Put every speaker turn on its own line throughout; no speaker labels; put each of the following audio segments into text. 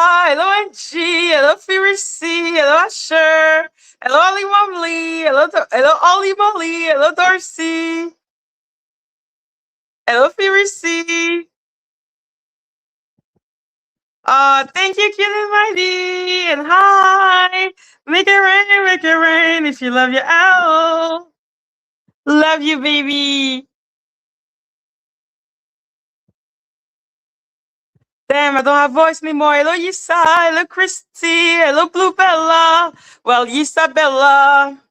Hello Angie, hello Fury C, hello Asher, hello Ollie Momley, hello Ollie Molly, hello Darcy, hello Fury C. Thank you, cute and mighty, and hi. Make it rain if you love your owl. Love you, baby. Damn, I don't have voice anymore. Hello, Yisa. Hello, Christy. Hello, Blue Bella. Well, Yisa Bella.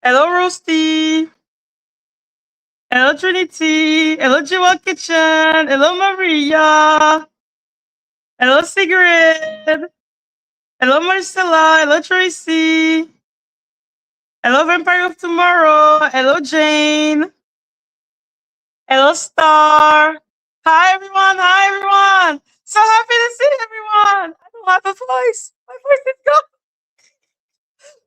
Hello, Roasty. Hello, Trinity. Hello, Jewel Kitchen. Hello, Maria. Hello, Sigrid. Hello, Marcella. Hello, Tracy. Hello, Vampire of Tomorrow. Hello, Jane. Hello, Star. Hi, everyone. Hi, everyone. So happy to see everyone. I don't have a voice. My voice is gone.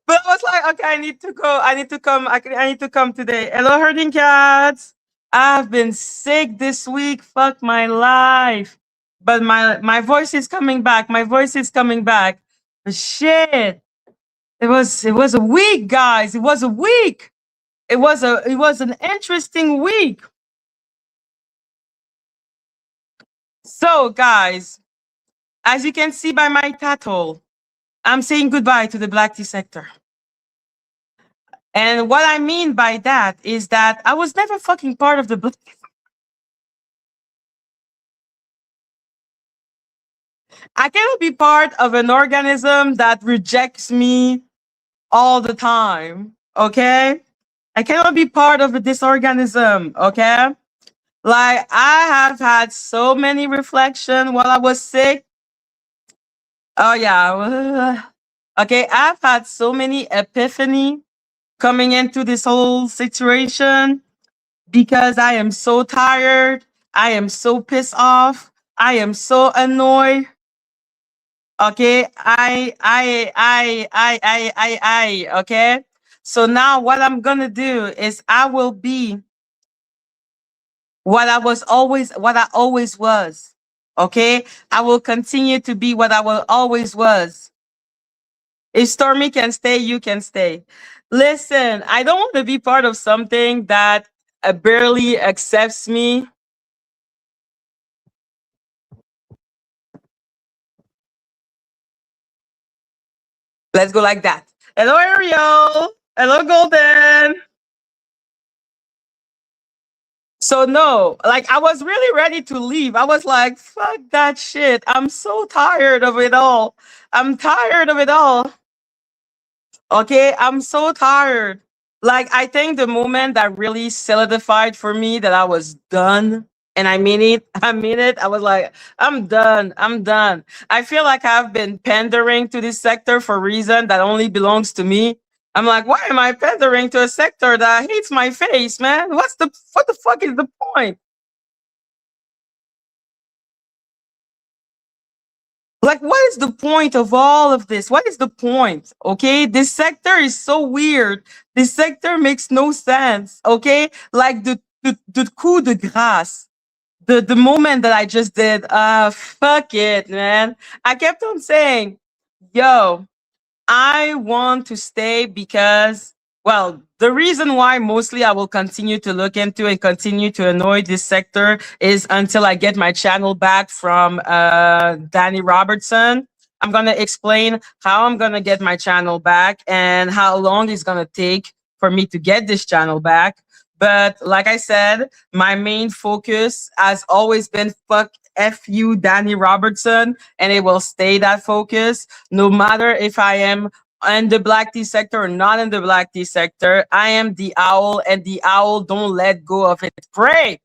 But I was like, okay, I need to go. I need to come. I need to come today. Hello, herding cats. I've been sick this week. Fuck my life. But my voice is coming back. My voice is coming back. But shit. It was a week, guys. It was a week. It was an interesting week. So, guys, as you can see by my title, I'm saying goodbye to the black tea sector. And what I mean by that is that I was never fucking part of the black. I cannot be part of an organism that rejects me all the time. Okay? I cannot be part of this organism. Okay? Like, I have had so many reflection while I was sick. Oh yeah. Okay, I've had so many epiphany coming into this whole situation because I am so tired. I am so pissed off. I am so annoyed. Okay, okay. So now what I'm gonna do is I will be what I always was. Okay, I will continue to be what I will always was. If Stormy can stay, you can stay. Listen, I don't want to be part of something that barely accepts me. Let's go like that. Hello, Ariel. Hello, Golden. So no, like I was really ready to leave. I was like, fuck that shit. I'm so tired of it all. I'm tired of it all. Okay, I'm so tired. Like I think the moment that really solidified for me that I was done, and I mean it, I mean it. I was like, I'm done. I'm done. I feel like I've been pandering to this sector for a reason that only belongs to me. I'm like, why am I pandering to a sector that hates my face, man? What the fuck is the point? Like, what is the point of all of this? What is the point? Okay, this sector is so weird. This sector makes no sense. Okay, like the coup de grâce, the moment that I just did. Fuck it, man. I kept on saying, yo, I want to stay because, well, the reason why mostly I will continue to look into and continue to annoy this sector is until I get my channel back from Danny Robertson. I'm going to explain how I'm going to get my channel back and how long it's going to take for me to get this channel back. But like I said, my main focus has always been fuck F you, Danny Robertson, and it will stay that focus no matter if I am in the black tea sector or not in the black tea sector. I am the owl, and the owl don't let go of its prey.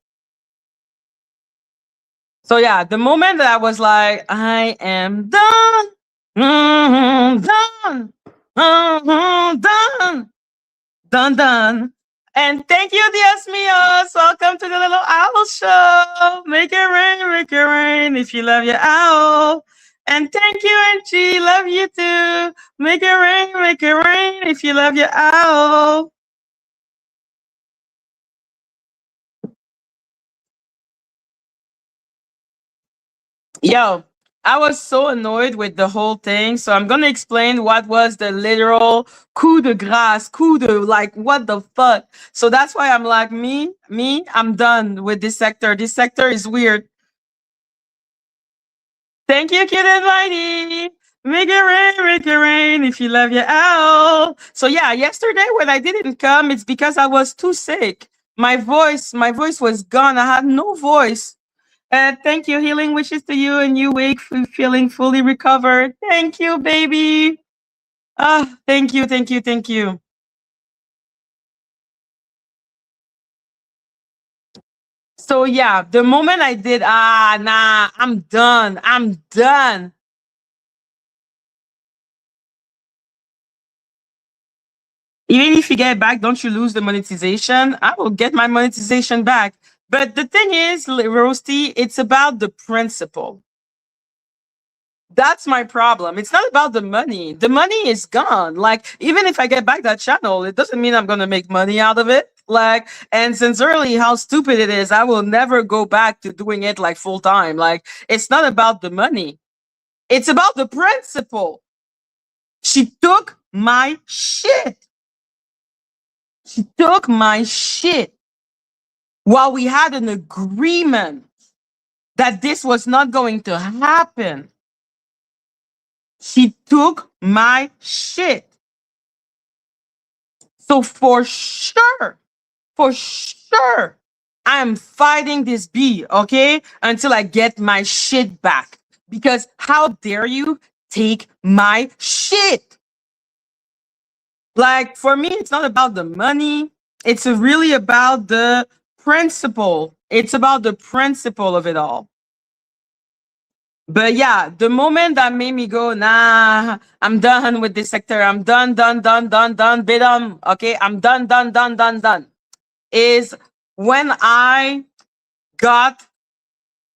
So yeah, the moment that I was like, I am done, done, done, done. And thank you, Dios míos. Welcome to the little owl show. Make it rain if you love your owl. And thank you, Angie. Love you too. Make it rain if you love your owl. Yo, I was so annoyed with the whole thing. So I'm gonna explain what was the literal coup de grâce, coup de like what the fuck. So that's why I'm like I'm done with this sector. This sector is weird. Thank you, Kid and Mighty. Make it rain if you love your owl. So yeah, yesterday when I didn't come, it's because I was too sick. My voice was gone. I had no voice. Thank you. Healing wishes to you and you wake feeling fully recovered. Thank you, baby. Ah, thank you, thank you, thank you. So yeah, the moment I did, nah, I'm done. I'm done. Even if you get it back, don't you lose the monetization? I will get my monetization back. But the thing is, Roasty, it's about the principle. That's my problem. It's not about the money. The money is gone. Like, even if I get back that channel, it doesn't mean I'm going to make money out of it. Like, and since early how stupid it is, I will never go back to doing it like full time. Like, it's not about the money, it's about the principle. She took my shit. She took my shit while we had an agreement that this was not going to happen. She took my shit. So for sure, I'm fighting this bee, okay, until I get my shit back. Because how dare you take my shit? Like, for me, it's not about the money. It's really about the principle. It's about the principle of it all. But yeah, the moment that made me go, nah, I'm done with this sector. I'm done, done, done, done, done, bidum. Okay, I'm done, done, done, done, done. Is when I got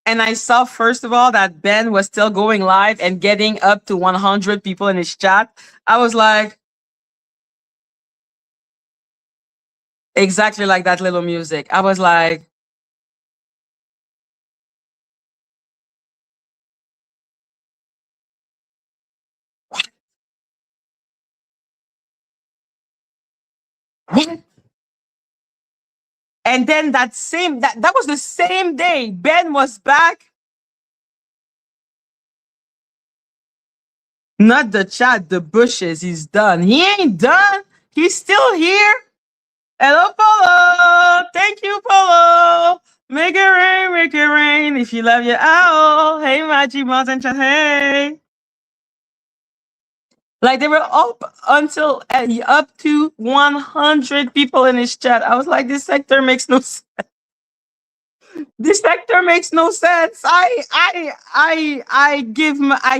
and I saw first of all that Ben was still going live and getting up to 100 people in his chat. I was like, exactly like that little music. I was like, what? And then that was the same day Ben was back. Not the chat, the bushes. He's done. He ain't done. He's still here. Hello, Polo. Thank you, Polo. Make it rain, make it rain. If you love your owl. Hey, Madgie, Mountain Chat. Hey. Like they were up until up to 100 people in his chat. I was like, this sector makes no sense. This sector makes no sense. I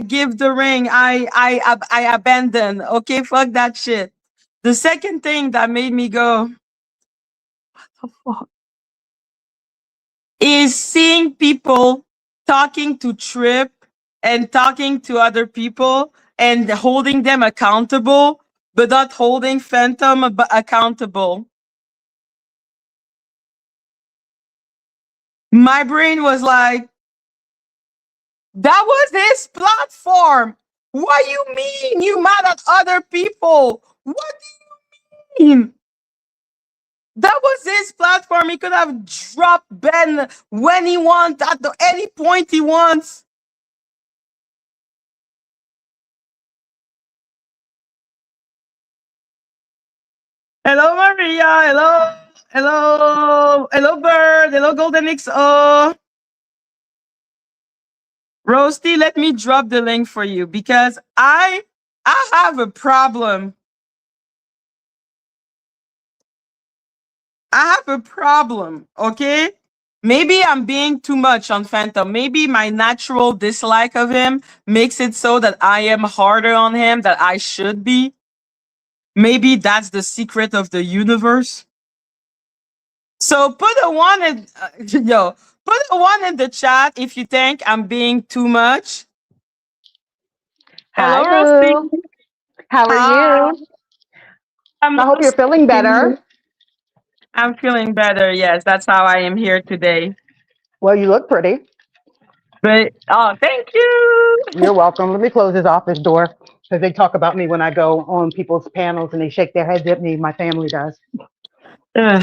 give the ring. I abandon. Okay, fuck that shit. The second thing that made me go, the fuck, is seeing people talking to Trip and talking to other people and holding them accountable, but not holding Phantom accountable. My brain was like, that was his platform. What you mean you mad at other people? What do you mean? That was his platform. He could have dropped Ben when he wants, at any point he wants. Hello, Maria. Hello. Hello. Hello, Bird. Hello, Golden XO. Roasty, let me drop the link for you because I have a problem. I have a problem, okay? Maybe I'm being too much on Phantom. Maybe my natural dislike of him makes it so that I am harder on him than I should be. Maybe that's the secret of the universe. So put a one in, yo, put a one in the chat if you think I'm being too much. Hello,
Hi,
Rusty.
Boo. How are
Hi.
you?
I'm
I hope you're feeling better.
I'm feeling better. Yes, that's how I am here today.
Well, you look pretty.
But oh, thank you.
You're welcome. Let me close this office door because they talk about me when I go on people's panels and they shake their heads at me. My family does.
Ugh.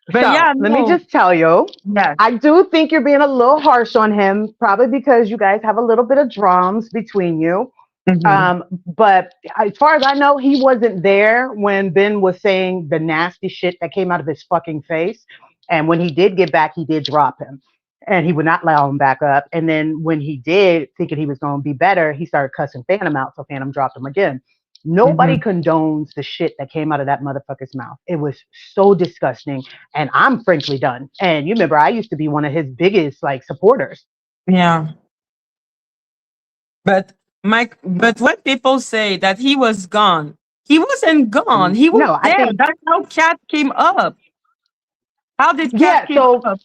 But
So
yeah,
let me
no.
just tell you,
Yes.
I do think you're being a little harsh on him, probably because you guys have a little bit of drums between you.
Hmm.
But as far as I know, he wasn't there when Ben was saying the nasty shit that came out of his fucking face. And when he did get back, he did drop him. And he would not allow him back up. And then when he did, thinking he was going to be better, he started cussing Phantom out. So Phantom dropped him again. Nobody
Hmm.
condones the shit that came out of that motherfucker's mouth. It was so disgusting. And I'm frankly done. And you remember, I used to be one of his biggest like supporters.
Yeah. But but when people say that he was gone, he wasn't gone. He was
No, I
there.
think,
That's how Cat came up. How did Cat
yeah.
came
So
up?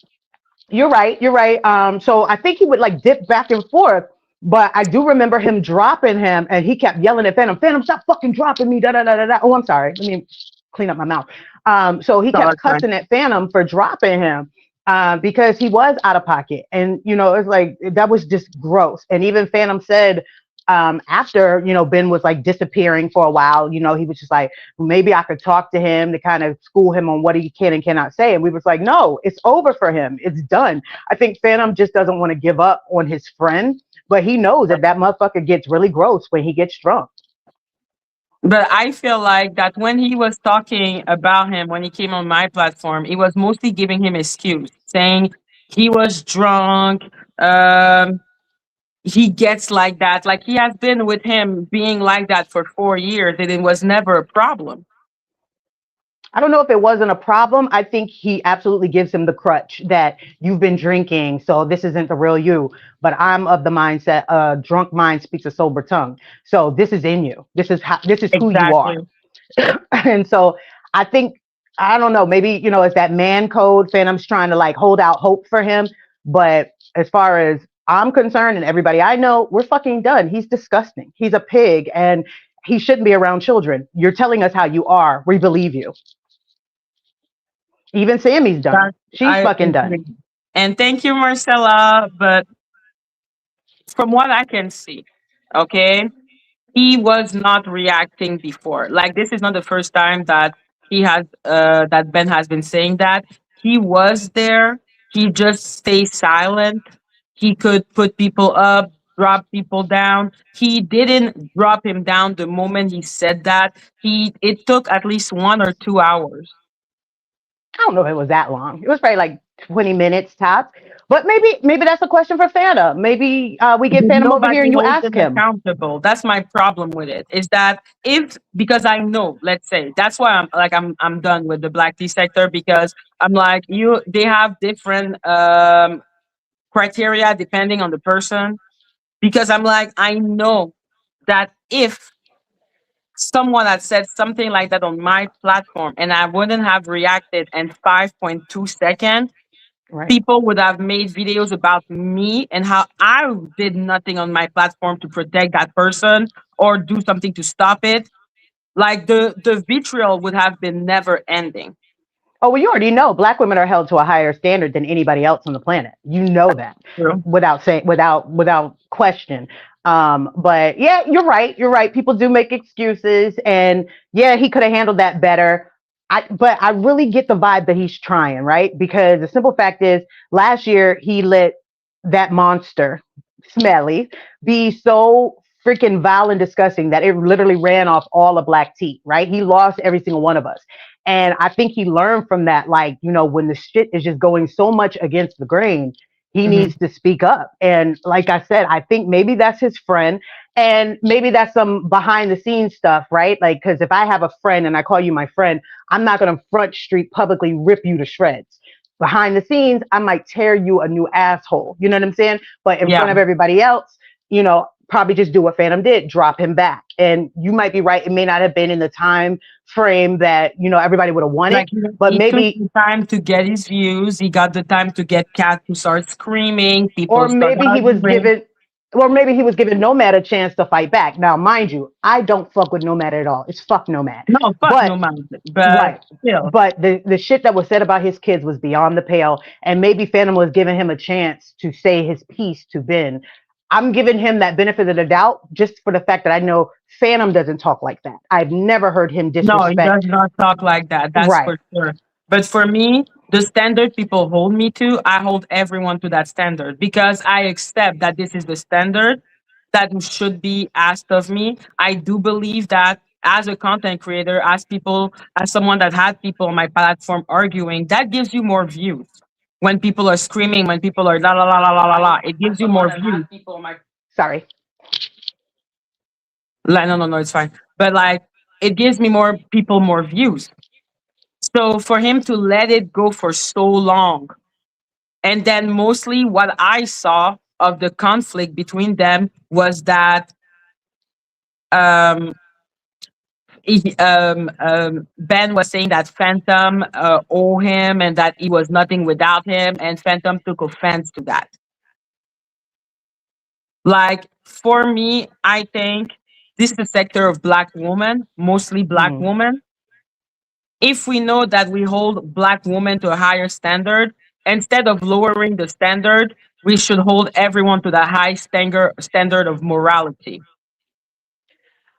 you're right. You're right. So I think he would like dip back and forth, but I do remember him dropping him, and he kept yelling at Phantom, "Phantom, stop fucking dropping me!" Da da da da da. Oh, I'm sorry. Let me clean up my mouth. So he kept
Sorry.
cussing at Phantom for dropping him. Because he was out of pocket, and it's like that was just gross. And even Phantom said, after Ben was like disappearing for a while, he was just like, maybe I could talk to him to kind of school him on what he can and cannot say. And we was like, no, it's over for him. It's done. I think Phantom just doesn't want to give up on his friend, but he knows that that motherfucker gets really gross when he gets drunk.
But I feel like that when he was talking about him when he came on my platform, he was mostly giving him excuse, saying he was drunk. Um, he gets like that. Like he has been with him being like that for 4 years, and it was never a problem.
I don't know if it wasn't a problem. I think he absolutely gives him the crutch that you've been drinking, so this isn't the real you. But I'm of the mindset, drunk mind speaks a sober tongue. So this is in you. This is who you
Exactly.
are. And so I think, I don't know, maybe it's that man code. Phantom's trying to like hold out hope for him, but as far as I'm concerned and everybody I know, we're fucking done. He's disgusting. He's a pig, and he shouldn't be around children. You're telling us how you are. We believe you. Even Sammy's done.
That
She's
I
fucking done.
agree. And thank you, Marcella. But from what I can see, okay, he was not reacting before. Like this is not the first time that that Ben has been saying that. He was there. He just stays silent. He could put people up, drop people down. He didn't drop him down the moment he said that. It took at least 1 or 2 hours.
I don't know if it was that long. It was probably like 20 minutes tops. But maybe that's a question for Phantom. Maybe we get
Because
Phantom over here
nobody
and you
holds
ask
them
him.
accountable. That's my problem with it. Is that if because I know, let's say that's why I'm done with the black tea sector because I'm like they have different criteria depending on the person. Because I'm like I know that if someone had said something like that on my platform and I wouldn't have reacted in 5.2 seconds,
Right.
people would have made videos about me and how I did nothing on my platform to protect that person or do something to stop it. Like the vitriol would have been never ending.
Oh, well, you already know black women are held to a higher standard than anybody else on the planet. You know that
True.
without question. But yeah, you're right. You're right. People do make excuses, and yeah, he could have handled that better. But I really get the vibe that he's trying, right? Because the simple fact is, last year he let that monster, Smelly, be so freaking vile and disgusting that it literally ran off all of black tea, right? He lost every single one of us. And I think he learned from that, like, when the shit is just going so much against the grain, he
Hmm.
needs to speak up. And like I said, I think maybe that's his friend. And maybe that's some behind the scenes stuff, right? Like, because if I have a friend and I call you my friend, I'm not going to front street publicly rip you to shreds. Behind the scenes, I might tear you a new asshole. You know what I'm saying? But in
Yeah.
front of everybody else, probably just do what Phantom did, drop him back. And you might be right. It may not have been in the time frame that everybody would have wanted,
Like
but
he took
maybe,
the time to get his views. He got the time to get Cat to start screaming.
or
People start
maybe he was
arguing.
given, or maybe he was giving Nomad a chance to fight back. Now, mind you, I don't fuck with Nomad at all. It's fuck Nomad.
No, fuck
But
no man. But
right.
still,
But the shit that was said about his kids was beyond the pale. And maybe Phantom was giving him a chance to say his piece to Ben. I'm giving him that benefit of the doubt just for the fact that I know Phantom doesn't talk like that. I've never heard him
no, he does
disrespect.
not talk like that. That's
Right.
for sure. But for me, the standard people hold me to, I hold everyone to that standard because I accept that this is the standard that should be asked of me. I do believe that as a content creator, as people, as someone that had people on my platform arguing, that gives you more views. When people are screaming, when people are la la la la la la la, it gives you more views.
Sorry.
Like, no, no, no, it's fine. But like, it gives me more people more views. So for him to let it go for so long, and then mostly what I saw of the conflict between them was that um, Ben was saying that Phantom owe him and that he was nothing without him, and Phantom took offense to that. Like for me, I think this is a sector of black women, mostly black
Mhm.
women. If we know that we hold black women to a higher standard, instead of lowering the standard, we should hold everyone to the high standard of morality.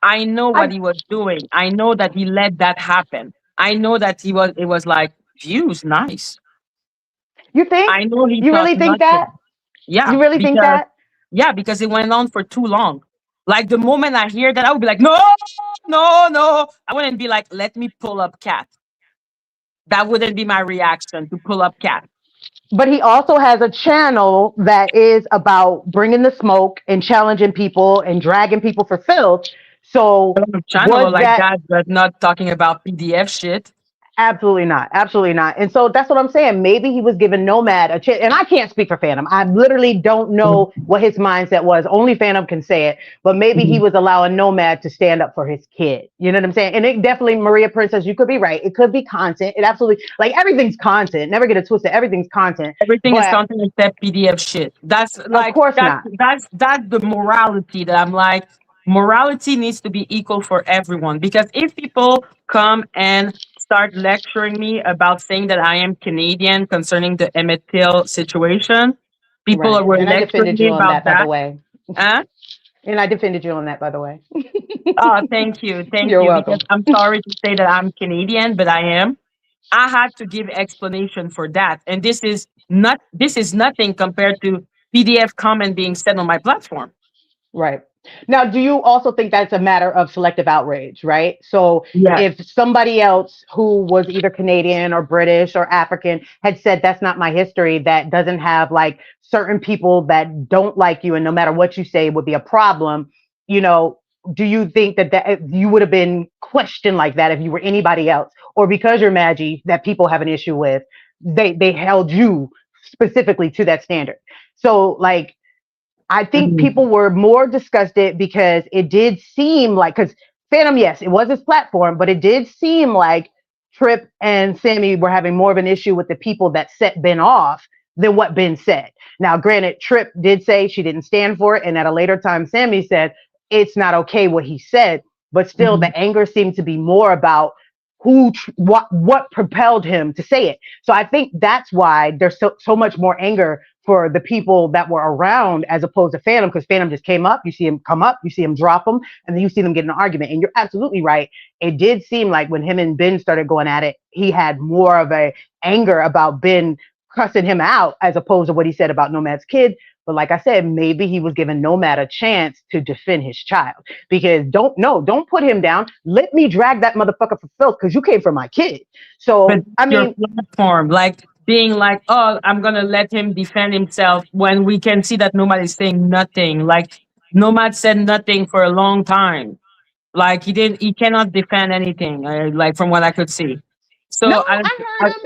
I know what
I
he was doing. I know that he let that happen. I know that it was like views, nice.
You think?
I know he
You
thought
really think that?
nothing. Yeah,
You really think that?
because it went on for too long. Like the moment I hear that, I would be like, no, no, no. I wouldn't be like, let me pull up cat. That wouldn't be my reaction to pull up cat.
But he also has a channel that is about bringing the smoke and challenging people and dragging people for filth. So
Channel
was
like
that
that, but not talking about PDF shit.
absolutely not? Absolutely not. And so that's what I'm saying. Maybe he was giving Nomad a chance. And I can't speak for Phantom. I literally don't know what his mindset was. Only Phantom can say it. But maybe he
Mhm.
was allowing Nomad to stand up for his kid. You know what I'm saying? And it definitely, Maria Princess, you could be right. It could be content. It absolutely, like everything's content. Never get it twisted. Everything's content.
Everything is
But
content except PDF shit. That's
of
like
course not.
that's the morality that I'm like. Morality needs to be equal for everyone because if people come and start lecturing me about saying that I am Canadian concerning the Emmett Till situation, people
Right.
were
And I
lecturing
defended
me
you on
about
that, by the
that.
way.
Huh?
And I defended you on that, by the way.
Oh, thank
You're
you. Because
welcome.
I'm sorry to say that I'm Canadian, but I am. I had to give explanation for that, and this is nothing compared to PDF comment being said on my platform.
Right. Now, do you also think that's a matter of selective outrage, right? So
Yes.
if somebody else who was either Canadian or British or African had said, that's not my history, that doesn't have like certain people that don't like you, and no matter what you say would be a problem, you know, do you think that you would have been questioned like that if you were anybody else? Or because you're Maggie that people have an issue with, they held you specifically to that standard. So like I think
Mhm.
people were more disgusted because it did seem like, because Phantom, yes, it was his platform, but it did seem like Trip and Sammy were having more of an issue with the people that set Ben off than what Ben said. Now, granted, Trip did say she didn't stand for it, and at a later time, Sammy said it's not okay what he said, but still,
Mhm.
the anger seemed to be more about what propelled him to say it. So I think that's why there's so much more anger for the people that were around as opposed to Phantom, because Phantom just came up, you see him come up, you see him drop him, and then you see them get in an argument. And you're absolutely right. It did seem like when him and Ben started going at it, he had more of a anger about Ben cussing him out as opposed to what he said about Nomad's kid. But like I said, maybe he was giving Nomad a chance to defend his child. Because don't put him down. Let me drag that motherfucker for filth because you came for my kid.
But
So I
your
mean,
platform, like being like, oh, I'm gonna let him defend himself when we can see that nobody's saying nothing. Like Nomad said nothing for a long time. Like he cannot defend anything. Like from what I could see.
no,
So I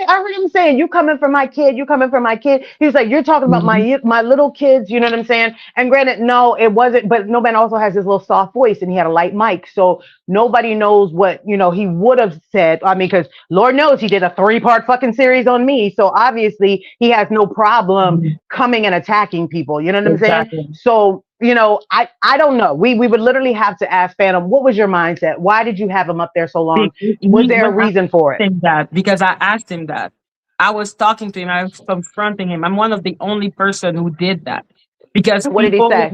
I heard him saying, "You coming for my kid? You coming for my kid?" He was like, "You're talking about
Mhm.
my little kids." You know what I'm saying? And granted, no, it wasn't. But Noban also has his little soft voice, and he had a light mic, so nobody knows what he would have said. I mean, because Lord knows he did a 3-part fucking series on me, so obviously he has no problem
Mhm.
coming and attacking people. You know what I'm saying?
Exactly.
So I don't know. We would literally have to ask Phantom, what was your mindset? Why did you have him up there so long? Was there a
When I
reason for it?
asked him that, because I asked him that, I was talking to him, I was confronting him. I'm one of the only person who did that because
And what did he say?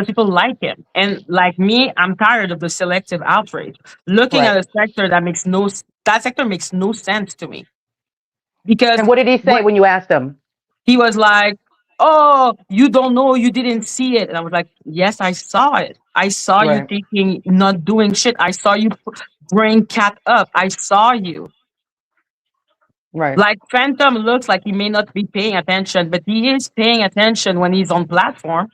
people like him, and like me, I'm tired of the selective outrage. Looking
Right.
at a sector that sector makes no sense to me because
And what did he say
what
when you asked him?
he was like, "Oh, you don't know, you didn't see it," and I was like, "Yes, I saw it. I saw you
Right.
thinking, not doing shit. I saw you bring cat up. I saw you."
Right.
Like Phantom looks like he may not be paying attention, but he is paying attention when he's on platform.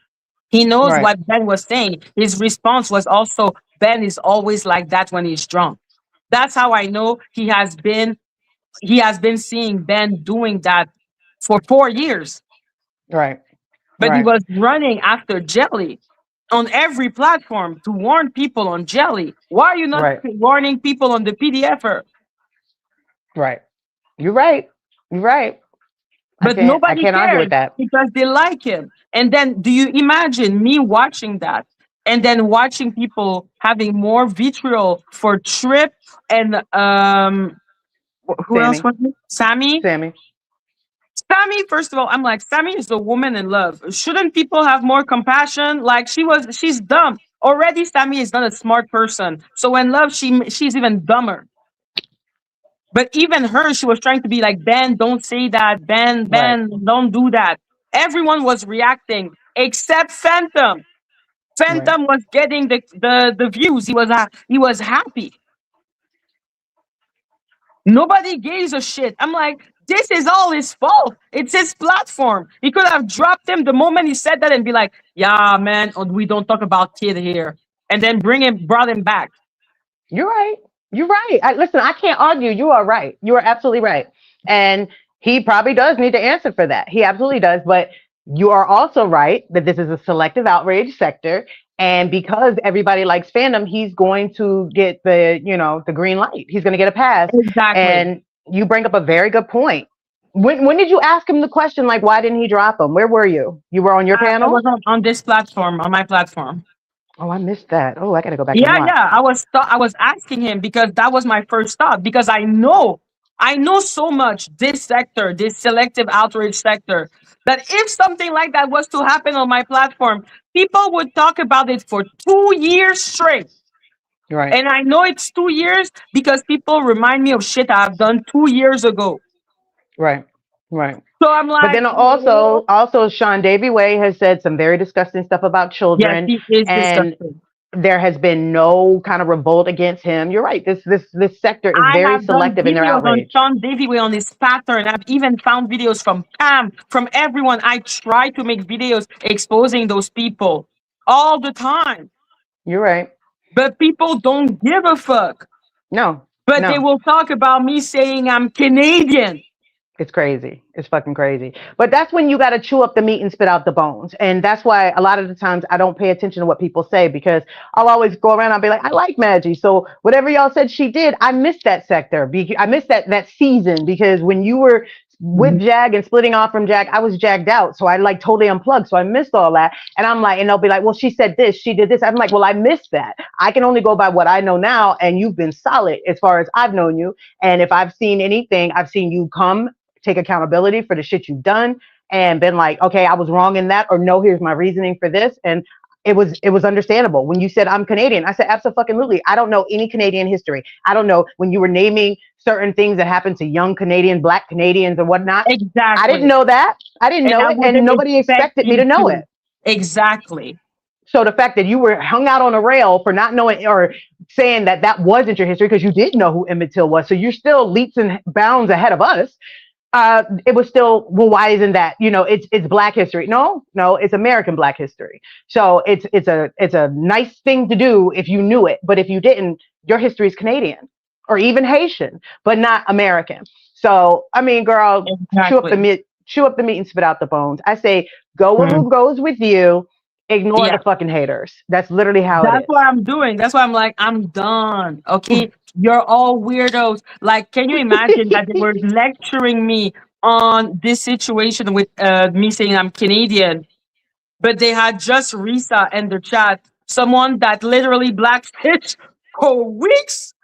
He knows
Right.
what Ben was saying. His response was also, Ben is always like that when he's drunk. That's how I know he has been seeing Ben doing that for 4 years.
Right.
But he
Right.
was running after Jelly on every platform to warn people on Jelly. Why are you not
Right.
warning people on the PDFer?
Right. You're right. You're right. I
But
can't I
nobody
can't argue
cares
with that.
because they like him. And then do you imagine me watching that and then watching people having more vitriol for Trip and who else
Sammy.
was it? Sammy?
Sammy.
Sammy, first of all, I'm like, Sammy is a woman in love. Shouldn't people have more compassion? Like she's dumb. Already Sammy is not a smart person. So in love, she's even dumber. But even her, she was trying to be like, Ben, don't say that. Ben,
Right.
Ben, don't do that. Everyone was reacting except Phantom.
Right.
Phantom was getting the views. He was happy. Nobody gives a shit. I'm like, this is all his fault. It's his platform. He could have dropped him the moment he said that and be like, yeah, man, we don't talk about kid here. And then brought him back.
You're right. You're right. Listen, I can't argue. You are right. You are absolutely right. And he probably does need to answer for that. He absolutely does. But you are also right that this is a selective outrage sector. And because everybody likes fandom, he's going to get the green light. He's going to get a pass.
Exactly.
And you bring up a very good point. When did you ask him the question, like, why didn't he drop him? Where were you? You were on your
I was
panel?
on this platform, on my platform.
Oh, I missed that. Oh, I got to go back and
Yeah,
watch.
yeah. I was asking him because that was my first thought because I know so much this sector, this selective outrage sector, that if something like that was to happen on my platform, people would talk about it for 2 years straight.
Right.
And I know it's 2 years because people remind me of shit I've done 2 years ago.
Right. Right.
So I'm
But
like,
then also Sean Davy Way has said some very disgusting stuff about
yes,
children,
he is
and
disgusting.
there has been no kind of revolt against him. You're right. This sector is
I
very
have done
selective in their
videos on
outrage.
Sean Davy on his pattern. I've even found videos from Pam, from everyone. I try to make videos exposing those people all the time.
You're right.
But people don't give a fuck.
No,
But they
no.
will talk about me saying I'm Canadian.
It's crazy. It's fucking crazy. But that's when you got to chew up the meat and spit out the bones. And that's why a lot of the times I don't pay attention to what people say, because I'll always go around. I'll be like, I like Madgie. So whatever y'all said she did, I missed that sector. I missed that season, because when you were with
Mhm.
Jag and splitting off from Jag, I was jagged out. So I like totally unplugged. So I missed all that. And I'm like, and they'll be like, well, she said this, she did this. I'm like, well, I missed that. I can only go by what I know now. And you've been solid as far as I've known you. And if I've seen anything, I've seen you come take accountability for the shit you've done and been like, okay, I was wrong in that, or no, here's my reasoning for this. And it was understandable. When you said I'm Canadian, I said absolutely. I don't know any Canadian history. I don't know when you were naming certain things that happened to young Canadian, Black Canadians and whatnot. I didn't
Exactly.
know that. I didn't
And
know
I
it, and
wouldn't
nobody
expect
expected me
you
to know
to.
it.
Exactly.
So the fact that you were hung out on a rail for not knowing or saying that that wasn't your history, because you did know who Emmett Till was, so you're still leaps and bounds ahead of us. It was still, well, why isn't that, it's Black history? No, it's American Black history. So it's a nice thing to do if you knew it, but if you didn't, your history is Canadian or even Haitian, but not American. So I mean, girl,
Exactly.
chew up the meat and spit out the bones. I say go with
Mm.
who goes with you, ignore
Yeah.
the fucking haters. That's literally how it
That's
is.
what I'm doing. That's why I'm like, I'm done. Okay. You're all weirdos. Like, can you imagine that they were lecturing me on this situation with me saying I'm Canadian? but they had just Risa in the chat, someone that literally blackfished for weeks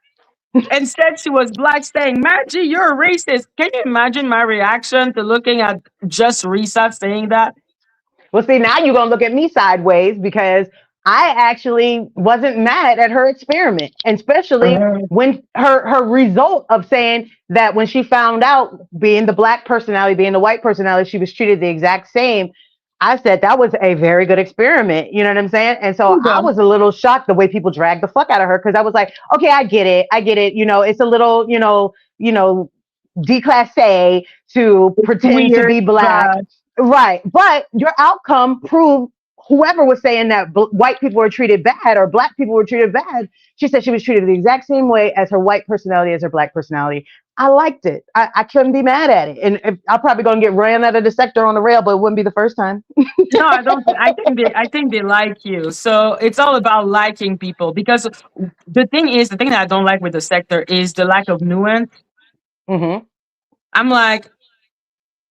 and said she was black, saying, Maggie, you're a racist. Can you imagine my reaction to looking at just Risa saying that?
Well, see, now you're gonna look at me sideways because I actually wasn't mad at her experiment, and especially when her result of saying that when she found out being the black personality, being the white personality, she was treated the exact same. I said that was a very good experiment. You know what I'm saying? And so I was a little shocked the way people dragged the fuck out of her because I was like, okay, I get it, I get it. You know, it's a little, declasse to pretend to
Weird,
be black.
but
Right. But your outcome proved whoever was saying that white people were treated bad or black people were treated bad. She said she was treated the exact same way as her white personality, as her black personality. I liked it. I couldn't be mad at it. And I'm probably going to get ran out of the sector on the rail, but it wouldn't be the first time.
no, I don't. I think they like you. So it's all about liking people. Because the thing that I don't like with the sector is the lack of nuance.
Mm-hmm.
I'm like,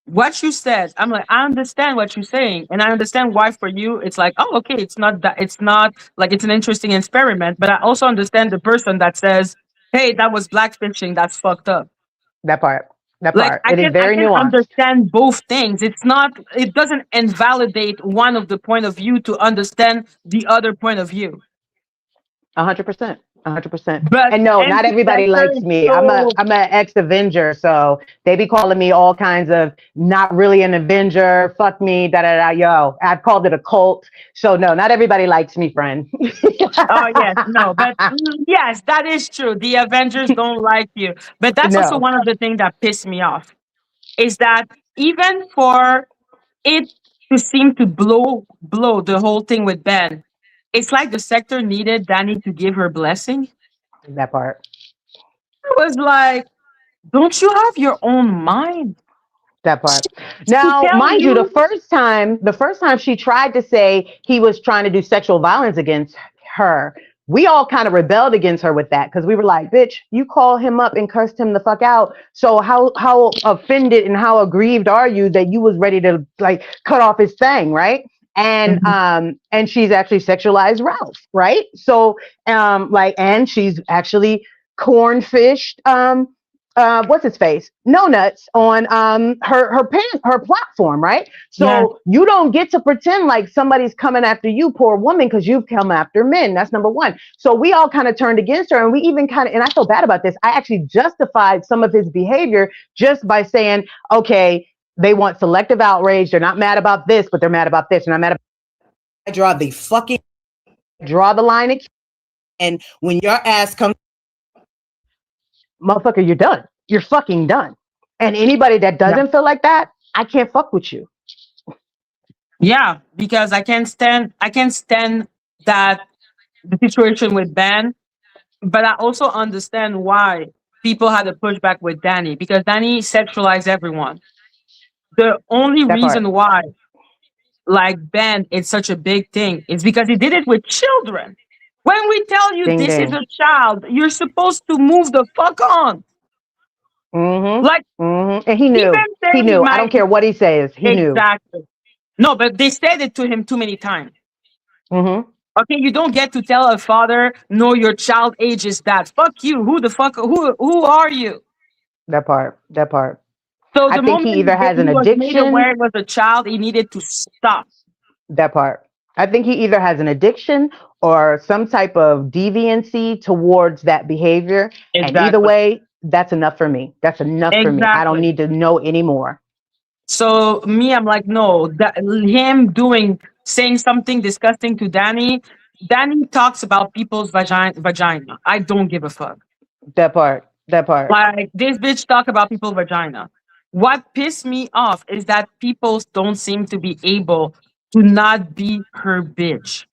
what you said. I'm like, I understand what you're saying, and I understand why for you it's like, oh, okay, it's not that, it's not like it's an interesting experiment. But I also understand the person that says, hey, that was blackfishing. That's fucked up.
That part. That
Like
part. It is
I
very
can
nuanced.
understand both things. It's not, it doesn't invalidate one of the point of view to understand the other point of view.
100%. 100%.
But
And no, not everybody
anti-sector
likes
is
me.
so,
I'm an ex Avenger, so they be calling me all kinds of not really an Avenger. Fuck me, da da da. Yo, I've called it a cult. So no, not everybody likes me, friend.
oh yes, no, but yes, that is true. The Avengers don't like you. But that's also
No,
one of the things that pissed me off is that even for it to seem to blow the whole thing with Ben, it's like the sector needed Danny to give her blessing.
that part.
I was like, don't you have your own mind?
That part.
To
Now,
tell
mind you,
you,
the first time she tried to say he was trying to do sexual violence against her, we all kind of rebelled against her with that because we were like, "Bitch, you called him up and cursed him the fuck out. So how offended and how aggrieved are you that you was ready to like cut off his thing, right?" And she's actually sexualized Ralph, right? So and she's actually cornfished what's his face? No Nuts on her platform, right?
yes,
So you don't get to pretend like somebody's coming after you, poor woman, because you've come after men. That's number one. So we all kind of turned against her, and we even kind of, and I feel bad about this. I actually justified some of his behavior just by saying, okay, they want selective outrage. They're not mad about this, but they're mad about this, and I'm mad about. I draw the line, and when your ass comes, motherfucker, you're done. You're fucking done. And anybody that
yeah,
doesn't feel like that, I can't fuck with you.
yeah, because I can't stand that the situation with Ben, but I also understand why people had a pushback with Danny because Danny sexualized everyone. The only
That part.
reason why, like Ben, it's such a big thing is because he did it with children. When we tell you
Ding
this is
ding.
a child, you're supposed to move the fuck on. Like
Mm-hmm. Mm-hmm. And he
even
knew. He
saying
knew. I don't care what he says. He knew.
exactly. No, but they said it to him too many times.
Mm-hmm.
Okay, you don't get to tell a father, no, your child age is that. Fuck you. Who the fuck? Who are you?
That part. That part.
So
I
the
think he either
moment
has
he
an
was made aware
addiction.
it was a child, he needed to stop.
That part. I think he either has an addiction or some type of deviancy towards that behavior. And either
Exactly.
way, that's enough for me. That's enough for me. I don't
Exactly.
need to know anymore.
So me, I'm like, no, that him doing saying something disgusting to Danny. Danny talks about people's vagina. I don't give a fuck.
That part. That part.
Like this bitch talk about people's vagina. What pissed me off is that people don't seem to be able to not be her bitch.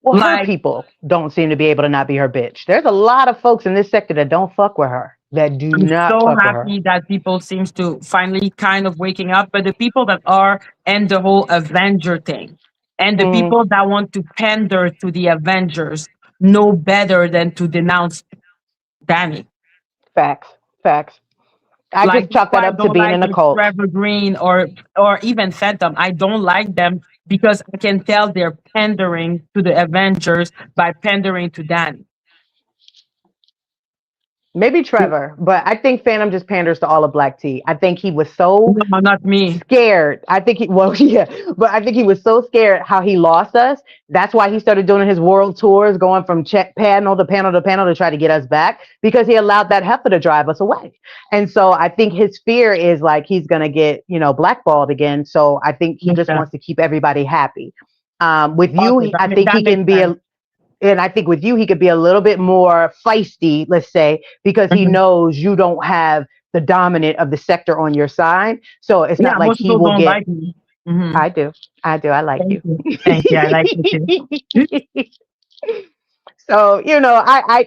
Well, her
Like
people don't seem to be able to not be her bitch. There's a lot of folks in this sector that don't fuck with her, that do
I'm
not
so
fuck with her.
happy that people seems to finally kind of waking up, but the people that are and the whole Avenger thing, and the
Mm,
people that want to pander to the Avengers know better than to denounce Danny.
facts, facts. I
Like
just
that's
chalk that
why I
up to
don't
being
like
in a
the
cult.
Trevor Green or even Phantom. I don't like them because I can tell they're pandering to the Avengers by pandering to Danny.
Maybe Trevor, but I think Phantom just panders to all of Black Tea. I think he was so
No, not me.
scared. I think he, well, yeah, but I think he was so scared how he lost us. That's why he started doing his world tours, going from check panel to panel to panel to try to get us back because he allowed that heifer to drive us away. And so I think his fear is like he's going to get, blackballed again. So I think he just
Okay.
wants to keep everybody happy. With you,
Okay,
I think
that
he
makes
can be
sense.
a, and I think with you, he could be a little bit more feisty, let's say, because he
Mhm.
knows you don't have the dominant of the sector on your side. So it's
Yeah,
not like
most
he
people
will
don't
get,
like me. Hmm.
I do. I do. I like
Thank
you.
you. Thank you. I like you too.
So,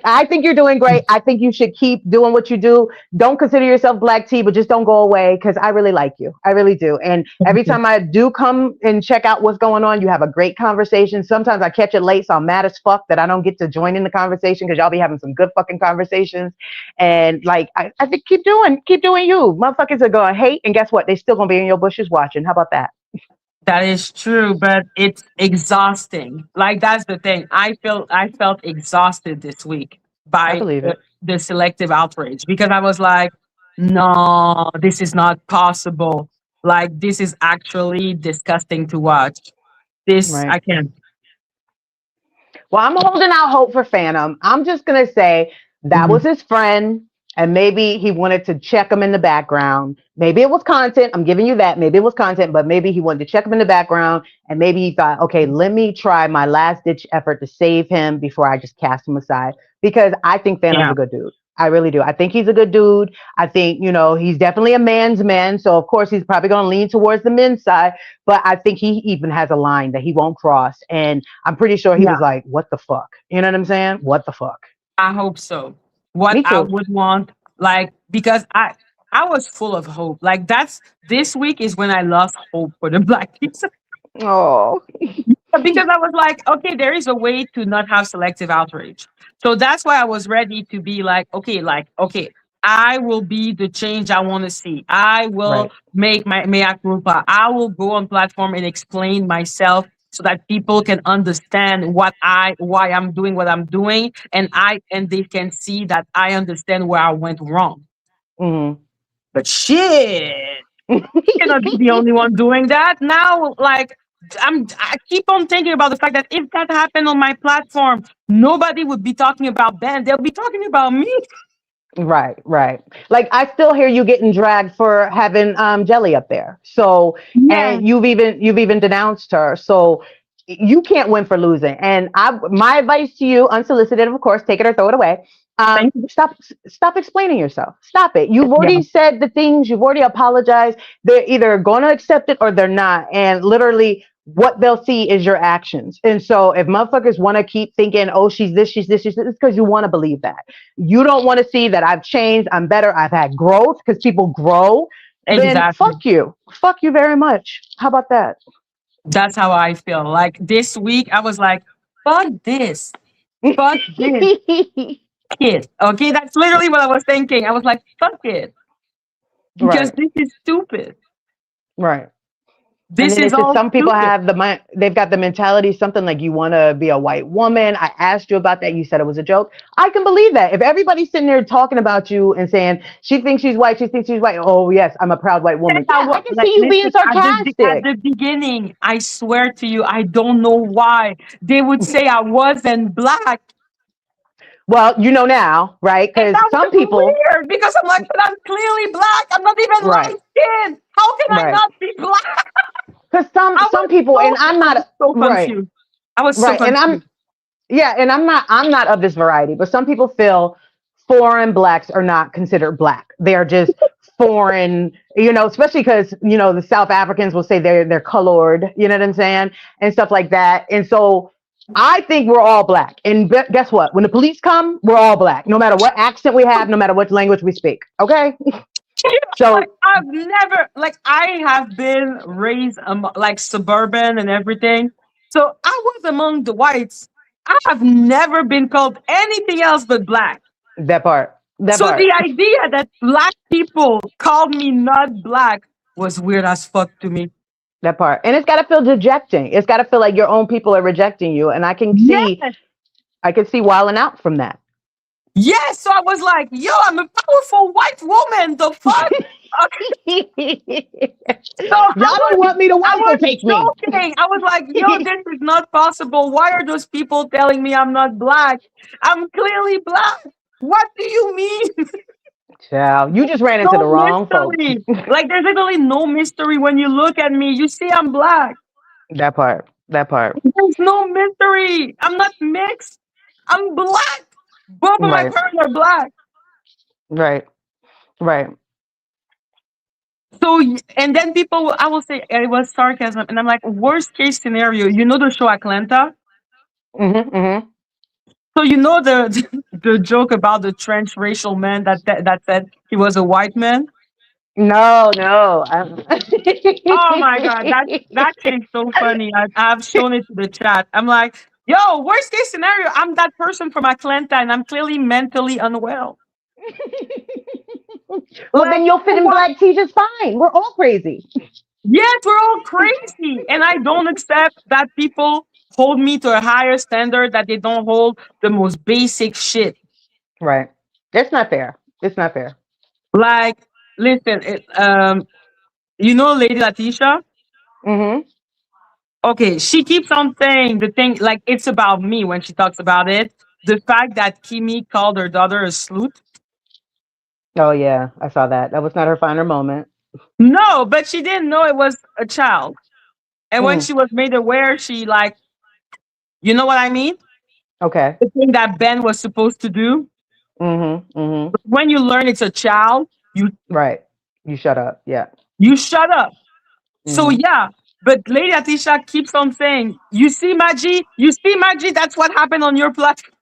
I think you're doing great. I think you should keep doing what you do. Don't consider yourself Black Tea, but just don't go away because I really like you. I really do. And
Thank
every
you.
time I do come and check out what's going on, you have a great conversation. Sometimes I catch it late, so I'm mad as fuck that I don't get to join in the conversation because y'all be having some good fucking conversations. And like, I think keep doing you. Motherfuckers are going to hate, and guess what? They still going to be in your bushes watching. How about that?
That is true, but it's exhausting. Like that's the thing. I felt exhausted this week
I
by
believe it.
the selective outrage because I was like, no, this is not possible. Like this is actually disgusting to watch. This
Right.
I can't.
Well, I'm holding out hope for Phantom. I'm just going to say that was
Mhm.
his friend, and maybe he wanted to check him in the background. Maybe it was content. I'm giving you that. Maybe it was content, but maybe he wanted to check him in the background, and maybe he thought, okay, let me try my last ditch effort to save him before I just cast him aside. Because I think Phantom's
Yeah,
a good dude. I really do. I think he's a good dude. I think, he's definitely a man's man. So, of course, he's probably going to lean towards the men's side. But I think he even has a line that he won't cross. And I'm pretty sure he was
yeah.
like, what the fuck? You know what I'm saying? What the fuck?
I hope so. What
Me
I
too.
would want, like, because I was full of hope. Like that's this week is when I lost hope for the black people.
Oh,
Because I was like, okay, there is a way to not have selective outrage. So that's why I was ready to be like, okay, I will be the change I want to see. I will
right.
make my mea culpa. I will go on platform and explain myself so that people can understand why I'm doing what I'm doing, and they can see that I understand where I went wrong.
Hmm.
But shit, cannot be the only one doing that now. Like I keep on thinking about the fact that if that happened on my platform, nobody would be talking about Ben. They'll be talking about me.
Right, right. Like I still hear you getting dragged for having Jelly up there. So,
Yeah,
and you've even denounced her. So you can't win for losing. And my advice to you, unsolicited, of course, take it or throw it away.
thank you.
Stop explaining yourself. Stop it. You've
Yeah,
already said the things. You've already apologized. They're either going to accept it or they're not. And literally, what they'll see is your actions. And so, if motherfuckers want to keep thinking, "Oh, she's this, she's this," it's because you want to believe that. You don't want to see that I've changed, I'm better, I've had growth because people grow. Then
exactly.
fuck you. Fuck you very much. How about that?
That's how I feel. Like this week, I was like, fuck this kid. Okay, that's literally what I was thinking. I was like, fuck it, because
Right,
this is stupid.
right. And
This
then
is
it's just
all
some people
stupid.
have the mind, they've got the mentality, something like you want to be a white woman. I asked you about that. You said it was a joke. I can believe that. If everybody's sitting there talking about you and saying she thinks she's white, she thinks she's white. Oh, yes, I'm a proud white woman. Yeah, I can
Like
see you being
listen at
sarcastic.
the beginning. I swear to you, I don't know why they would say I wasn't black,
Well, you know now, right?
and
Because
that
some
was
people,
weird because I'm like, but I'm clearly black. I'm not even
right,
light skinned. How can I
right.
not be black?
Because some people, and I'm
I
not
was so
right,
confused. I was so
right, and
confused.
I'm not of this variety, but some people feel foreign blacks are not considered black. They are just foreign, especially because the South Africans will say they're colored, you know what I'm saying, and stuff like that. And so I think we're all black. And guess what? When the police come, we're all black, no matter what accent we have, no matter what language we speak. Okay,
Like
so
I've never, like I have been raised like suburban and everything, so I was among the whites. I have never been called anything else but black.
that part. That
So
part.
the idea that black people called me not black was weird as fuck to me.
That part. And it's got to feel dejecting. It's got to feel like your own people are rejecting you. And
Yes.
I can see wilding out from that.
Yes. So I was like, yo, I'm a powerful white woman. The fuck? Okay. So
Y'all don't want me, the
I
whites will
was
take me.
joking. I was like, yo, this is not possible. Why are those people telling me I'm not black? I'm clearly black. What do you mean?
Child, you just ran into
No
the wrong folks.
mystery. Like there's literally no mystery when you look at me. You see I'm black.
That part. That part.
There's no mystery. I'm not mixed. I'm black. Both of my
Right.
parents are black.
Right. Right.
So, and then I will say it was sarcasm. And I'm like, worst case scenario, you know the show Atlanta?
Mm-hmm, mm-hmm.
So, you know the joke about the trench racial man that said he was a white man?
No, no.
Oh my God, that shit is so funny. I've shown it to the chat. I'm like, yo, worst case scenario, I'm that person from Atlanta and I'm clearly mentally unwell.
Well, then
Like,
you'll fit in
what?
black tea just fine. We're all crazy.
Yes, we're all crazy. And I don't accept that people hold me to a higher standard that they don't hold the most basic shit.
Right. That's not fair. It's not fair.
Like, listen, you know Lady Letitia?
Mm-hmm.
Okay, she keeps on saying the thing like it's about me when she talks about it. The fact that Kimi called her daughter a sloot.
Oh yeah, I saw that. That was not her finer moment.
No, but she didn't know it was a child. And when
Mm.
she was made aware, she like, you know what I mean?
Okay.
The thing that Ben was supposed to do.
Mm-hmm. Mm-hmm.
When you learn it's a child,
Right. You shut up. Yeah.
you shut up. So
Mm-hmm.
yeah, but Lady Atisha keeps on saying, "You see, Maggie, you see, Maggie. That's what happened on your platform."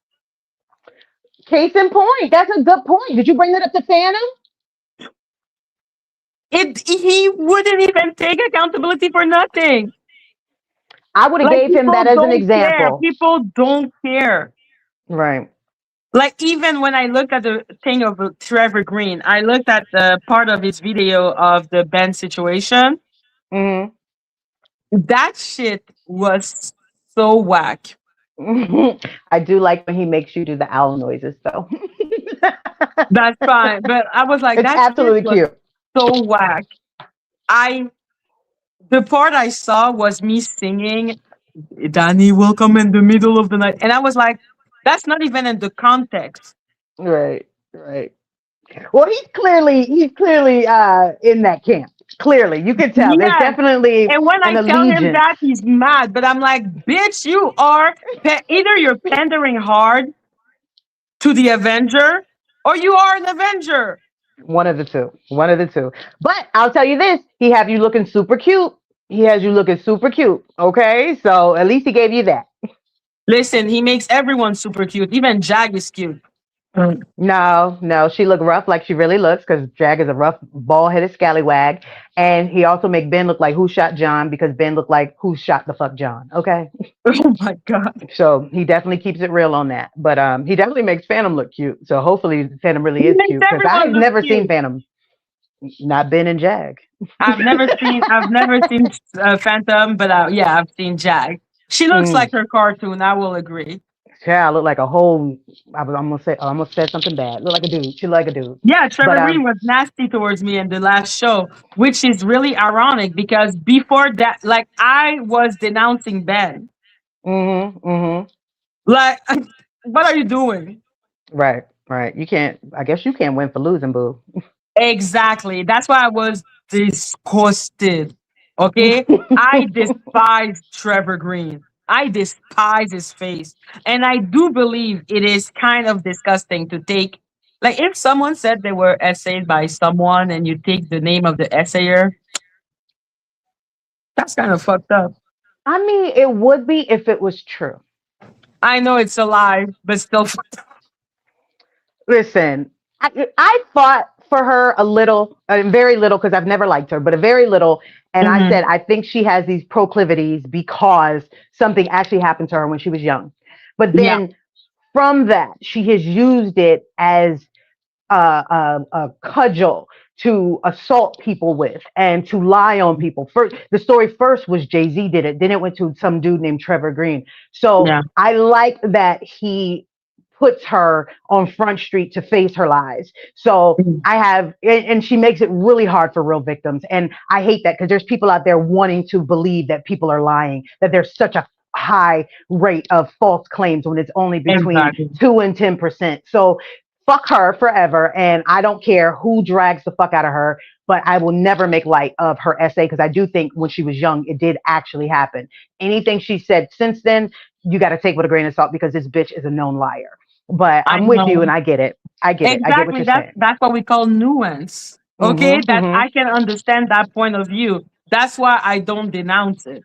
Case in point. That's a good point. Did you bring that up to Phantom?
He wouldn't even take accountability for nothing.
I would have
Like
gave him
people
that as an
don't care.
example.
People don't care.
Right.
Like even when I looked at the thing of Trevor Green, I looked at the part of his video of the Ben situation.
Mm-hmm.
That shit was so whack.
I do like when he makes you do the owl noises, though.
That's fine. But I was like,
It's
that shit
absolutely
was
cute.
so whack. I The part I saw was me singing Danny will come in the middle of the night. And I was like, that's not even in the context.
Right. Right. Well, he's clearly in that camp. Clearly, you can tell. There's
Yes.
definitely
And when
an
I tell him
allegiance.
that, he's mad. But I'm like, bitch, you are either you're pandering hard to the Avenger or you are an Avenger.
One of the two. One of the two. But I'll tell you this: he have you looking super cute. He has you looking super cute. Okay, so at least he gave you that.
Listen, he makes everyone super cute. Even Jag is cute.
No, no, she looked rough like she really looks because Jag is a rough, bald-headed scallywag, and he also make Ben look like who shot John because Ben looked like who shot the fuck John. Okay,
Oh my God.
so he definitely keeps it real on that, but he definitely makes Phantom look cute. So hopefully Phantom really
He
is
makes
cute because
everyone
I've
look
never seen
cute.
Phantom, not Ben and Jag.
I've never seen Phantom, but yeah, I've seen Jag. She looks
Mm.
like her cartoon. I will agree.
Yeah, look like a whole. I almost said something bad. Look like a dude. She look like a dude,
Yeah,
but
Trevor Green was nasty towards me in the last show, which is really ironic because before that, like I was denouncing Ben.
mm-hmm, mm-hmm.
Like, what are you doing?
Right, right. You can't. I guess you can't win for losing, boo.
Exactly. That's why I was disgusted. Okay. I despise Trevor Green. I despise his face. And I do believe it is kind of disgusting to take, like, if someone said they were essayed by someone and you take the name of the essayer, that's kind of fucked up.
I mean, it would be if it was true.
I know it's a lie, but still fucked up.
Listen, I fought for her a little, very little, because I've never liked her, but a very little. And I
Mhm.
said, I think she has these proclivities because something actually happened to her when she was young. But
Yeah.
then from that, she has used it as a cudgel to assault people with and to lie on people. First, the story first was Jay-Z did it, then it went to some dude named Trevor Green. So
Yeah.
I like that he puts her on Front Street to face her lies. So
Mm.
I have, and she makes it really hard for real victims. And I hate that because there's people out there wanting to believe that people are lying, that there's such a high rate of false claims when it's only between
Exactly.
2 and 10%. So fuck her forever. And I don't care who drags the fuck out of her, but I will never make light of her essay because I do think when she was young, it did actually happen. Anything she said since then, you got to take with a grain of salt because this bitch is a known liar. But
I
I'm with you
know.
and I get it. I get it. I get what
Exactly.
you're
That's
saying.
that's what we call nuance. Okay,
Mm-hmm,
that
mm-hmm.
I can understand that point of view. That's why I don't denounce it.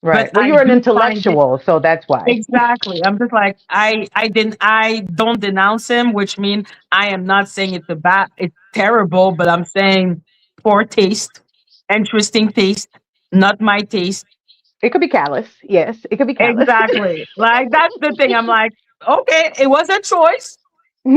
But
Right. Well,
I
you're an
do find it
intellectual, so that's why.
exactly. I'm just like I don't denounce him, which means I am not saying it's terrible, but I'm saying poor taste, interesting taste, not my taste.
It could be callous. Yes, it could be callous.
Exactly. Like that's the thing. I'm like, okay, it was a choice.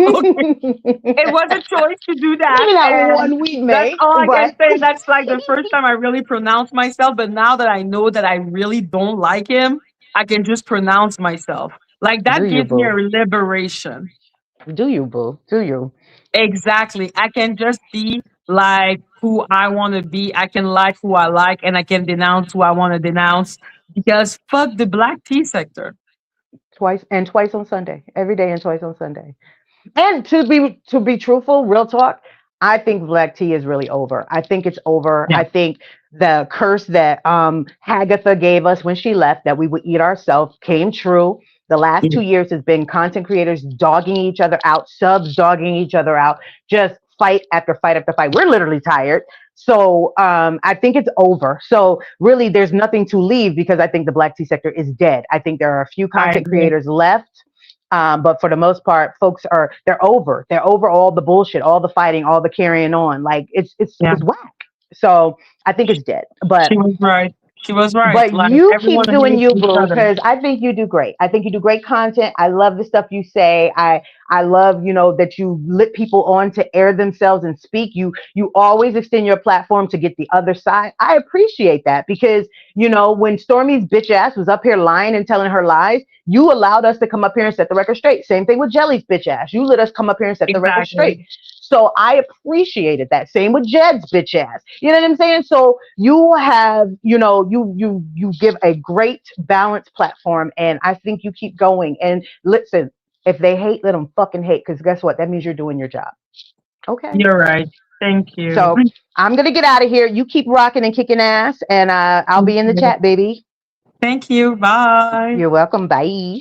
Okay.
Maybe
It was a choice to do that.
not
And
one we
that's
make,
all I can
but
say. That's like the first time I really pronounced myself. But now that I know that I really don't like him, I can just pronounce myself. Like
do
that
you,
gives me a
boo?
liberation.
Do you, boo? Do you?
Exactly. I can just be like who I want to be. I can like who I like and I can denounce who I want to denounce because fuck the black tea sector.
Twice and twice on Sunday. Every day and twice on Sunday. And to be truthful, real talk, I think black tea is really over. I think it's over.
Yeah.
I think the curse that Hagatha gave us when she left, that we would eat ourselves, came true. The last 2 years has been content creators dogging each other out, subs dogging each other out, just fight after fight after fight. We're literally tired. So I think it's over. So really, there's nothing to leave because I think the black tea sector is dead. I think there are a few
I
content
agree.
creators left, but for the most part, folks are they're over. They're over all the bullshit, all the fighting, all the carrying on. Like
Yeah.
it's whack. So I think it's dead.
She was right. She was right.
But
Like
you keep
everyone
doing
hates
you,
each
boo,
other.
because I think you do great. I think you do great content. I love the stuff you say. I love, that you lit people on to air themselves and speak. You always extend your platform to get the other side. I appreciate that because when Stormy's bitch ass was up here lying and telling her lies, you allowed us to come up here and set the record straight. Same thing with Jelly's bitch ass. You let us come up here and set the record
Exactly.
straight. So I appreciated that. Same with Jed's bitch ass. You know what I'm saying? So you have, you give a great balanced platform, and I think you keep going. And listen, if they hate, let them fucking hate, because guess what? That means you're doing your job. Okay.
You're right. Thank you.
So I'm gonna get out of here. You keep rocking and kicking ass, and I'll
Thank
be in the
you.
chat, baby.
Thank you. Bye.
You're welcome. Bye.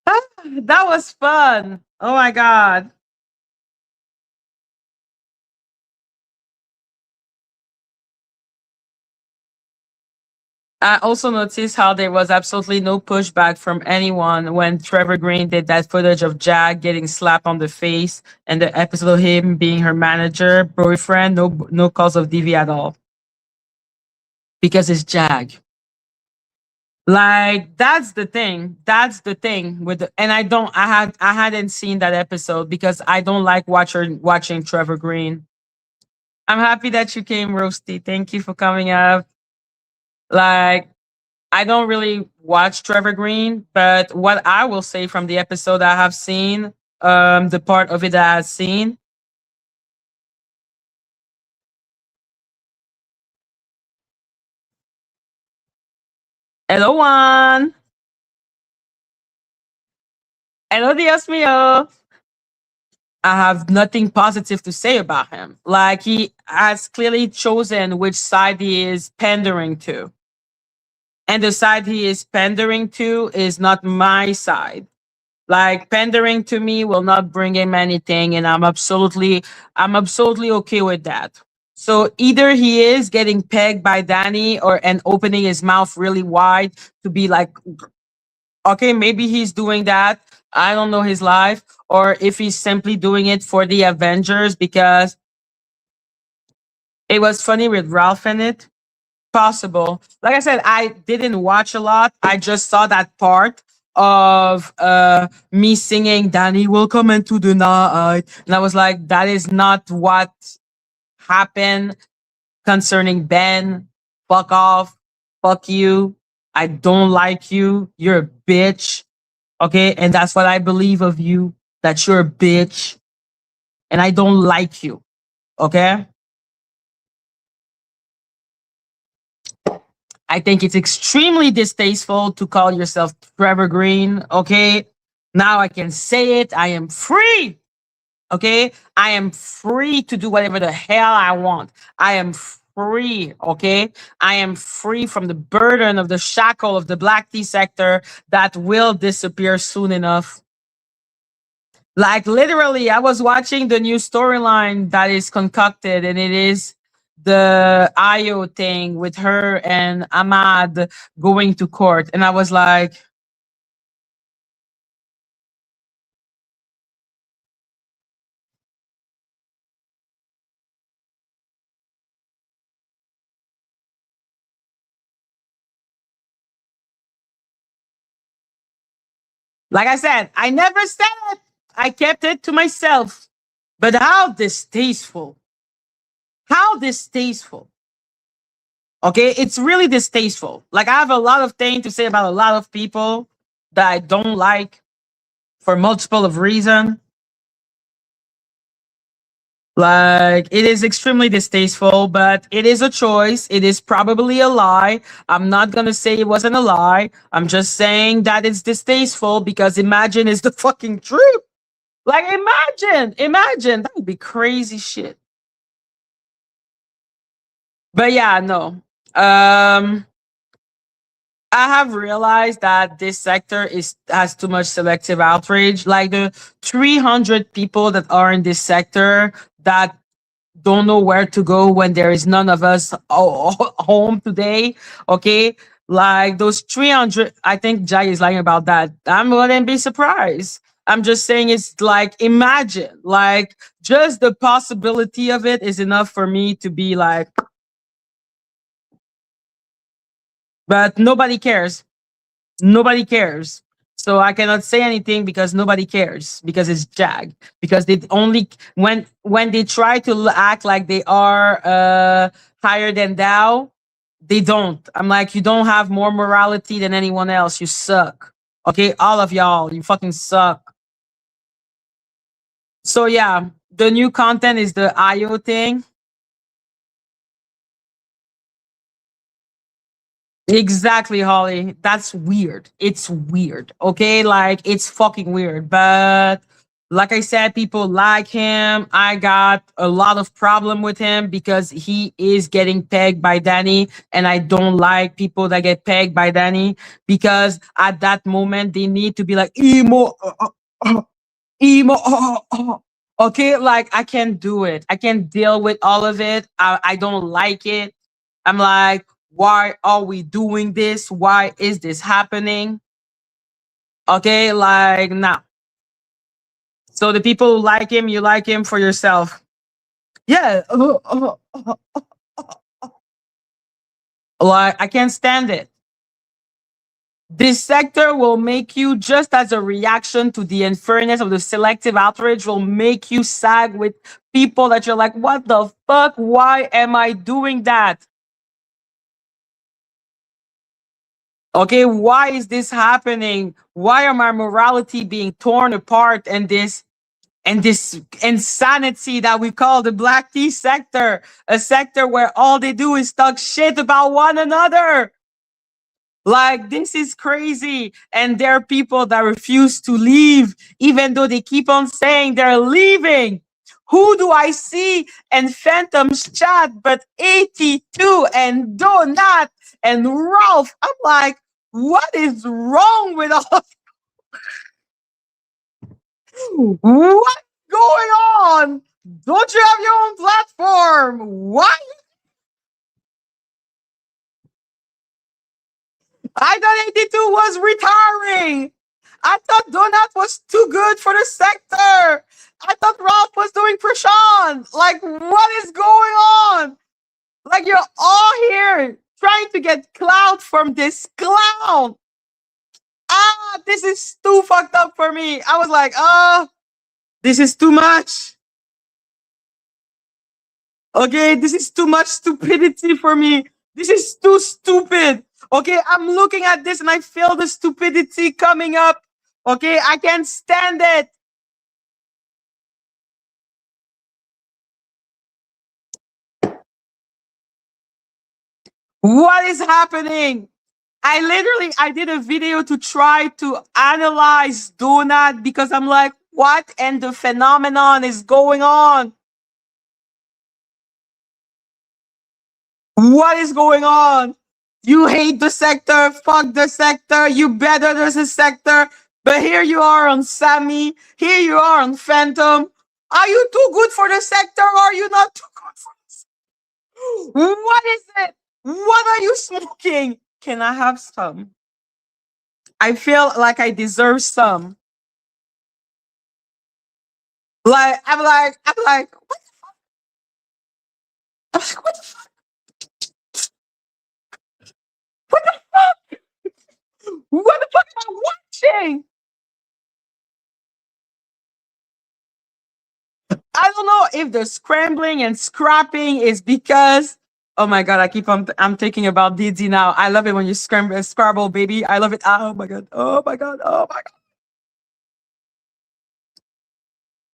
Ah, that was fun. Oh my God. I also noticed how there was absolutely no pushback from anyone when Trevor Green did that footage of Jag getting slapped on the face and the episode of him being her manager, boyfriend, no cause of DV at all. Because it's Jag. Like that's the thing. That's the thing with and I hadn't seen that episode because I don't like watching Trevor Green. I'm happy that you came, Roasty. Thank you for coming up. Like I don't really watch Trevor Green, but what I will say from the episode I have seen, the part of it that I've seen. Hello, one. Hello, Dios mío. I have nothing positive to say about him. Like he has clearly chosen which side he is pandering to. And the side he is pandering to is not my side. Like pandering to me will not bring him anything, and I'm absolutely okay with that. So either he is getting pegged by Danny or and opening his mouth really wide to be like, okay, maybe he's doing that. I don't know his life, or if he's simply doing it for the Avengers because it was funny with Ralph in it. Possible. Like I said, I didn't watch a lot. I just saw that part of me singing Danny will come into the night. And I was like, that is not what happened concerning Ben. Fuck off. Fuck you. I don't like you. You're a bitch. Okay. And that's what I believe of you, that you're a bitch. And I don't like you. Okay. I think it's extremely distasteful to call yourself Trevor Green. Okay. Now I can say it. I am free. Okay. I am free to do whatever the hell I want. I am free. Okay. I am free from the burden of the shackle of the black tea sector that will disappear soon enough. Like literally, I was watching the new storyline that is concocted, and it is the Ayo thing with her and Ahmad going to court. And I was like I said, I never said it. I kept it to myself. But how distasteful. How distasteful. Okay, it's really distasteful. Like I have a lot of things to say about a lot of people that I don't like for multiple of reasons. Like it is extremely distasteful, but it is a choice. It is probably a lie. I'm not gonna say it wasn't a lie. I'm just saying that it's distasteful because imagine is the fucking truth. Like imagine that would be crazy shit. But yeah, no. I have realized that this sector is has too much selective outrage. Like the 300 people that are in this sector that don't know where to go when there is none of us home today. Okay. Like those 300, I think Jai is lying about that. I wouldn't be surprised. I'm just saying it's like, imagine, like, just the possibility of it is enough for me to be like, but nobody cares. Nobody cares. So I cannot say anything because nobody cares because it's Jag. Because they only when they try to act like they are higher than thou, they don't. I'm like, you don't have more morality than anyone else. You suck. Okay, all of y'all, you fucking suck. So yeah, the new content is the IO thing. Exactly, Holly. That's weird. It's weird. Okay, like it's fucking weird. But like I said, people like him. I got a lot of problem with him because he is getting pegged by Danny, and I don't like people that get pegged by Danny because at that moment they need to be like emo, emo. Okay, like I can't do it. I can't deal with all of it. I don't like it. I'm like, why are we doing this? Why is this happening? Okay, like now. So the people who like him, you like him for yourself. Yeah. Like I can't stand it. This sector will make you, just as a reaction to the unfairness of the selective outrage, will make you sag with people that you're like, what the fuck? Why am I doing that? Okay, why is this happening? Why are my morality being torn apart and this insanity that we call the black tea sector, a sector where all they do is talk shit about one another? Like, this is crazy. And there are people that refuse to leave, even though they keep on saying they're leaving. Who do I see in Phantom's chat but 82 and Donat and Ralph? I'm like, what is wrong with all? What's going on? Don't you have your own platform? What? I thought 82 was retiring. I thought Donut was too good for the sector. I thought Ralph was doing Prashan. Like, what is going on? Like, you're all here trying to get clout from this clown. This is too fucked up for me. I was like, this is too much. Okay, this is too much stupidity for me. This is too stupid. Okay, I'm looking at this and I feel the stupidity coming up. Okay, I can't stand it. What is happening? I did a video to try to analyze Donut because I'm like, what and the phenomenon is going on? What is going on? You hate the sector, fuck the sector, you better there's a sector, but here you are on Sammy, here you are on Phantom. Are you too good for the sector or are you not too good for the sector? What is it? What are you smoking? Can I have some? I feel like I deserve some. I'm like, what the fuck? What the fuck? What the fuck am I watching? I don't know if the scrambling and scrapping is because. Oh my god! I'm thinking about Didi now. I love it when you scramble and scrabble, baby. I love it. Oh my god! Oh my god! Oh my god!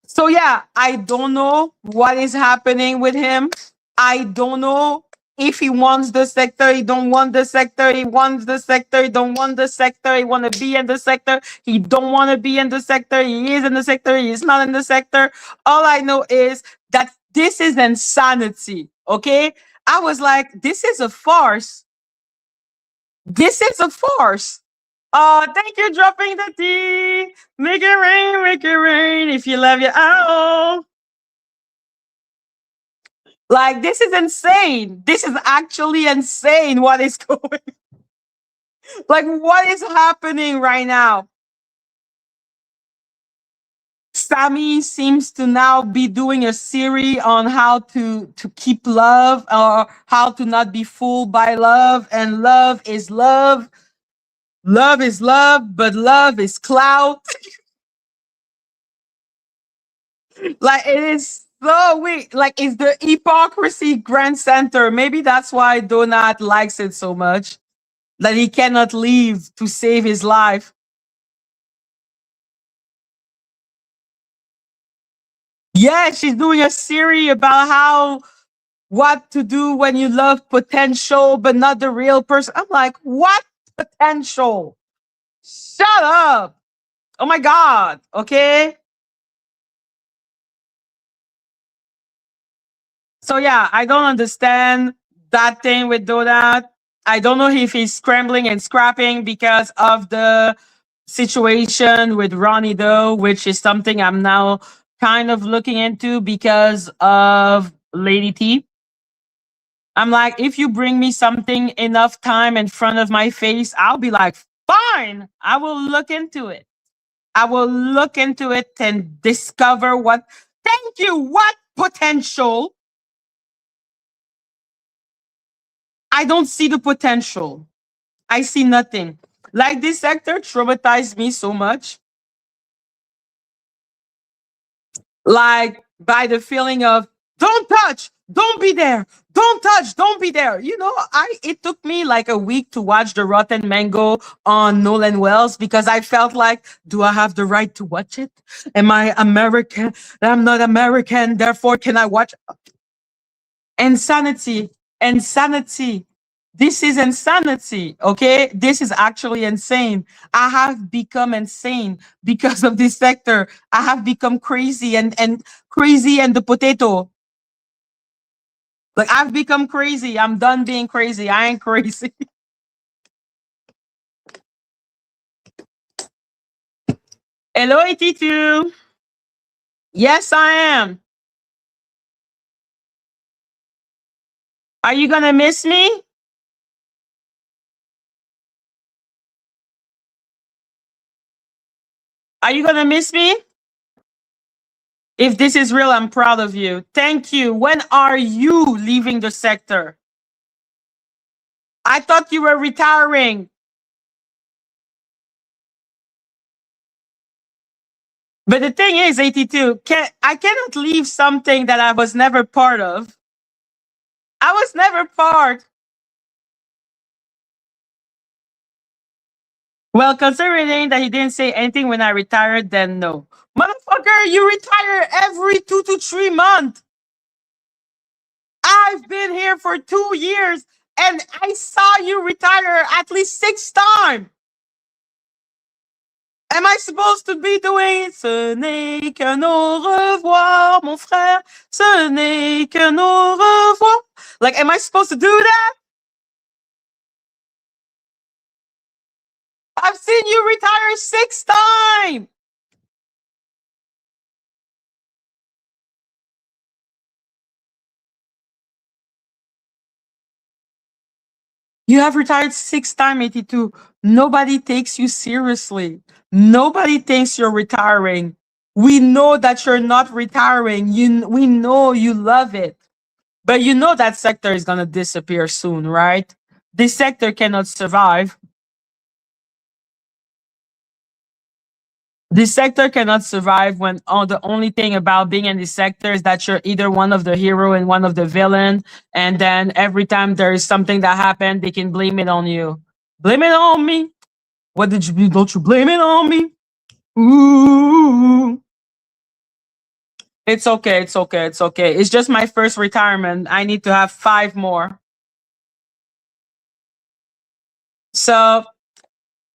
So yeah, I don't know what is happening with him. I don't know if he wants the sector, he don't want the sector, he wants the sector, he don't want the sector, he want to be in the sector, he don't want to be in the sector, he is in the sector, he is not in the sector. All I know is that this is insanity. Okay? I was like, this is a farce. This is a farce. Thank you, dropping the tea. Make it rain, make it rain. If you love your owl. Like, this is insane. This is actually insane what is going. Like, what is happening right now? Sammy seems to now be doing a series on how to keep love or how to not be fooled by love, and love is love. Love is love, but love is clout. Like, it is so weak. Like, it's the hypocrisy grand center. Maybe that's why Donut likes it so much that he cannot leave to save his life. Yeah, she's doing a series about how what to do when you love potential but not the real person. I'm like, what potential? Shut up. Oh my god. Okay. So yeah, I don't understand that thing with Donut. I don't know if he's scrambling and scrapping because of the situation with Ronnie Doe, which is something I'm now kind of looking into because of Lady T. I'm like, if you bring me something enough time in front of my face, I'll be like, fine, I will look into it. I will look into it and discover what, thank you, what potential. I don't see the potential. I see nothing. Like, this sector traumatized me so much. Like, by the feeling of don't touch, don't be there, don't touch, don't be there. You know, I it took me like a week to watch the Rotten Mango on Nolan Wells because I felt like, do I have the right to watch it? Am I American? I'm not American, therefore can I watch? Insanity, insanity. This is insanity. Okay, this is actually insane. I have become insane because of this sector. I have become crazy and crazy and the potato. Like, I've become crazy. I'm done being crazy. I ain't crazy. Hello, 82. Yes, I am. Are you gonna miss me? Are you gonna miss me? If this is real, I'm proud of you. Thank you. When are you leaving the sector? I thought you were retiring. But the thing is, 82, I cannot leave something that I was never part of. I was never part. Well, considering that he didn't say anything when I retired, then no. Motherfucker, you retire every 2 to 3 months. I've been here for 2 years and I saw you retire at least 6 times. Am I supposed to be doing ce n'est qu'un au revoir, mon frère? Ce n'est qu'un au revoir. Like, am I supposed to do that? I've seen you retire 6 times. You have retired 6 times, 82. Nobody takes you seriously. Nobody thinks you're retiring. We know that you're not retiring. We know you love it. But you know that sector is going to disappear soon, right? This sector cannot survive. This sector cannot survive when the only thing about being in this sector is that you're either one of the hero and one of the villain, and then every time there is something that happened, they can blame it on you. Blame it on me. What did you do? Don't you blame it on me? Ooh. It's okay. It's okay. It's okay. It's just my first retirement. I need to have 5 more. So,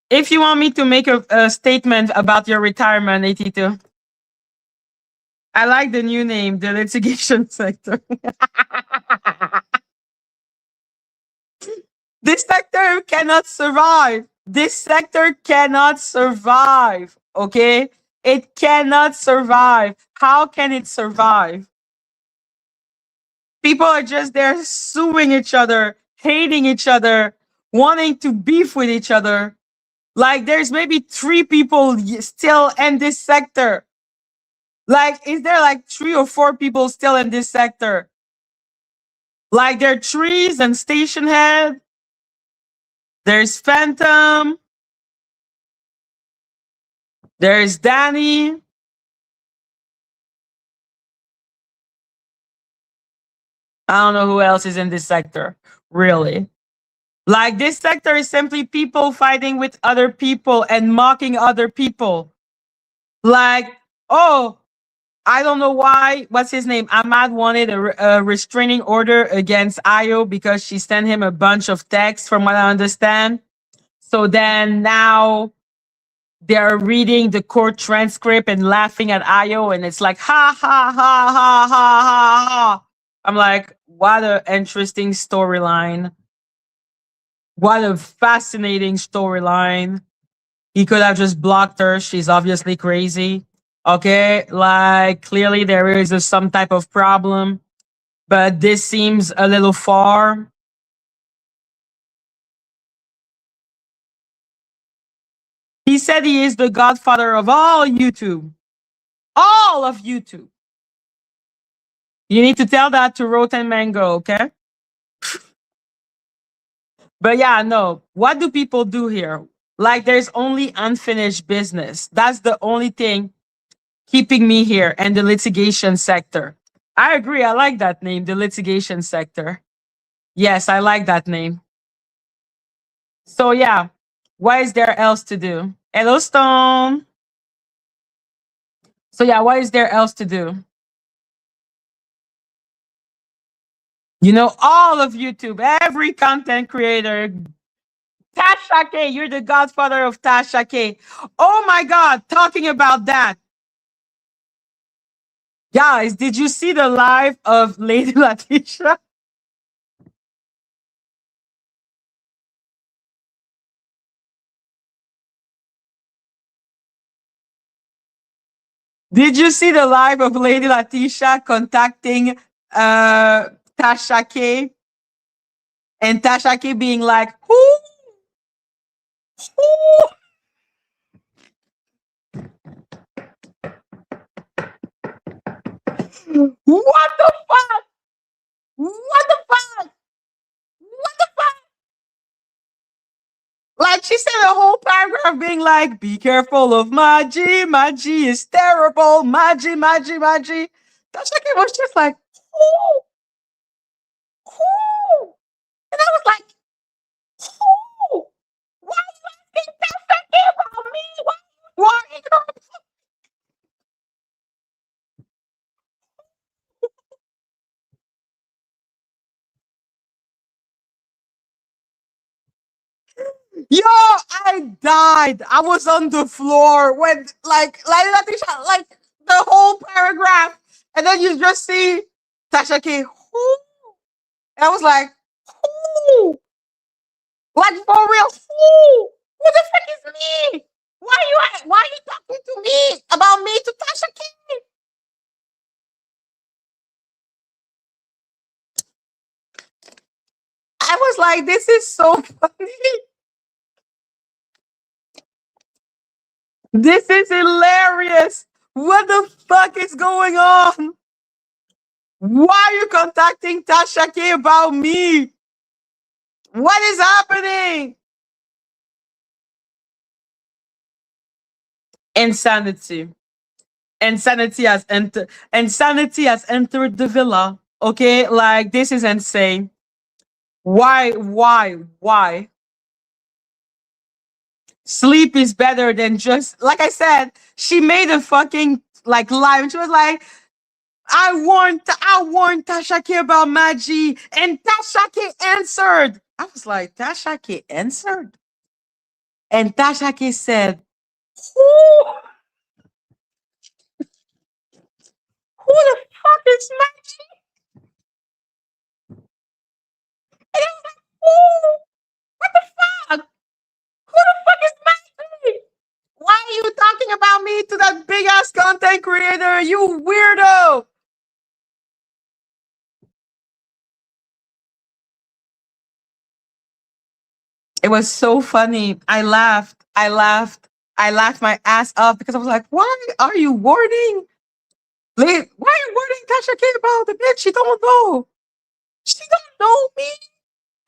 if you want me to make a statement about your retirement, 82, I like the new name, the litigation sector. This sector cannot survive. This sector cannot survive. Okay? It cannot survive. How can it survive? People are just there suing each other, hating each other, wanting to beef with each other. Like, there's maybe 3 people still in this sector. Like, is there like 3 or 4 people still in this sector? Like, there are Trees and Station Head. There's Phantom. There's Danny. I don't know who else is in this sector, really. Like, this sector is simply people fighting with other people and mocking other people. Like, oh, I don't know why. What's his name? Ahmad wanted a restraining order against Ayo because she sent him a bunch of texts, from what I understand. So then now they're reading the court transcript and laughing at Ayo, and it's like, ha, ha, ha, ha, ha, ha, ha. I'm like, what an interesting storyline. What a fascinating storyline. He could have just blocked her. She's obviously crazy. Okay, like, clearly there is some type of problem, but this seems a little far. He said he is the godfather of all YouTube. All of YouTube. You need to tell that to Rotten Mango, okay? But yeah, no. What do people do here? Like, there's only unfinished business. That's the only thing keeping me here, and the litigation sector. I agree. I like that name, the litigation sector. Yes, I like that name. So yeah, what is there else to do? Hello, Stone. So yeah, what is there else to do? You know, all of YouTube, every content creator. Tasha K, you're the godfather of Tasha K. Oh my God, talking about that. Guys, did you see the live of Lady Latisha? Did you see the live of Lady Latisha contacting Tasha K? And Tasha K being like, who? Who? What the fuck? What the fuck? What the fuck? Like, she said a whole paragraph being like, "Be careful of Madgie. Madgie is terrible. Madgie, Madgie, Madgie." Tasha K was just like, "Who? Who?" And I was like, "Who? Why are you asking Tasha K about me? Why are you?" Yo, I died. I was on the floor when Latisha, like the whole paragraph, and then you just see Tasha K. Who? And I was like, who? Like for real? Who? Who the fuck is me? Why are you talking to me about me to Tasha K? I was like, this is so funny. This is hilarious. What the fuck is going on? Why are you contacting Tasha K about me? What is happening? Insanity. Insanity has entered the villa. Okay, like this is insane. Why? Sleep is better than just like I said, she made a fucking like live and she was like, I warned Tasha K about Madgie, and Tasha K answered. I was like, Tasha K answered? And Tasha K said, Who who the fuck is Madgie? And I was like, who? What the fuck? Who the fuck is Madgie? Why are you talking about me to that big ass content creator? You weirdo. It was so funny. I laughed my ass off because I was like, why are you warning? Why are you warning Tasha K about the bitch? She don't know. She don't know me.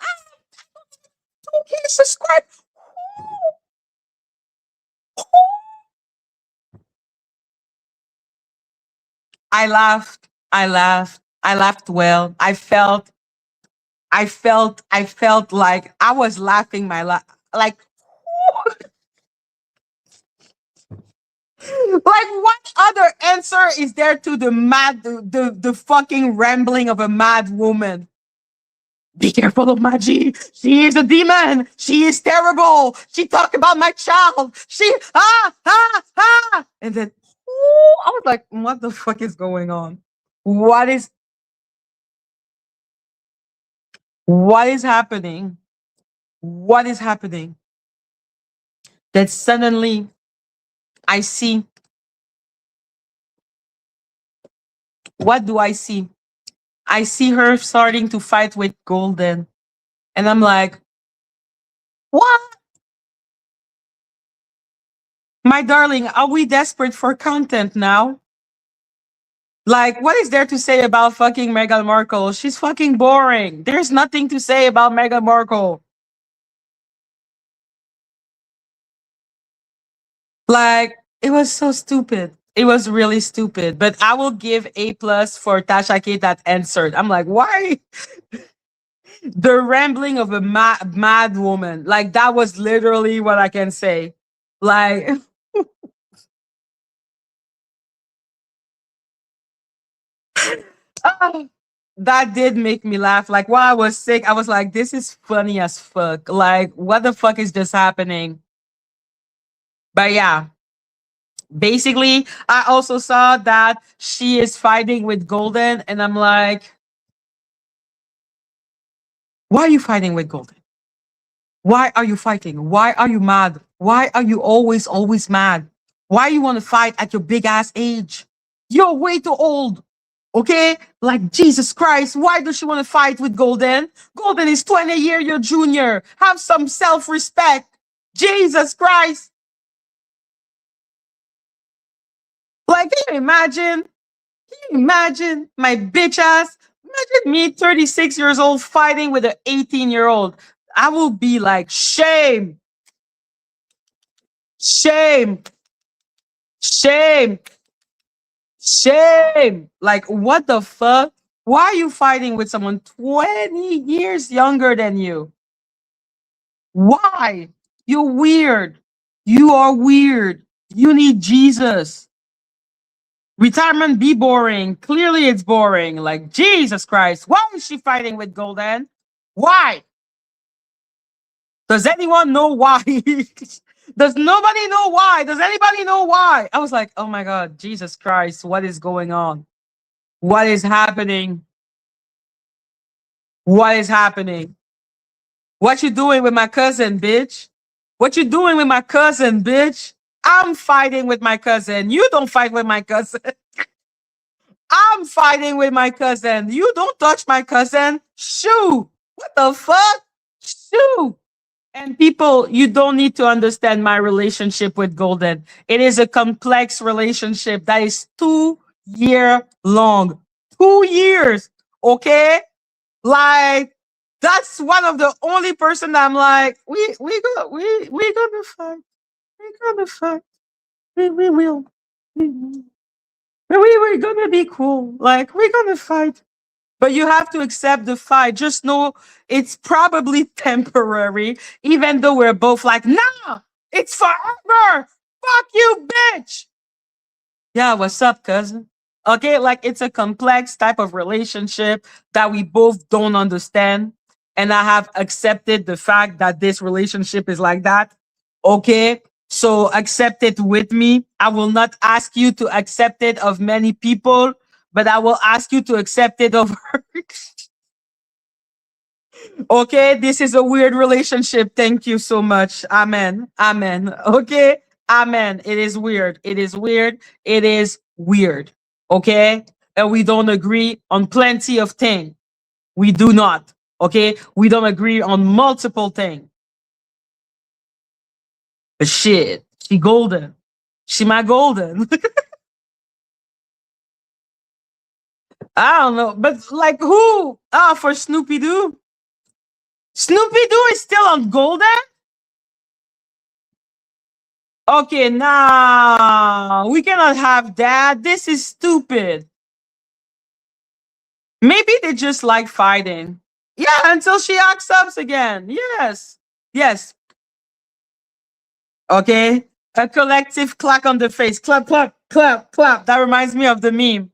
I don't care. Subscribe. I laughed. I laughed well. I felt like I was laughing my like like what other answer is there to the fucking rambling of a mad woman? Be careful of Madgie. She is a demon. She is terrible. She talked about my child. And then ooh, I was like, what the fuck is going on? What is what is happening? What is happening? That suddenly I see, what do I see? I see her starting to fight with Golden. And I'm like, what? My darling, are we desperate for content now? Like, what is there to say about fucking Meghan Markle? She's fucking boring. There's nothing to say about Meghan Markle. Like, it was so stupid. It was really stupid. But I will give A plus for Tasha K that answered. I'm like, why? The rambling of a mad woman. Like, that was literally what I can say. Like, ah, that did make me laugh. Like while I was sick, I was like, this is funny as fuck. Like, what the fuck is just happening? But yeah, basically, I also saw that she is fighting with Golden, and I'm like, why are you fighting with Golden? Why are you fighting? Why are you mad? Why are you always mad? Why you want to fight at your big ass age? You're way too old. Okay? Like Jesus Christ, why does she want to fight with Golden? Golden is 20 year your junior. Have some self-respect. Jesus Christ. Like, can you imagine? Can you imagine my bitch ass? Imagine me, 36 years old, fighting with an 18-year-old. I will be like, shame. Shame. Shame. Shame. Like, what the fuck? Why are you fighting with someone 20 years younger than you? Why? You're weird. You are weird. You need Jesus. Retirement be boring. Clearly it's boring. Like, Jesus Christ. Why is she fighting with Golden? Why? Does anyone know why? Does nobody know why? Does anybody know why? I was like, oh my God, Jesus Christ, what is going on? What is happening? What is happening? What you doing with my cousin, bitch? What you doing with my cousin, bitch? I'm fighting with my cousin. You don't fight with my cousin. I'm fighting with my cousin. You don't touch my cousin. Shoo. What the fuck? Shoo. And people, you don't need to understand my relationship with Golden. It is a complex relationship that is 2 year long. 2 years. Okay? Like, that's one of the only person that I'm like, we gonna fight. We gonna fight. We will. We're gonna be cool. Like, we're gonna fight. But you have to accept the fight. Just know it's probably temporary, even though we're both like, nah, it's forever. Fuck you, bitch. Yeah, what's up, cousin? Okay, like it's a complex type of relationship that we both don't understand. And I have accepted the fact that this relationship is like that. Okay, so accept it with me. I will not ask you to accept it of many people, but I will ask you to accept it of her. Okay, this is a weird relationship. Thank you so much. Amen. Amen. Okay. Amen. It is weird. It is weird. It is weird. Okay. And we don't agree on plenty of things. We do not. Okay. We don't agree on multiple things. But shit, she golden. She my golden. I don't know. But like who? Ah, for Snoopy Doo. Snoopy Doo is still on golden? Okay, nah, we cannot have that. This is stupid. Maybe they just like fighting. Yeah, until she acts up again. Yes. Yes. Okay. A collective clap on the face. Clap, clap, clap, clap. That reminds me of the meme.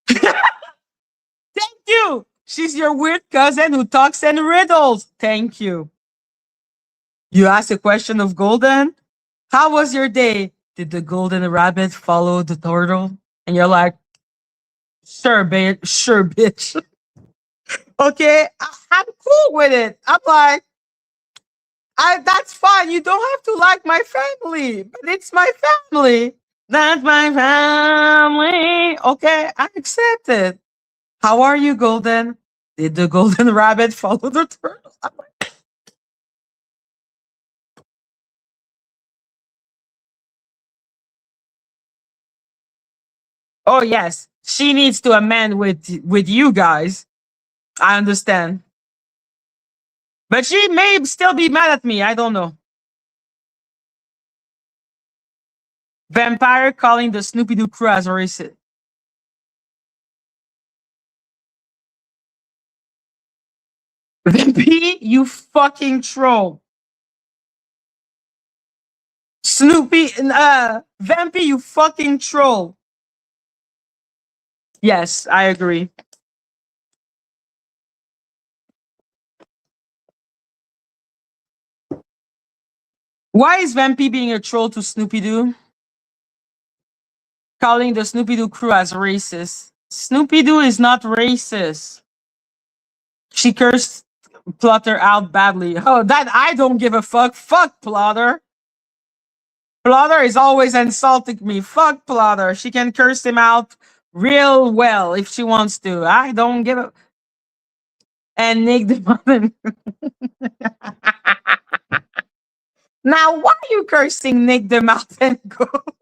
Thank you. She's your weird cousin who talks in riddles. Thank you. You asked a question of Golden. How was your day? Did the golden rabbit follow the turtle? And you're like, sure, bitch. Sure, bitch. Okay, I'm cool with it. I'm like, that's fine. You don't have to like my family, but it's my family. That's my family. Okay, I accept it. How are you, Golden? Did the golden rabbit follow the turtle? I'm like, oh yes, she needs to amend with you guys. I understand, but she may still be mad at me. I don't know. Vampire calling the Snoopy Doo crew as racist. Vampy, you fucking troll. Snoopy, Vampy, you fucking troll. Yes, I agree. Why is Vampy being a troll to Snoopy Doo? Calling the Snoopy Doo crew as racist. Snoopy Doo is not racist. She cursed Plotter out badly. Oh, that I don't give a fuck. Fuck Plotter. Plotter is always insulting me. Fuck Plotter. She can curse him out real well if she wants to. I don't give a. And Nick the Mother. Now, why are you cursing Nick the Mountain Goat?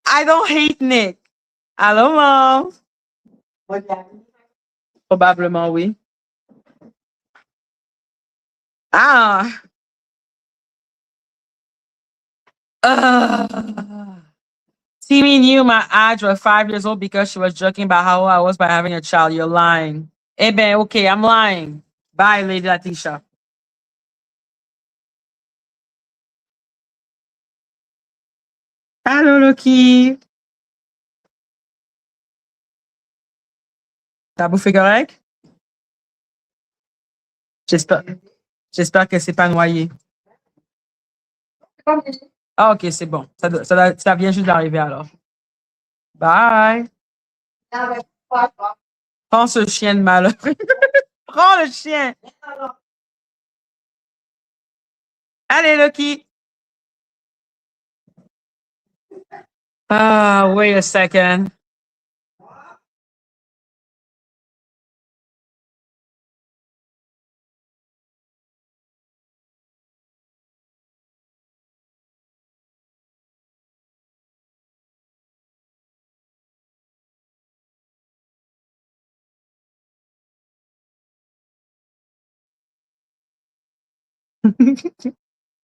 I don't hate Nick. Allô, mom? Probablement, oui. Ah. Uh, Timmy knew my age was 5 years old because she was joking about how old I was by having a child. You're lying. Eh ben, okay, I'm lying. Bye, Lady Latisha. Allô, Loki. T'as bouffé correct? J'espère, j'espère que c'est pas noyé. Ah, ok, c'est bon. Ça vient juste d'arriver alors. Bye. Prends ce chien de malheur. Prends le chien. Allez, Loki. Ah, wait a second.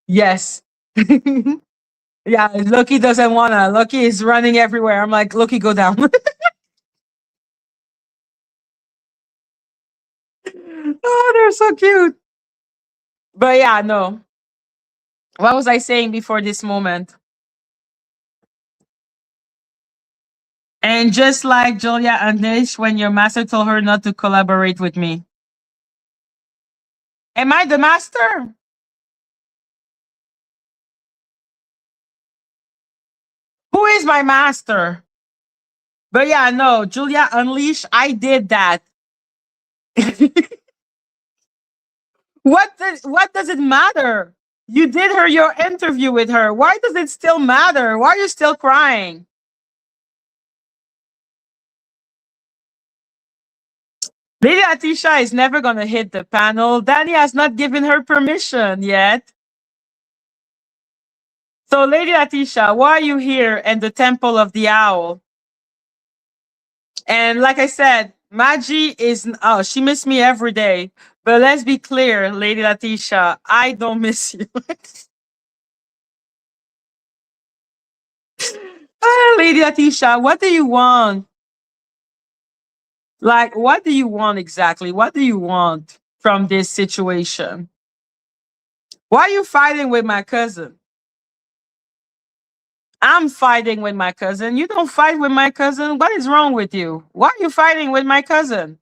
Yes. Yeah, Loki doesn't wanna. Loki is running everywhere. I'm like, Loki, go down. Oh, they're so cute. But yeah, no. What was I saying before this moment? And just like Julia Andrich, when your master told her not to collaborate with me. Am I the master? Who is my master? But yeah, no, Julia Unleash, I did that. What does it matter? You did her your interview with her. Why does it still matter? Why are you still crying? Lady Atisha is never gonna hit the panel. Danny has not given her permission yet. So, Lady Atisha, why are you here in the Temple of the Owl? And like I said, Madgie is oh, she missed me every day. But let's be clear, Lady Latisha, I don't miss you. Ah, Lady Latisha, what do you want? Like, what do you want exactly? What do you want from this situation? Why are you fighting with my cousin? I'm fighting with my cousin. You don't fight with my cousin. What is wrong with you? Why are you fighting with my cousin?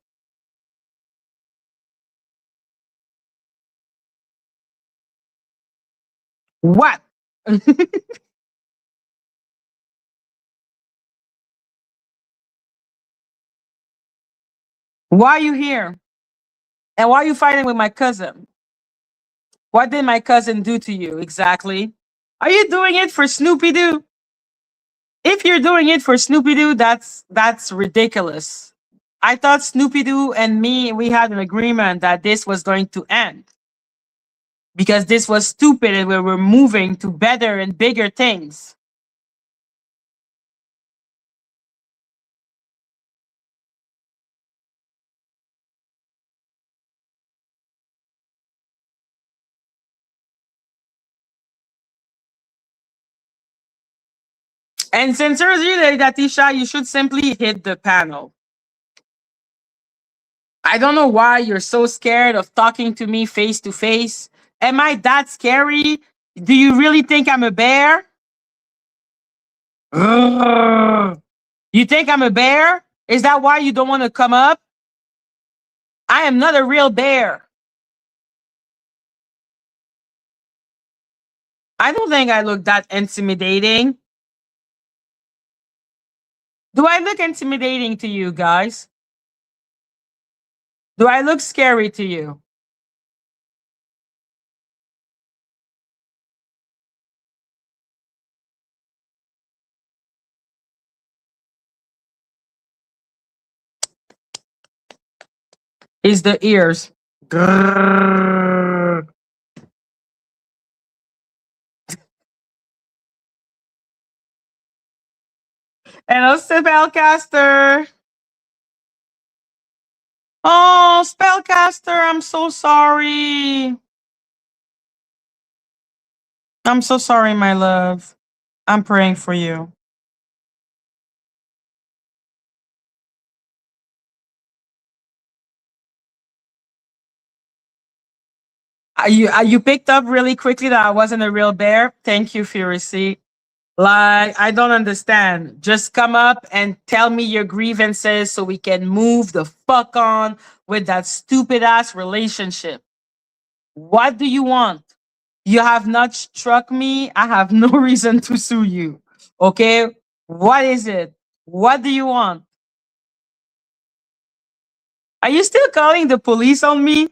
What? Why are you here? And why are you fighting with my cousin? What did my cousin do to you exactly? Are you doing it for Snoopy Doo? If you're doing it for Snoopy Doo, that's ridiculous. I thought Snoopy Doo and me we had an agreement that this was going to end because this was stupid and we were moving to better and bigger things. And sincerely, Datisha, you should simply hit the panel. I don't know why you're so scared of talking to me face to face. Am I that scary? Do you really think I'm a bear? Ugh. You think I'm a bear? Is that why you don't want to come up? I am not a real bear. I don't think I look that intimidating. Do I look intimidating to you guys? Do I look scary to you? Is the ears. Grrr. Hello, Spellcaster. Oh, Spellcaster, I'm so sorry. I'm so sorry, my love. I'm praying for you. You picked up really quickly that I wasn't a real bear. Thank you for your receipt. Like, I don't understand. Just come up and tell me your grievances so we can move the fuck on with that stupid ass relationship. What do you want? You have not struck me. I have no reason to sue you. Okay? What is it? What do you want? Are you still calling the police on me?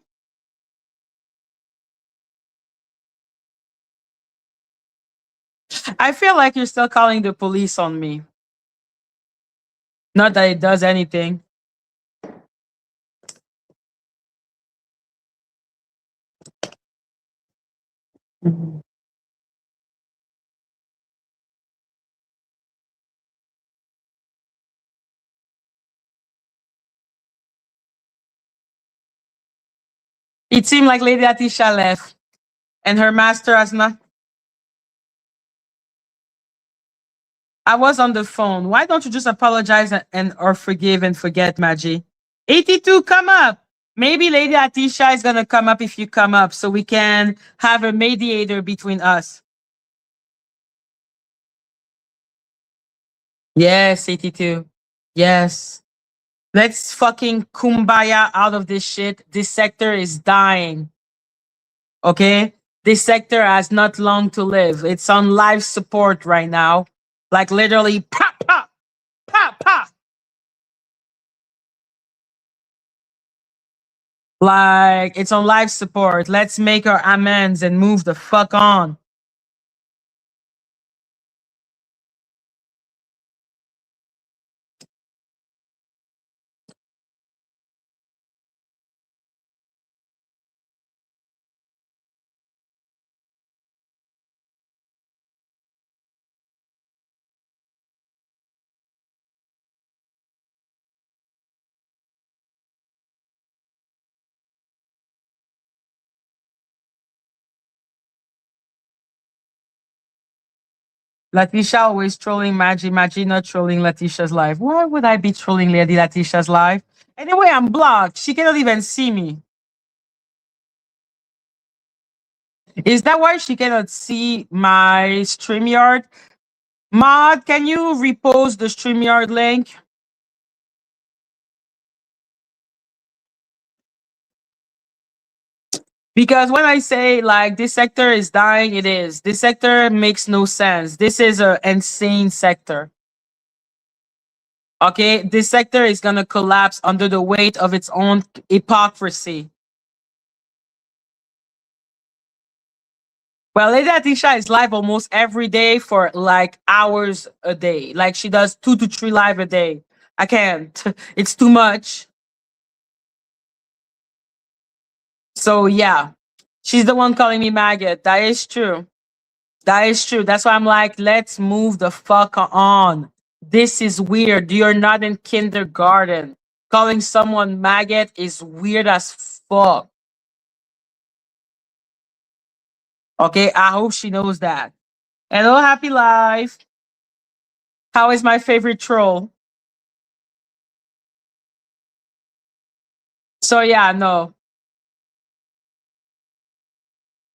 I feel like you're still calling the police on me. Not that it does anything. Mhm. It seemed like Lady Atisha left and her master has not. I was on the phone. Why don't you just apologize and or forgive and forget, Madgie? 82, come up. Maybe Lady Atisha is gonna come up if you come up so we can have a mediator between us. Yes, 82. Yes. Let's fucking kumbaya out of this shit. This sector is dying. Okay? This sector has not long to live. It's on life support right now. Like literally pop, pop, pop, pop. Like it's on life support. Let's make our amends and move the fuck on. Letitia always trolling Maggie. Maggie not trolling Letitia's life. Why would I be trolling Lady Letitia's life? Anyway, I'm blocked. She cannot even see me. Is that why she cannot see my StreamYard? Mod, can you repost the StreamYard link? Because when I say like this sector is dying, it is. This sector makes no sense. This is an insane sector. Okay, this sector is gonna collapse under the weight of its own hypocrisy. Well, Lady Atisha is live almost every day for like hours a day. Like she does 2 to 3 live a day. I can't. It's too much. So yeah, she's the one calling me maggot. That is true. That is true. That's why I'm like, let's move the fuck on. This is weird. You're not in kindergarten. Calling someone maggot is weird as fuck. Okay, I hope she knows that. Hello, happy life. How is my favorite troll? So yeah, no.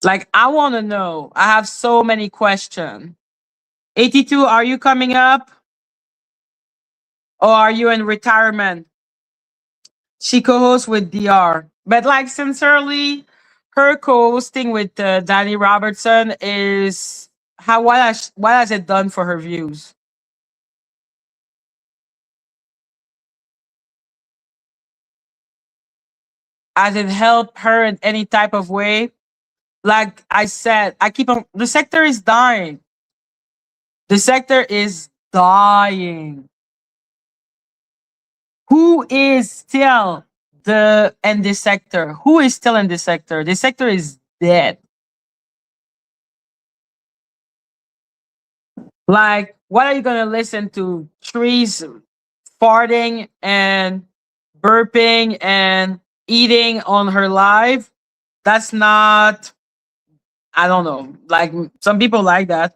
Like I want to know. I have so many questions. 82, are you coming up or are you in retirement? She co-hosts with DR. But like sincerely, her co-hosting with Danny Robertson is how what has it done for her views? Has it helped her in any type of way? Like I said, I keep on the sector is dying. The sector is dying. Who is still the in this sector? Who is still in this sector? This sector is dead. Like, what are you gonna listen to? Trees farting and burping and eating on her live? That's not. I don't know. Like some people like that.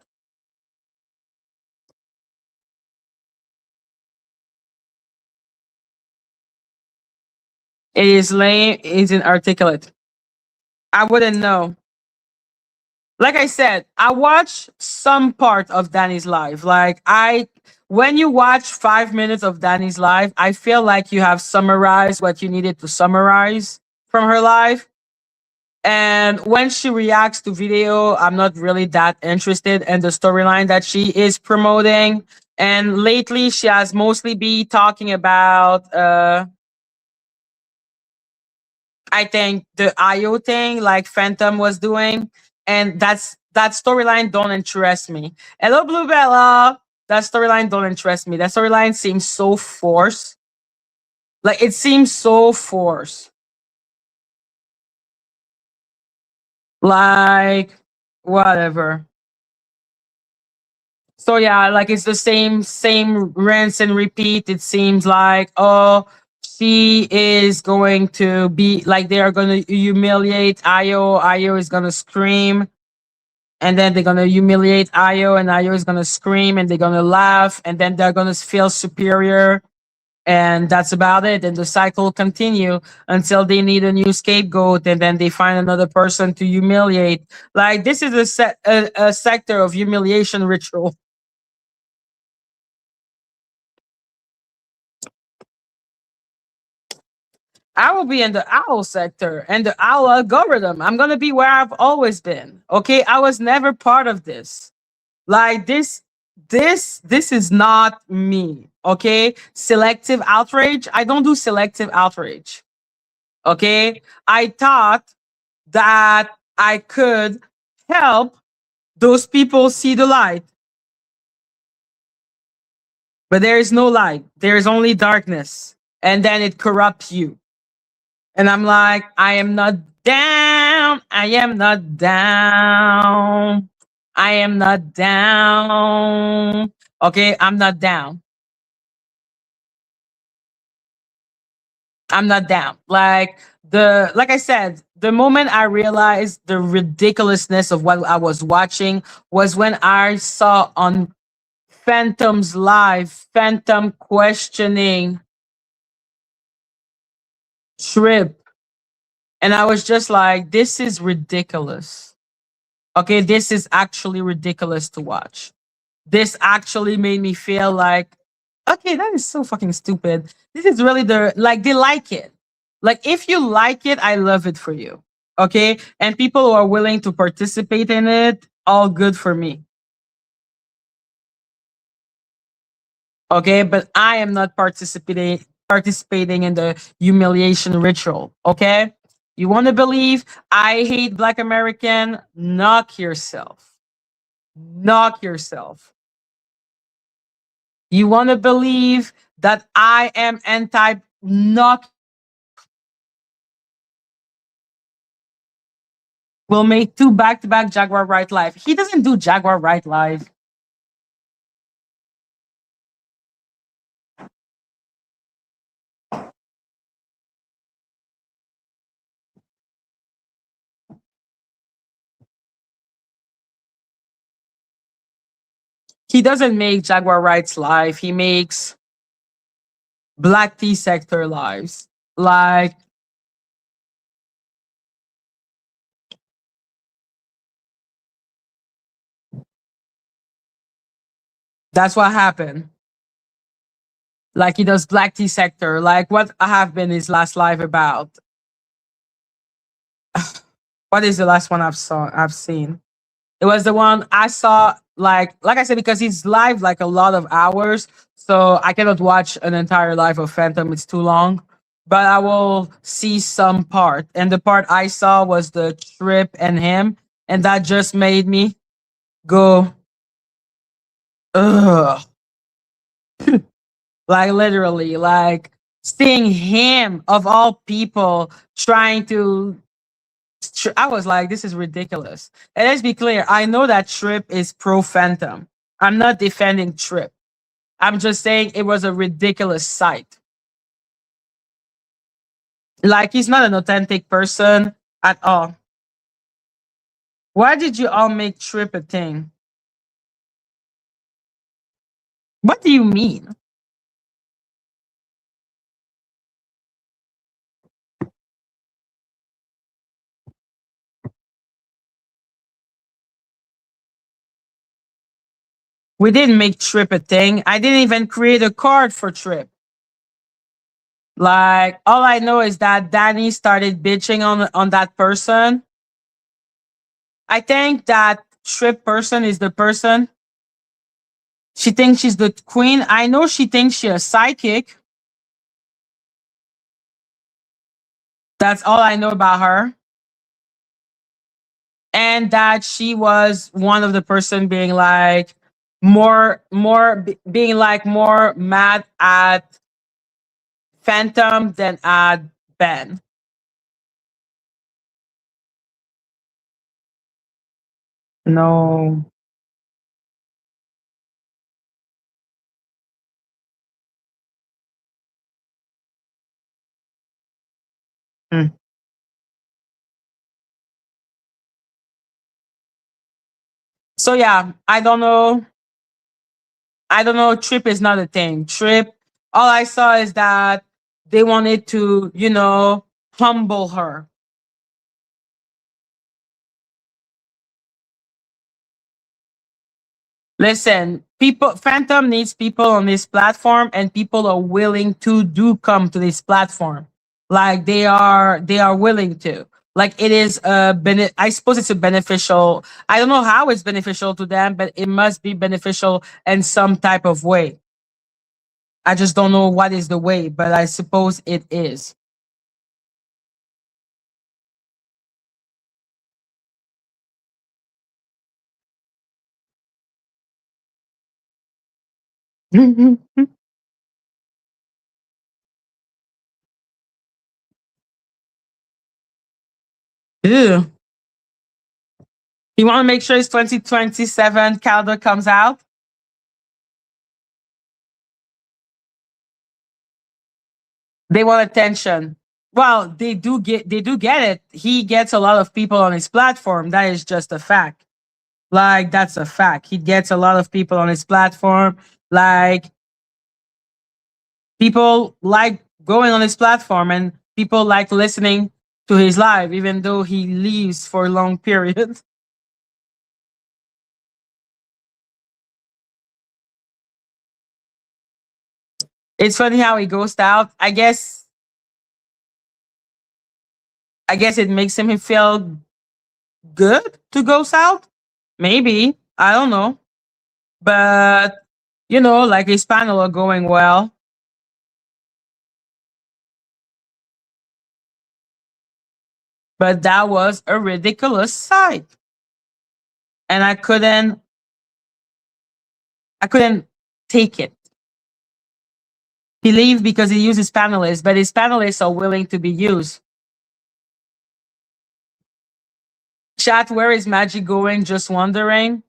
It is lame. It's inarticulate. I wouldn't know. Like I said, I watch some part of Danny's life. When you watch 5 minutes of Danny's life, I feel like you have summarized what you needed to summarize from her life. And when she reacts to video, I'm not really that interested in the storyline that she is promoting. And lately, she has mostly been talking about I think the IO thing, like Phantom was doing, and that storyline don't interest me. Hello, Blue Bella. That storyline don't interest me. That storyline seems so forced. Like it seems so forced. Like whatever. So yeah, like it's the same rinse and repeat. It seems like oh she is going to be like they are gonna humiliate Io. Io is gonna scream and then they're gonna humiliate Io, and Io is gonna scream, and they're gonna laugh, and then they're gonna feel superior, and that's about it. And the cycle continue until they need a new scapegoat, and then they find another person to humiliate. Like this is a sector of humiliation ritual. I will be in the owl sector and the owl algorithm. I'm gonna be where I've always been. Okay, I was never part of this. Like this is not me. Okay, selective outrage. I don't do selective outrage. Okay, I thought that I could help those people see the light, but there is no light. There is only darkness, and then it corrupts you. And I'm like, I am not down. I am not down. I am not down. Okay, I'm not down. I'm not down. Like I said, the moment I realized the ridiculousness of what I was watching was when I saw on Phantom's live, Phantom questioning Trip. And I was just like, this is ridiculous. Okay, this is actually ridiculous to watch. This actually made me feel like, okay, that is so fucking stupid. This is really like they like it. Like if you like it, I love it for you. Okay, and people who are willing to participate in it, all good for me. Okay, but I am not participating in the humiliation ritual. Okay, you want to believe I hate Black American? Knock yourself. Knock yourself. You want to believe that I am anti knock will make two back-to-back Jaguar Right Live. He doesn't do Jaguar Right Live. He doesn't make Jaguar Rights live. He makes Black Tea Sector lives. Like that's what happened. Like he does Black Tea Sector. Like what have been his last live about? What is the last one I've seen? It was the one I saw, like I said, because he's live like a lot of hours, so I cannot watch an entire live of Phantom. It's too long. But I will see some part, and the part I saw was the Trip and him, and that just made me go, ugh, like literally, like seeing him of all people trying to I was like, this is ridiculous. And let's be clear, I know that Trip is pro Phantom. I'm not defending Trip. I'm just saying it was a ridiculous sight. Like he's not an authentic person at all. Why did you all make trip a thing? What do you mean? We didn't make trip a thing. I didn't even create a card for trip. Like all I know is that Danny started bitching on that person. I think that trip person is the person. She thinks she's the queen. I know she thinks she's a psychic. That's all I know about her. And that she was one of the person being like being like more mad at Phantom than at Ben. No. Mm. So yeah, I don't know. I don't know. Trip is not a thing. Trip. All I saw is that they wanted to, humble her. Listen, people, Phantom needs people on this platform, and people are willing to do come to this platform. Like they are willing to. Like it is I suppose it's a beneficial. I don't know how it's beneficial to them, but it must be beneficial in some type of way. I just don't know what is the way, but I suppose it is. Ew. You want to make sure his 2027 calendar comes out? They want attention. Well, they do get it. He gets a lot of people on his platform. That is just a fact. Like that's a fact. He gets a lot of people on his platform. Like people like going on his platform and people like listening to his live, even though he leaves for a long period. It's funny how he goes out. I guess it makes him feel good to go south. Maybe. I don't know. But like his panel are going well. But that was a ridiculous sight. And I couldn't take it. He leaves because he uses panelists, but his panelists are willing to be used. Chat, where is Madgie going? Just wondering.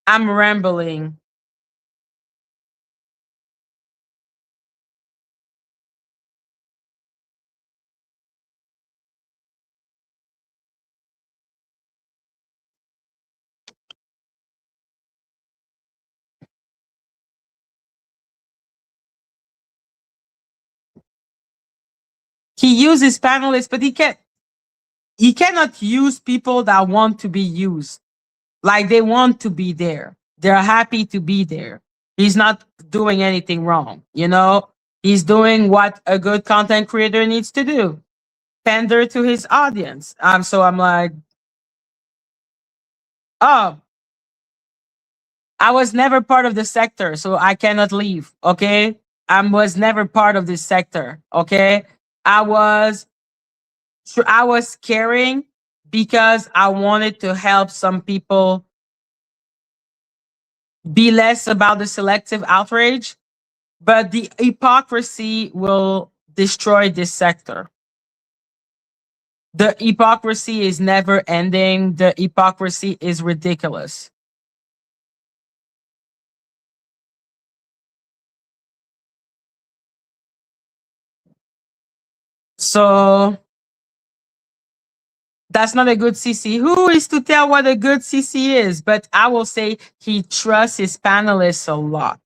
I'm rambling. He uses panelists, but he cannot use people that want to be used. Like they want to be there. They're happy to be there. He's not doing anything wrong. He's doing what a good content creator needs to do. Pander to his audience. So I'm like, oh, I was never part of the sector, so I cannot leave. Okay. I was never part of this sector. Okay. I was I was caring because I wanted to help some people be less about the selective outrage, but the hypocrisy will destroy this sector. The hypocrisy is never ending. The hypocrisy is ridiculous. So That's not a good CC. Who is to tell what a good CC is? But I will say he trusts his panelists a lot.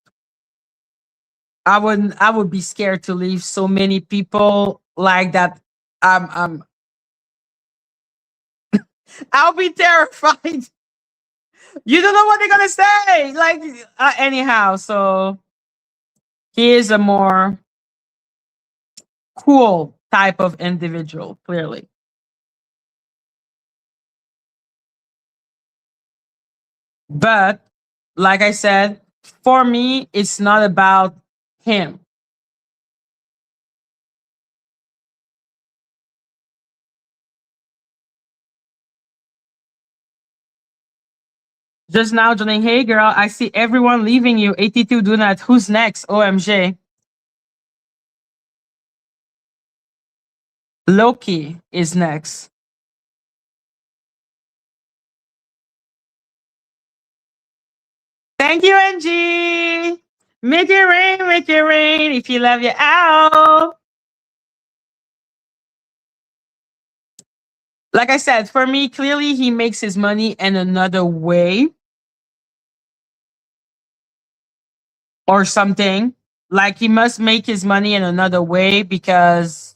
I would be scared to leave so many people like that. Um, I'll be terrified. You don't know what they're gonna say. Like anyhow, so he is a more cool type of individual, clearly. But like I said, for me, it's not about him. Just now, Johnny, hey girl, I see everyone leaving you. 82 do not. Who's next? OMG. Loki is next. Thank you, Angie. Make it rain, make it rain. If you love your owl. Like I said, for me, clearly he makes his money in another way or something. Like he must make his money in another way because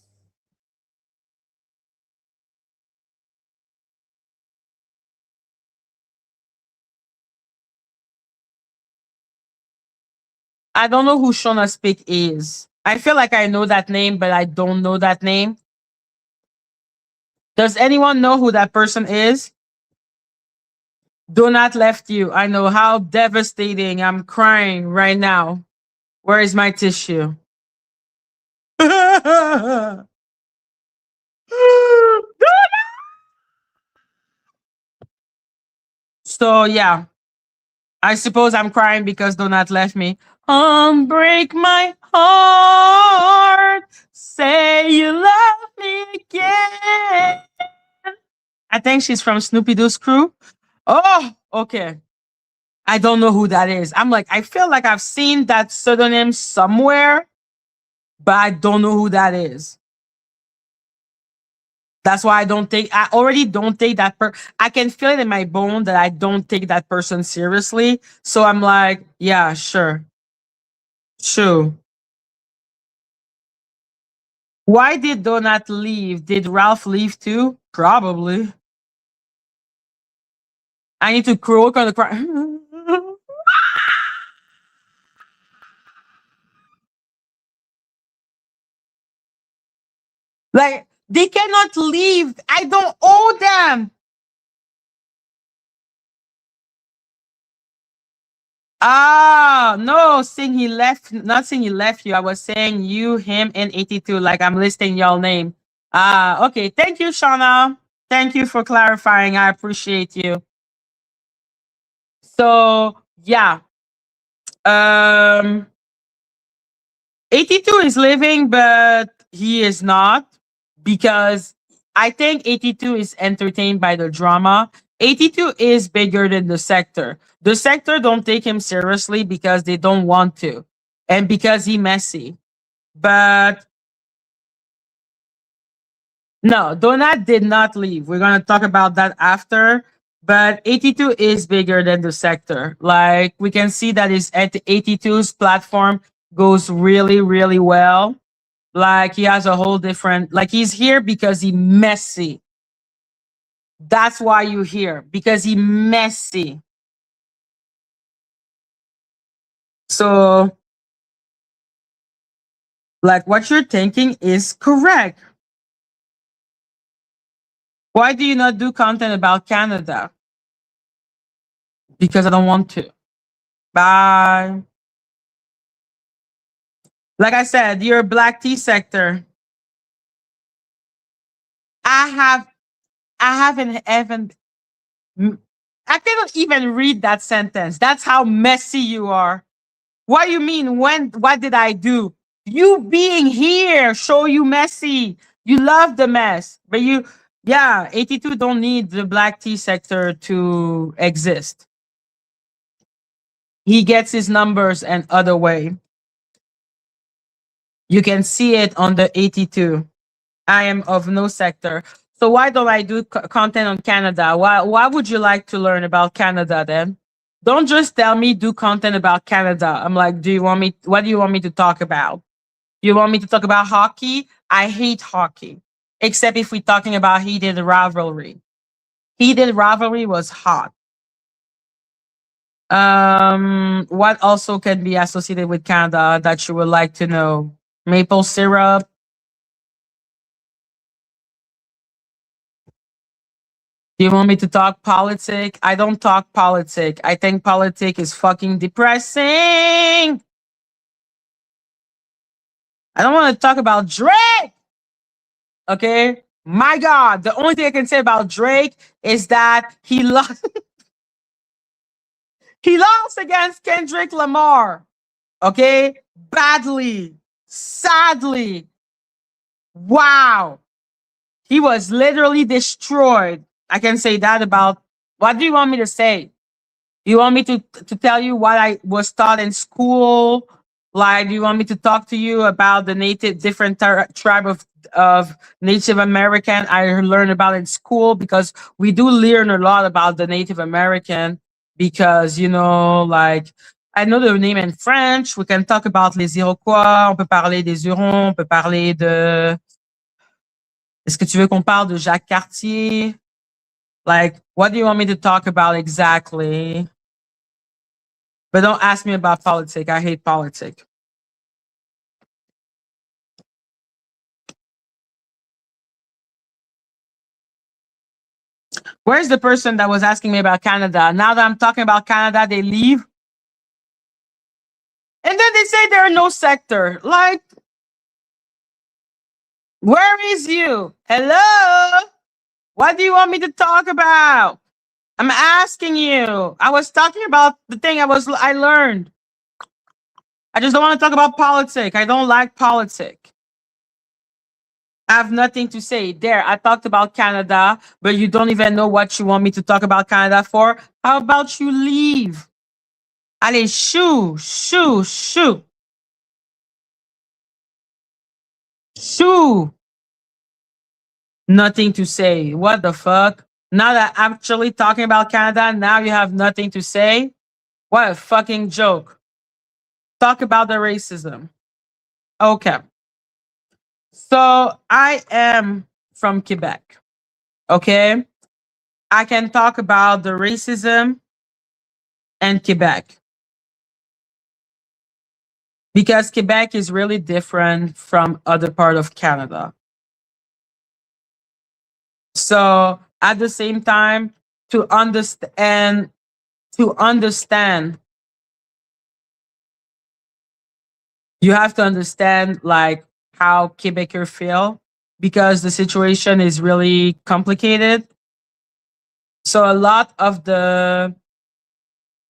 I don't know who Shona Speak is. I feel like I know that name, but I don't know that name. Does anyone know who that person is? Do not left you. I know how devastating. I'm crying right now. Where is my tissue? So yeah, I suppose I'm crying because Donut left me. Break my heart. Say you love me again. I think she's from Snoopy Doo's crew. Oh, okay. I don't know who that is. I'm like, I feel like I've seen that pseudonym somewhere, but I don't know who that is. That's why I already don't take I can feel it in my bone that I don't take that person seriously. So I'm like, yeah, sure. Sure. Why did Donut leave? Did Ralph leave too? Probably. I need to croak on the cry. Like, they cannot leave. I don't owe them. Ah, no, saying he left, not saying he left you. I was saying you, him, and 82, like I'm listing y'all name. Ah, okay. Thank you, Shauna. Thank you for clarifying. I appreciate you. So, yeah. Um, 82 is living, but he is not because I think 82 is entertained by the drama. 82 is bigger than the sector. The sector don't take him seriously because they don't want to and because he messy. But no, Donat did not leave. We're going to talk about that after. But 82 is bigger than the sector. Like we can see that his at 82's platform goes really, really well. Like he has a whole different, like he's here because he messy. That's why you here because he messy. So like what you're thinking is correct. Why do you not do content about Canada? Because I don't want to. Bye. Like I said, you're a black tea sector. I have I haven't even I cannot even read that sentence. That's how messy you are. What do you mean? What did I do? You being here show you messy. You love the mess. But yeah, 82 don't need the black tea sector to exist. He gets his numbers an other way. You can see it on the 82. I am of no sector. So why don't I do content on Canada? Why would you like to learn about Canada then? Don't just tell me do content about Canada. I'm like, do you want me? What do you want me to talk about? You want me to talk about hockey? I hate hockey, except if we're talking about heated rivalry. Heated rivalry was hot. What also can be associated with Canada that you would like to know? Maple syrup. Do you want me to talk politics? I don't talk politics. I think politics is fucking depressing. I don't want to talk about Drake. Okay. My God. The only thing I can say about Drake is that he lost he lost against Kendrick Lamar. Okay? Badly. Sadly. Wow. He was literally destroyed. I can say that about what do you want me to say? You want me to tell you what I was taught in school? Like, do you want me to talk to you about the native different tribe of Native American I learned about in school? Because we do learn a lot about the Native American because like I know the name in French. We can talk about les Iroquois. On peut parler des Hurons. On peut parler de. Est-ce que tu veux qu'on parle de Jacques Cartier? Like, what do you want me to talk about exactly? But don't ask me about politics. I hate politics. Where's the person that was asking me about Canada? Now that I'm talking about Canada, they leave. And then they say there are no sector. Like, where is you? Hello? What do you want me to talk about? I'm asking you. I was talking about the thing I learned. I just don't want to talk about politics. I don't like politics. I have nothing to say. There, I talked about Canada, but you don't even know what you want me to talk about Canada for. How about you leave? Allez, shoo, shoo, shoo, shoo. Nothing to say. What the fuck? Now that I'm actually talking about Canada, now you have nothing to say? What a fucking joke. Talk about the racism. Okay. So I am from Quebec. Okay. I can talk about the racism and Quebec because Quebec is really different from other part of Canada. So at the same time, to understand, you have to understand like how Quebecers feel because the situation is really complicated. So a lot of the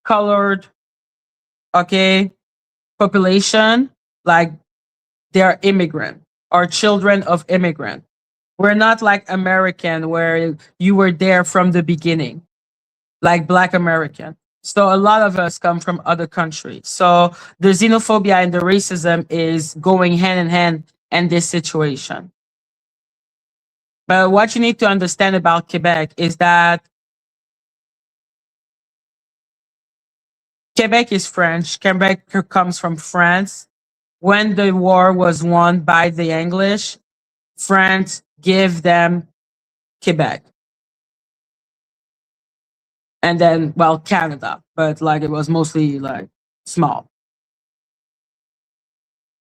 colored, okay, population, like they are immigrant or children of immigrant. We're not like American where you were there from the beginning, like Black American. So a lot of us come from other countries. So the xenophobia and the racism is going hand in hand in this situation. But what you need to understand about Quebec is that Quebec is French. Quebec comes from France. When the war was won by the English, France gave them Quebec. And then, well, Canada, but like it was mostly like small.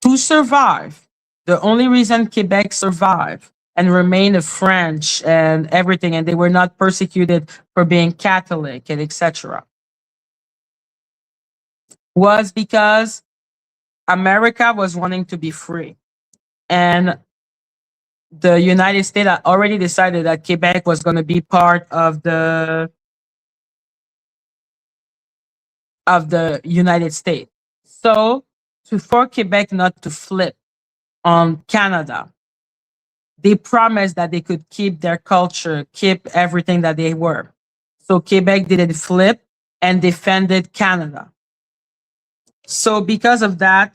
To survive, the only reason Quebec survived and remained a French and everything, and they were not persecuted for being Catholic and etc., was because America was wanting to be free. And the United States had already decided that Quebec was going to be part of the United States. So, for Quebec not to flip on Canada, they promised that they could keep their culture, keep everything that they were. So Quebec didn't flip and defended Canada. So because of that,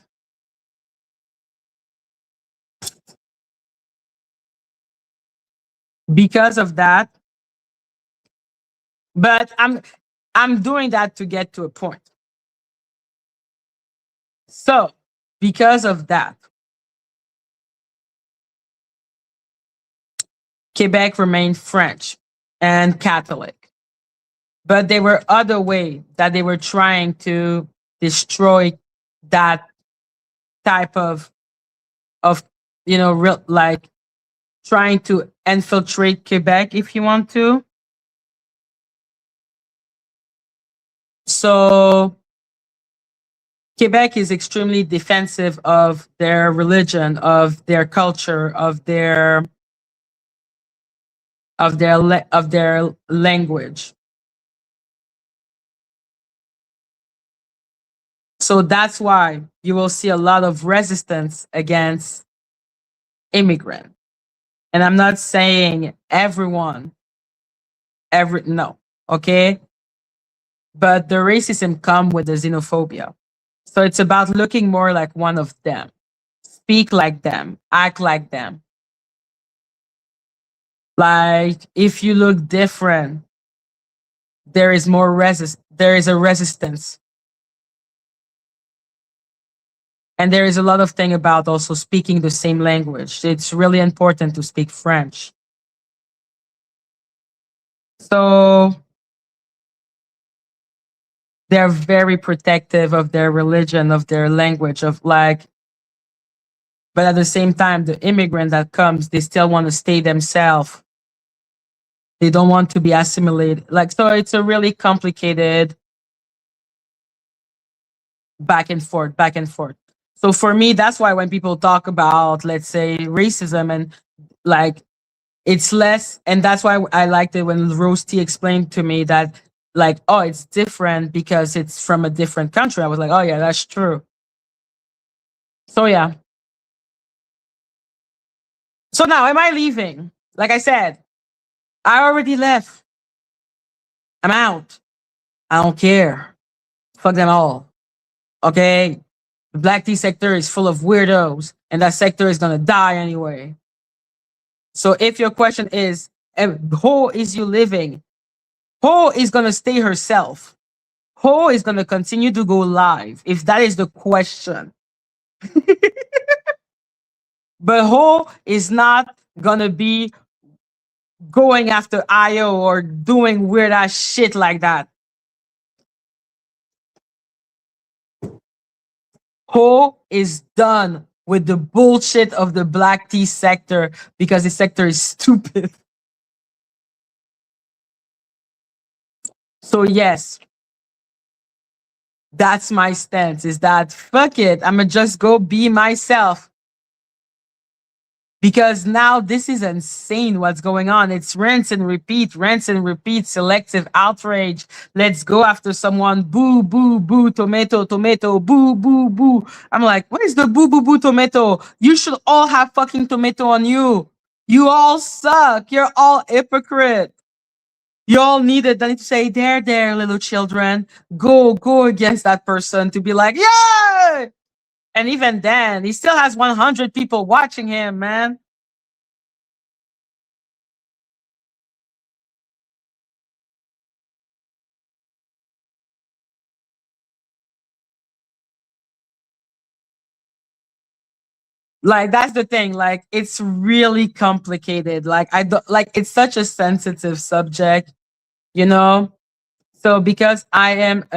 because of that. But I'm doing that to get to a point. So because of that, Quebec remained French and Catholic. But there were other ways that they were trying to destroy that type of real, like trying to infiltrate Quebec, if you want to. So Quebec is extremely defensive of their religion, of their culture, of their language. So that's why you will see a lot of resistance against immigrant. And I'm not saying everyone, every no, okay? But the racism come with the xenophobia. So it's about looking more like one of them, speak like them, act like them. Like if you look different, there is a resistance. And there is a lot of thing about also speaking the same language. It's really important to speak French. So they're very protective of their religion, of their language, of like, but at the same time, the immigrant that comes, they still want to stay themselves. They don't want to be assimilated. Like, so it's a really complicated back and forth, back and forth. So for me, that's why when people talk about, let's say, racism and like it's less, and that's why I liked it when Roasty explained to me that like, oh, it's different because it's from a different country. I was like, oh yeah, that's true. So yeah. So now am I leaving? Like I said, I already left. I'm out. I don't care. Fuck them all. Okay? The black tea sector is full of weirdos, and that sector is gonna die anyway. So if your question is, how is you living? Ho is gonna stay herself. Ho is gonna continue to go live, if that is the question. But Ho is not gonna be going after IO or doing weird ass shit like that. Ho is done with the bullshit of the black tea sector because the sector is stupid. So yes, that's my stance, is that fuck it, I'ma just go be myself. Because now this is insane what's going on. It's rinse and repeat, selective outrage. Let's go after someone. Boo, boo, boo, tomato, tomato, boo, boo, boo. I'm like, what is the boo, boo, boo, tomato? You should all have fucking tomato on you. You all suck. You're all hypocrite. You all needed then to say, there, little children. Go against that person to be like, yeah. And even then, he still has 100 people watching him, man. Like that's the thing, like it's really complicated, like I don't like, it's such a sensitive subject, you know. So because I am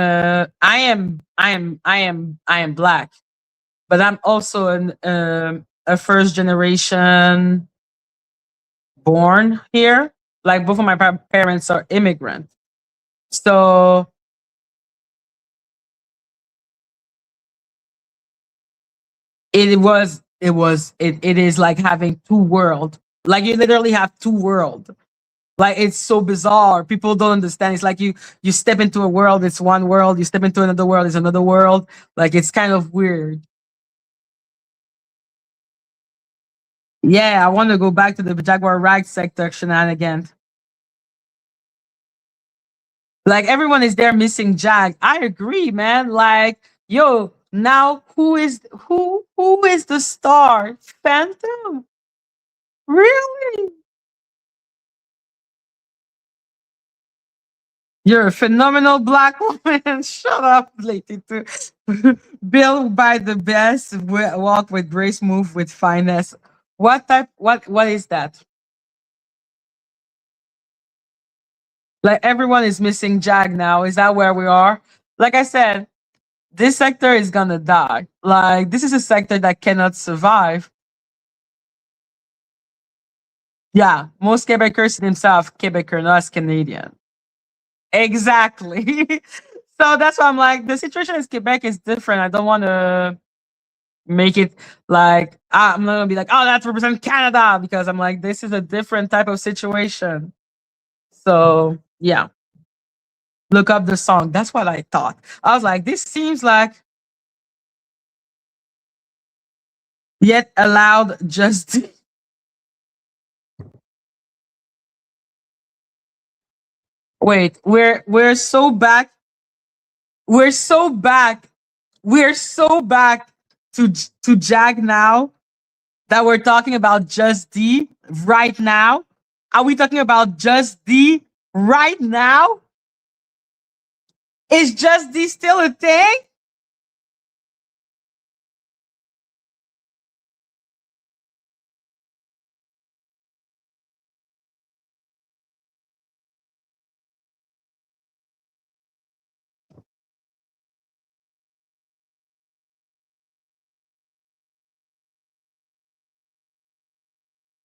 black, but I'm also a first generation born here. Like both of my parents are immigrant. So it is like having two world, like you literally have two world. Like it's so bizarre. People don't understand. It's like you step into a world, it's one world. You step into another world, it's another world. Like it's kind of weird. Yeah, I want to go back to the Jaguar rag sector shenanigans. Like everyone is there missing Jag. I agree, man. Like, yo, now who is the star? Phantom? Really? You're a phenomenal black woman. Shut up, lady. Too. Build by the best, walk with grace, move with finesse. What type? What is that? Like everyone is missing Jag now. Is that where we are? Like I said, this sector is gonna die. Like this is a sector that cannot survive. Yeah, most Quebecers see themselves Quebecer, not as Canadian. Exactly. So that's why I'm like, the situation in Quebec is different. I don't want to make it like I'm not gonna be like, oh, that's represent Canada because I'm like, this is a different type of situation. So yeah, look up the song. That's what I thought. I was like, this seems like yet allowed just wait. We're so back. We're so back. We're so back to Jag now that we're talking about Just D right now. Are we talking about Just D right now? Is Just D still a thing?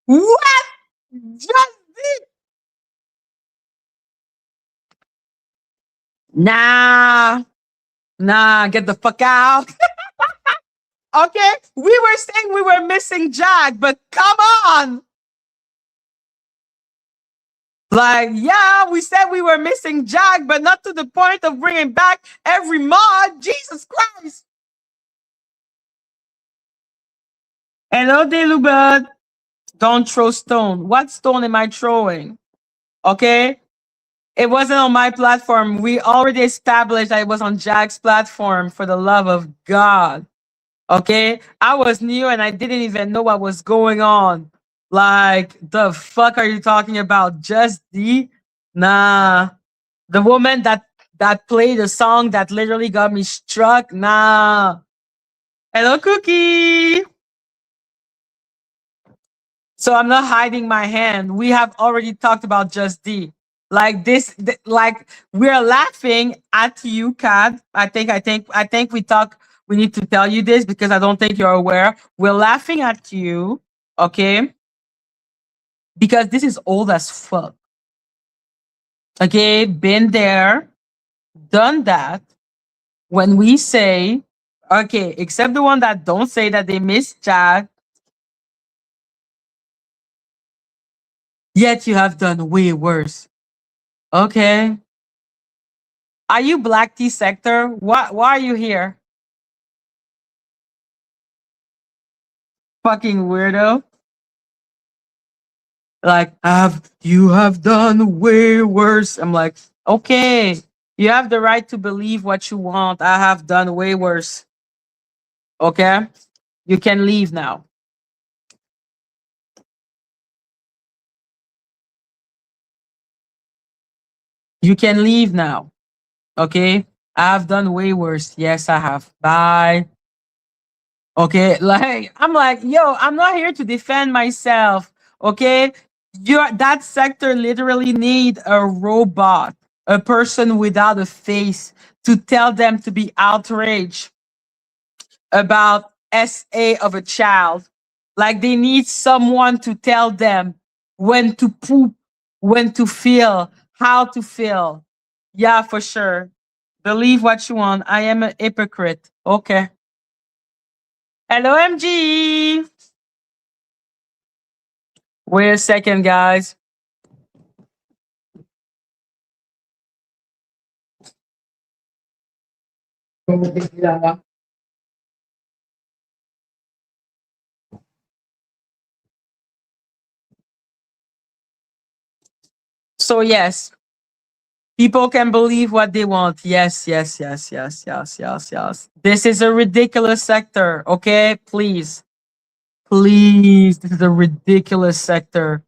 What? Just D? Nah, nah, get the fuck out. Okay, we were saying we were missing Jag, but come on. Like, yeah, we said we were missing Jag, but not to the point of bringing back every mod. Jesus Christ. Hello, Delubud. Don't throw stone. What stone am I throwing? Okay. It wasn't on my platform. We already established that it was on Jag's platform, for the love of God. Okay. I was new and I didn't even know what was going on. Like, the fuck are you talking about? Just D? Nah. The woman that played a song that literally got me struck? Nah. Hello, Cookie. So I'm not hiding my hand. We have already talked about Just D. Like this, like we're laughing at you, Cad. I think we talk. We need to tell you this because I don't think you're aware. We're laughing at you, okay? Because this is old as fuck. Okay, been there, done that. When we say, okay, except the one that don't say that they miss Chad, yet you have done way worse. Okay. Are you Black Tea sector? Why are you here? Fucking weirdo. Like, have you have done way worse. I'm like, okay, you have the right to believe what you want. I have done way worse. Okay? You can leave now. You can leave now. Okay? I have done way worse. Yes, I have. Bye. Okay, like I'm like, yo, I'm not here to defend myself. Okay, that sector literally need a robot, a person without a face, to tell them to be outraged about SA of a child. Like they need someone to tell them when to poop, when to feel, how to feel. Yeah, for sure. Believe what you want. I am a hypocrite. Okay. Hello, MG. Wait a second, guys. So, yes, people can believe what they want. Yes, yes, yes, yes, yes, yes, yes. This is a ridiculous sector. Okay, please, please. This is a ridiculous sector.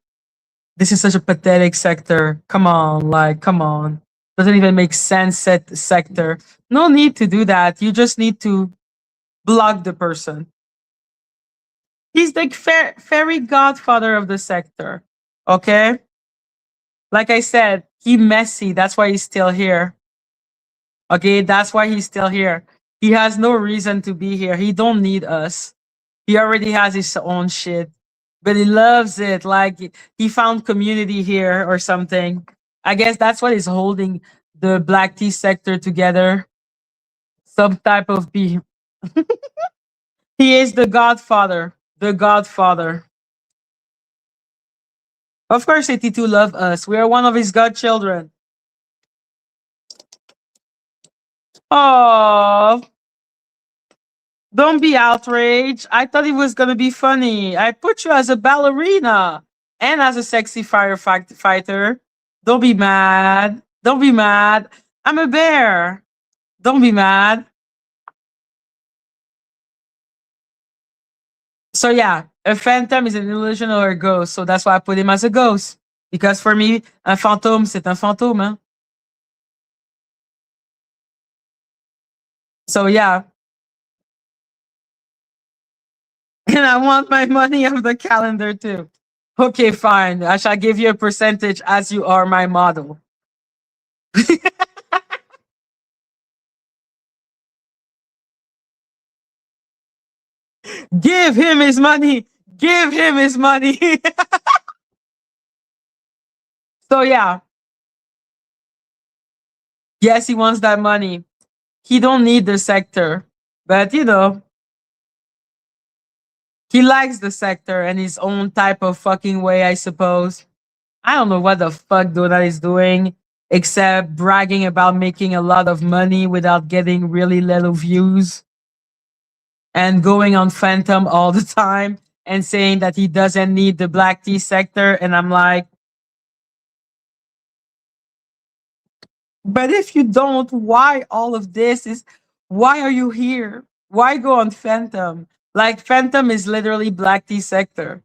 This is such a pathetic sector. Come on, like, come on. Doesn't even make sense. Sector. No need to do that. You just need to block the person. He's the fairy godfather of the sector. Okay? Like I said, he messy. That's why he's still here. Okay? That's why he's still here. He has no reason to be here. He don't need us. He already has his own shit. But he loves it. Like he found community here or something. I guess that's what is holding the black tea sector together. Some type of be. He is the godfather. The godfather. Of course, 82 love us. We are one of his godchildren. Oh, don't be outraged. I thought it was gonna be funny. I put you as a ballerina and as a sexy firefighter. Don't be mad. Don't be mad. I'm a bear. Don't be mad. So yeah, a phantom is an illusion or a ghost. So that's why I put him as a ghost. Because for me, un fantôme, c'est un fantôme. Hein? So yeah. And I want my money of the calendar too. Okay, fine. I shall give you a percentage as you are my model. Give him his money. Give him his money. So yeah. Yes, he wants that money. He don't need the sector. But you know, he likes the sector and his own type of fucking way, I suppose. I don't know what the fuck Donut is doing except bragging about making a lot of money without getting really little views and going on Phantom all the time and saying that he doesn't need the black tea sector. And I'm like, but if you don't, why all of this is why are you here? Why go on Phantom? Like Phantom is literally black tea sector.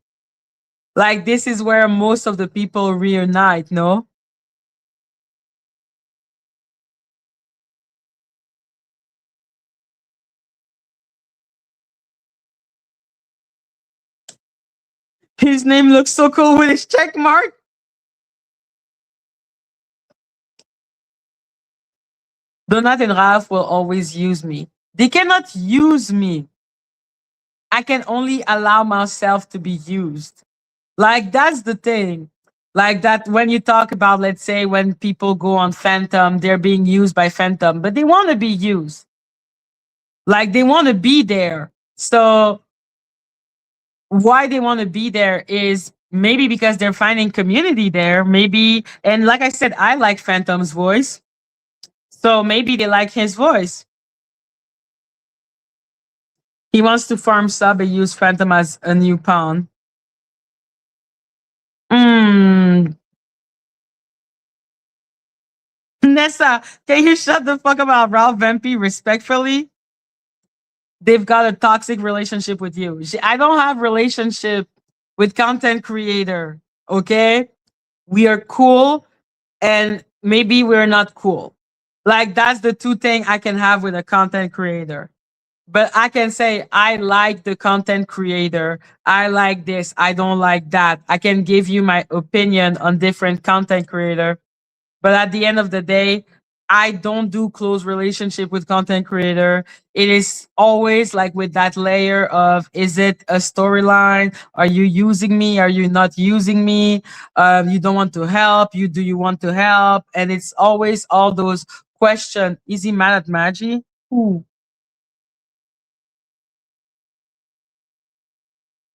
Like this is where most of the people reunite, no? His name looks so cool with his check mark. Donat and Ralph will always use me. They cannot use me. I can only allow myself to be used. Like that's the thing. Like that when you talk about, let's say, when people go on Phantom, they're being used by Phantom, but they want to be used. Like they want to be there. So why they want to be there is maybe because they're finding community there. Maybe, and like I said, I like Phantom's voice. So maybe they like his voice. He wants to farm sub and use Phantom as a new pawn. Mm. Nessa, can you shut the fuck about Ralph Vempe respectfully? They've got a toxic relationship with you. I don't have relationship with content creator. Okay, we are cool, and maybe we're not cool. Like that's the two thing I can have with a content creator. But I can say I like the content creator. I like this. I don't like that. I can give you my opinion on different content creator. But at the end of the day, I don't do close relationship with content creator. It is always like with that layer of, is it a storyline? Are you using me? Are you not using me? You don't want to help. Do you want to help? And it's always all those questions. Is he mad at Madgie? Ooh.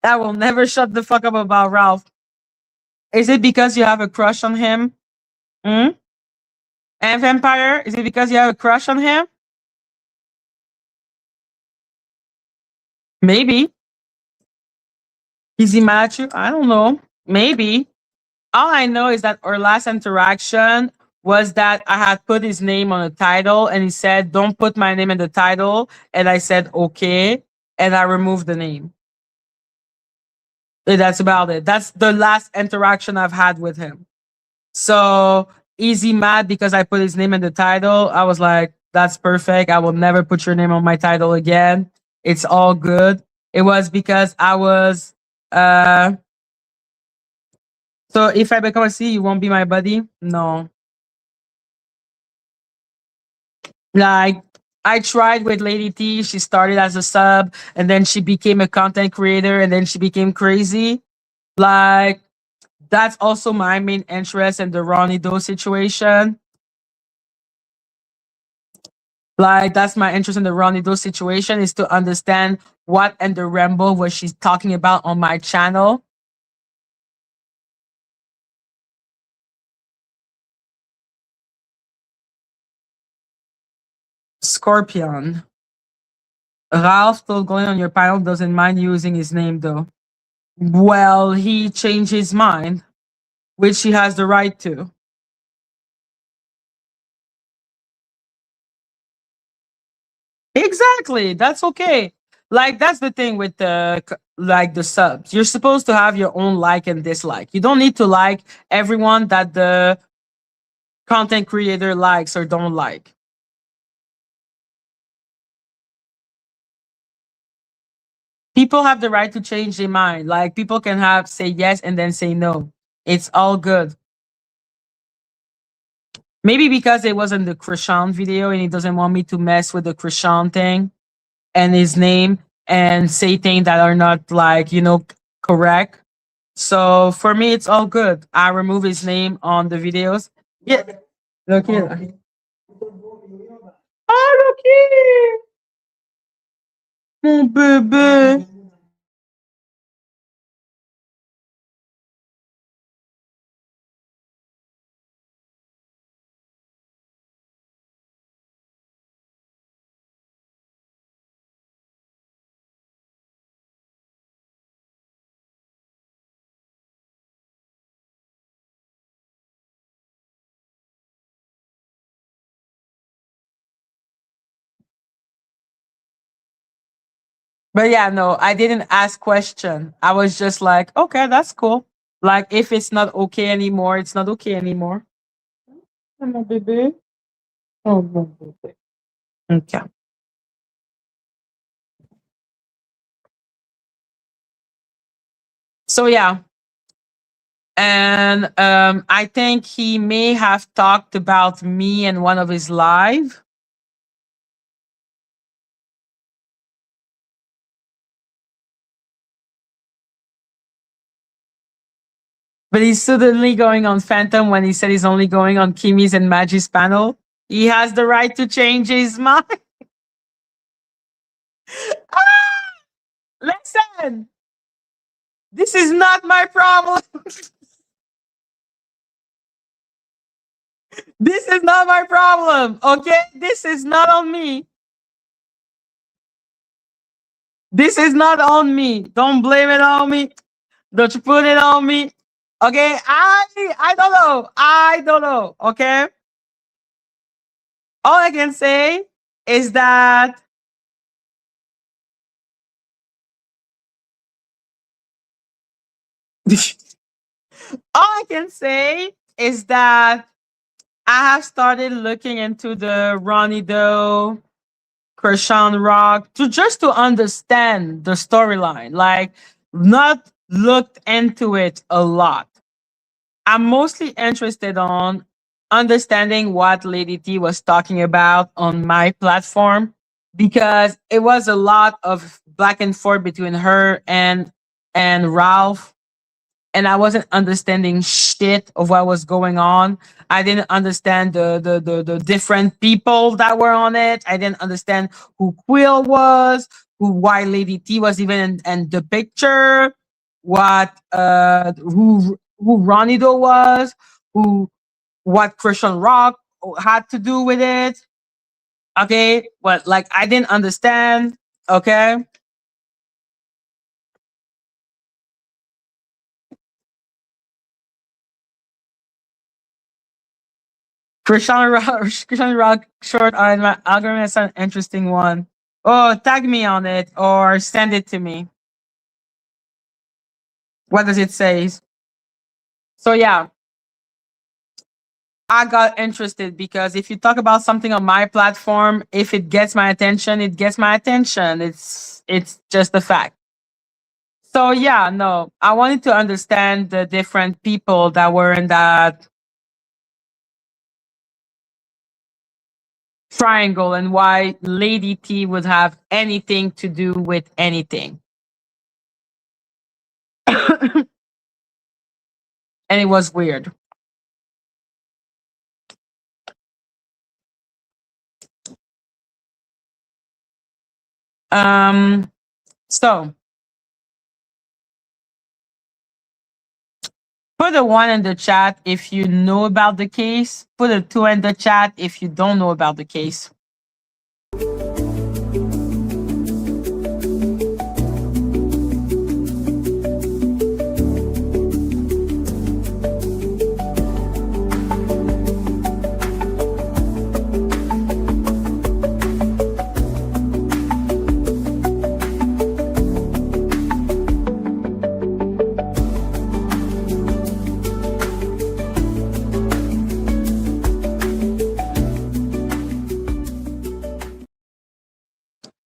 I will never shut the fuck up about Ralph. Is it because you have a crush on him? Hmm? And Vampire, is it because you have a crush on him? Maybe. Is he mad at you? I don't know. Maybe. All I know is that our last interaction was that I had put his name on the title and he said, don't put my name in the title. And I said, okay. And I removed the name. And that's about it. That's the last interaction I've had with him. So easy mad because I put his name in the title. I was like, that's perfect. I will never put your name on my title again. It's all good. It was because I was uh so if I become a C, you won't be my buddy? No. Like I tried with Lady T. She started as a sub and then she became a content creator and then she became crazy. Like that's also my main interest in the Ronnie Doe situation. Like that's my interest in the Ronnie Doe situation is to understand what and the ramble was she's talking about on my channel. Scorpion. Ralph still going on your panel doesn't mind using his name though. Well, he changed his mind, which he has the right to. Exactly. That's okay. Like that's the thing with like the subs. You're supposed to have your own like and dislike. You don't need to like everyone that the content creator likes or don't like. People have the right to change their mind. Like people can have say yes and then say no. It's all good. Maybe because it wasn't the Krishan video and he doesn't want me to mess with the Krishan thing and his name and say things that are not like, correct. So for me, it's all good. I remove his name on the videos. Yeah. Look here. Oh, look here. Mon bébé. But yeah, no, I didn't ask question. I was just like, okay, that's cool. Like if it's not okay anymore, it's not okay anymore. Oh, mon bébé. Oh, mon bébé. Okay. So yeah, and I think he may have talked about me in one of his live. But he's suddenly going on Phantom when he said he's only going on Kimi's and Maggie's panel. He has the right to change his mind. Listen, this is not my problem. This is not my problem. Okay, this is not on me. This is not on me. Don't blame it on me. Don't you put it on me. Okay, I don't know. I don't know. Okay. All I can say is that all I can say is that I have started looking into the Ronnie Doe, Krishan Rock to just to understand the storyline. Like not looked into it a lot. I'm mostly interested on understanding what Lady T was talking about on my platform because it was a lot of back and forth between her and Ralph, and I wasn't understanding shit of what was going on. I didn't understand the different people that were on it. I didn't understand who Quill was, why Lady T was even in the picture, what who Ronido was, who what Christian Rock had to do with it. Okay, but like I didn't understand. Okay, Christian Rock short on my algorithm is an interesting one. Oh, tag me on it or send it to me. What does it say? So yeah, I got interested because if you talk about something on my platform, if it gets my attention, it gets my attention. It's just a fact. So yeah, no, I wanted to understand the different people that were in that triangle and why Lady T would have anything to do with anything. And it was weird. So put a one in the chat if you know about the case. Put a two in the chat if you don't know about the case.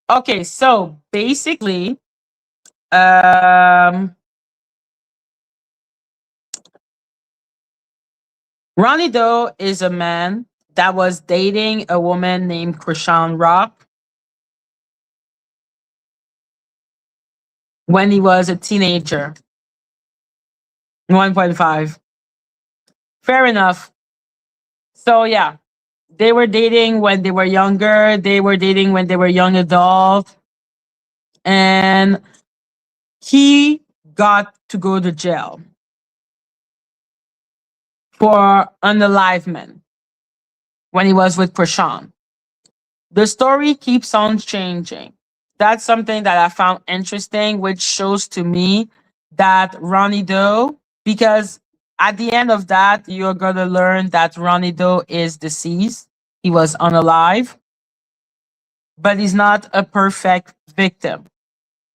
Okay, so basically, Ronnie Doe is a man that was dating a woman named Krishan Rock when he was a teenager. 1.5. Fair enough. So yeah, they were dating when they were younger. They were dating when they were young adults. And he got to go to jail for unalivement when he was with Krishan. The story keeps on changing. That's something that I found interesting, which shows to me that Ronnie Doe, because at the end of that, you're going to learn that Ronnie Doe is deceased. He was unalive, but he's not a perfect victim.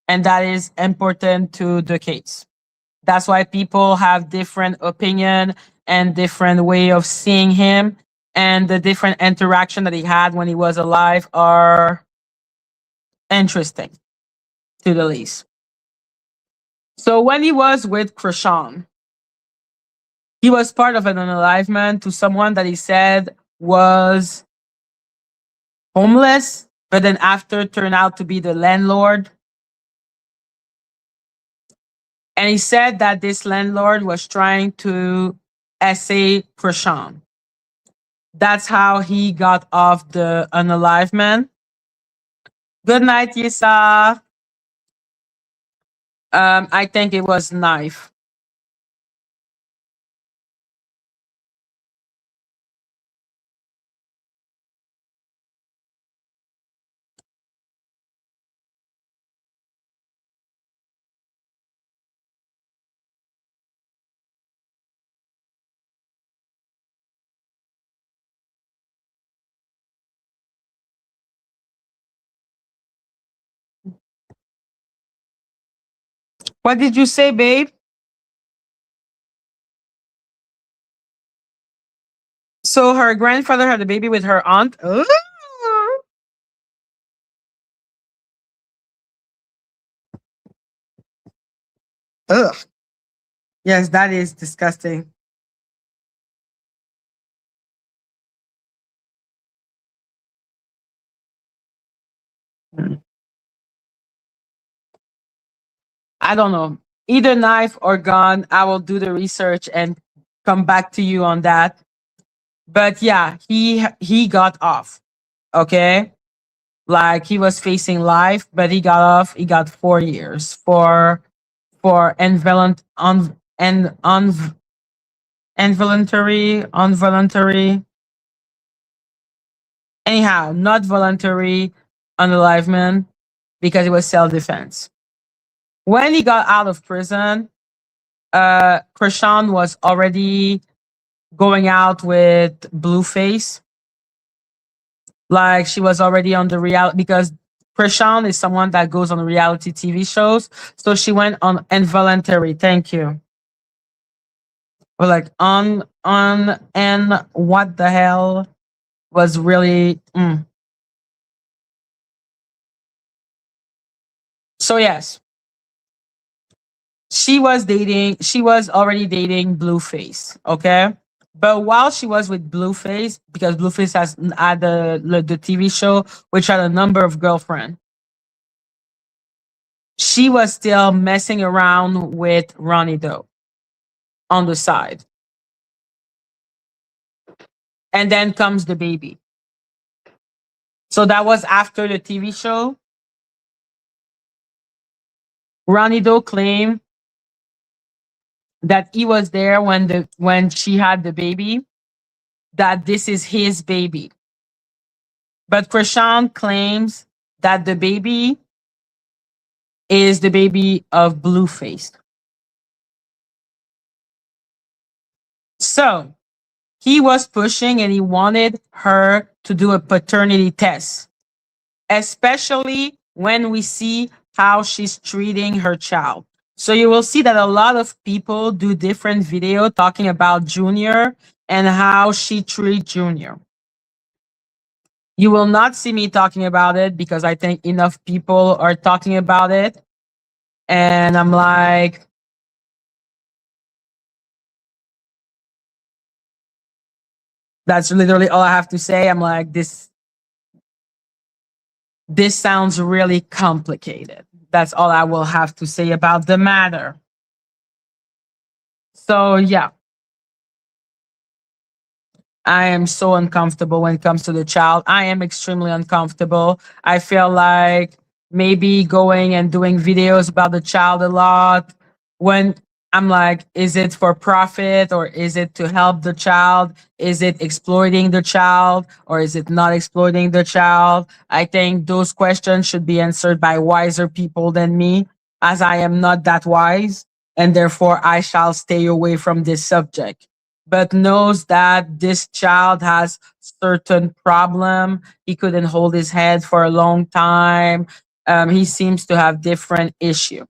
And that is important to the case. That's why people have different opinion and different way of seeing him, and the different interaction that he had when he was alive are interesting to the least. So when he was with Krishan, he was part of an unalivement to someone that he said was homeless, but then after turned out to be the landlord. And he said that this landlord was trying to essay Krishan. That's how he got off the unalivement. Good night, Yisa. I think it was knife. What did you say, babe? So her grandfather had a baby with her aunt. Ugh. Ugh. Yes, that is disgusting. Mm. I don't know. Either knife or gun. I will do the research and come back to you on that. But yeah, he got off. Okay, like he was facing life, but he got off. He got 4 years for involunt and involuntary. Anyhow, not voluntary unalivement because it was self defense. When he got out of prison, Krishan was already going out with Blueface. Like she was already on the reality because Krishan is someone that goes on reality TV shows. So she went on involuntary. Thank you. or like on and what the hell was really So yes, she was already dating Blueface, okay? But while she was with Blueface, because Blueface has had the TV show, which had a number of girlfriends, she was still messing around with Ronnie Doe on the side. And then comes the baby. So that was after the TV show. Ronnie Doe claimed that he was there when she had the baby, that this is his baby. But Krishan claims that the baby is the baby of Blueface. So he was pushing and he wanted her to do a paternity test, especially when we see how she's treating her child. So you will see that a lot of people do different video talking about Junior and how she treats Junior. You will not see me talking about it because I think enough people are talking about it. And I'm like, that's literally all I have to say. I'm like, this sounds really complicated. That's all I will have to say about the matter. So yeah, I am so uncomfortable when it comes to the child. I am extremely uncomfortable. I feel like maybe going and doing videos about the child a lot when I'm like, is it for profit or is it to help the child? Is it exploiting the child or is it not exploiting the child? I think those questions should be answered by wiser people than me, as I am not that wise, and therefore I shall stay away from this subject, but knows that this child has certain problem. He couldn't hold his head for a long time. He seems to have different issue.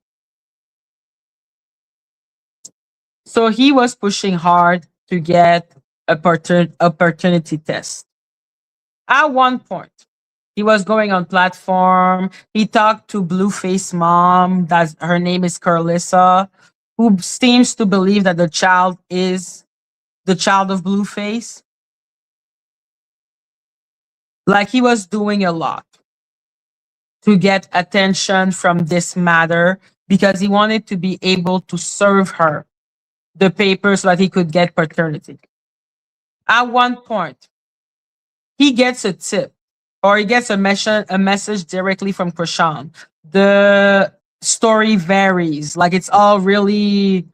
So he was pushing hard to get a paternity test. At one point, he was going on platform. He talked to Blueface mom, that her name is Carlissa, who seems to believe that the child is the child of Blueface. Like he was doing a lot to get attention from this matter because he wanted to be able to serve her the paper so that he could get paternity. At one point, he gets a tip or he gets a message directly from Krishan. The story varies. Like it's all really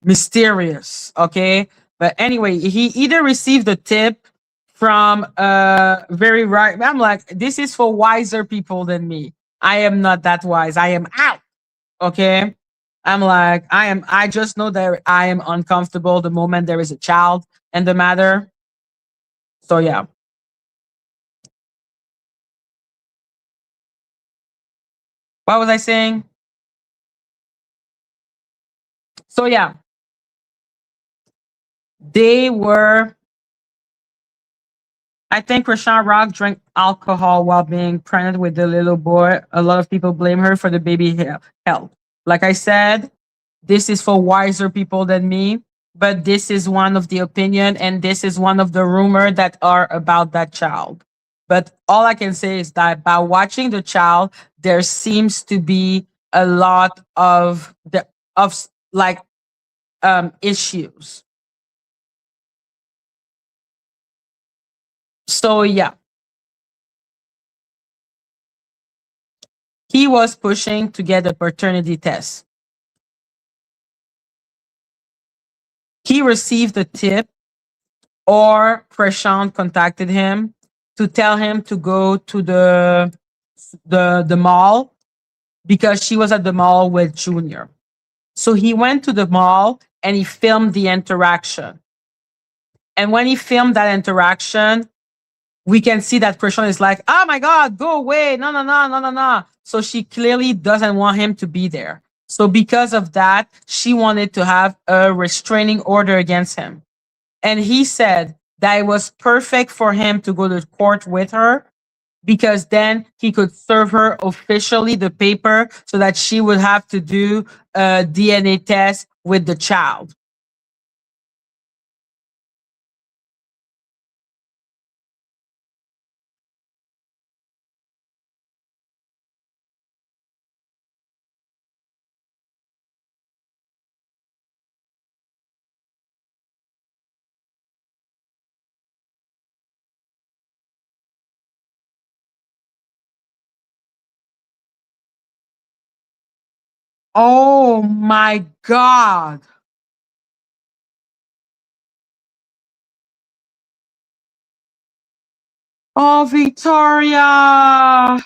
mysterious. Okay. But anyway, he either received a tip from very right. I'm like, this is for wiser people than me. I am not that wise. I am out. Okay. I'm like, I just know that I am uncomfortable the moment there is a child in the matter. So yeah. What was I saying? So yeah, they were. I think Rashawn Rock drank alcohol while being pregnant with the little boy. A lot of people blame her for the baby health. Like I said, this is for wiser people than me, but this is one of the opinion and this is one of the rumor that are about that child. But all I can say is that by watching the child, there seems to be a lot of like issues. So yeah, he was pushing to get a paternity test. He received a tip, or Prashant contacted him to tell him to go to the mall because she was at the mall with Junior. So he went to the mall and he filmed the interaction. And when he filmed that interaction, we can see that Krishan is like, oh my God, go away. No, no, no, no, no, no. So she clearly doesn't want him to be there. So because of that, she wanted to have a restraining order against him. And he said that it was perfect for him to go to court with her because then he could serve her officially the paper so that she would have to do a DNA test with the child. Oh my God. Oh, Victoria.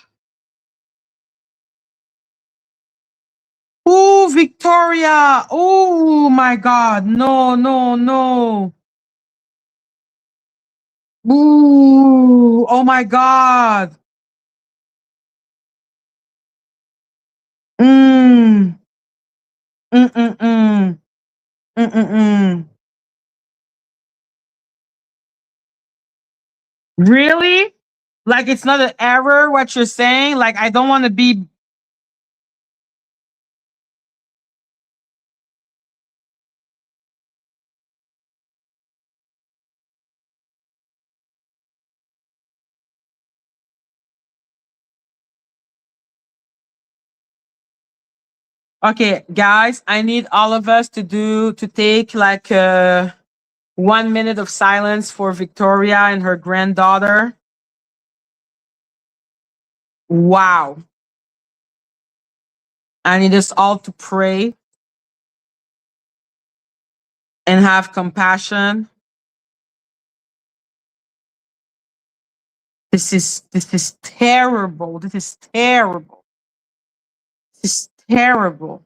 Oh, Victoria. Oh my God. No, no, no. Ooh. Oh my God. Mm. Mm, mm, mm. Mm, mm, mm. Really? Like it's not an error what you're saying? Like I don't want to be. Okay, guys, I need all of us to take like 1 minute of silence for Victoria and her granddaughter. Wow. I need us all to pray and have compassion. This is terrible. This is terrible. This is terrible.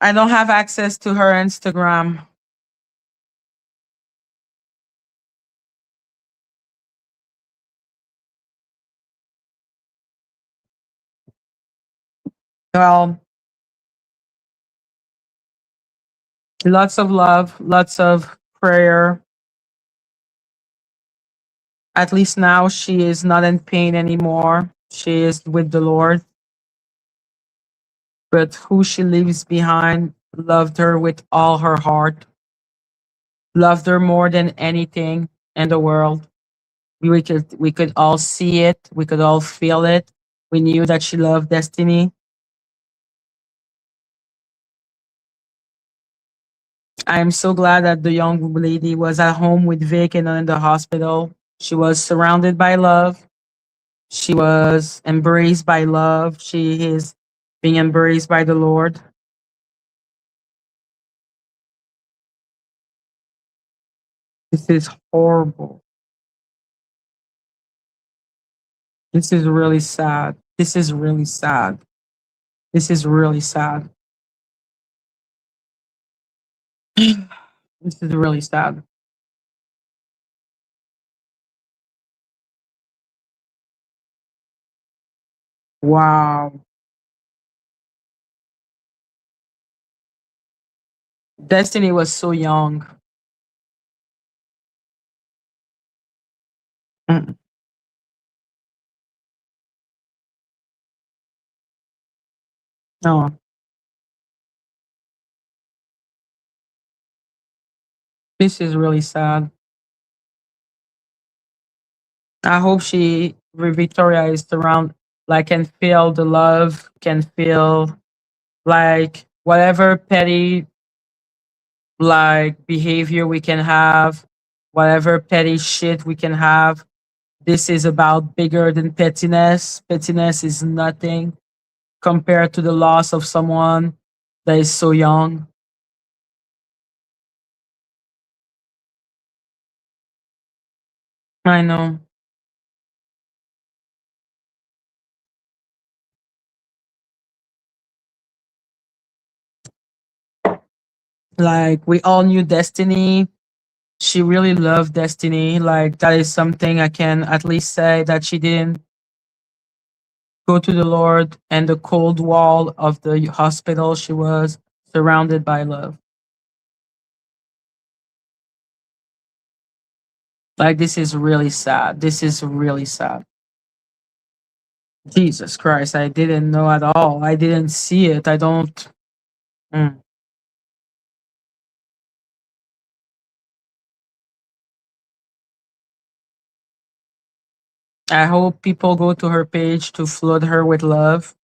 I don't have access to her Instagram. Well, lots of love, lots of prayer. At least now she is not in pain anymore. She is with the Lord. But who she leaves behind loved her with all her heart, loved her more than anything in the world. We could all see it, we could all feel it. We knew that she loved Destiny. I am so glad that the young lady was at home with Vic and not in the hospital. She was surrounded by love. She was embraced by love. She is being embraced by the Lord. This is horrible. This is really sad. This is really sad. This is really sad. This is really sad. Wow. Destiny was so young. Mm. No, this is really sad. I hope Victoria is around, like, can feel the love, can feel like whatever petty like behavior we can have, whatever petty shit we can have. This is about bigger than pettiness. Pettiness is nothing compared to the loss of someone that is so young. I know. Like we all knew Destiny. She really loved Destiny. Like that is something I can at least say that she didn't go to the Lord and the cold wall of the hospital. She was surrounded by love. Like this is really sad. This is really sad. Jesus Christ, I didn't know at all. I didn't see it. I don't. Mm. I hope people go to her page to flood her with love.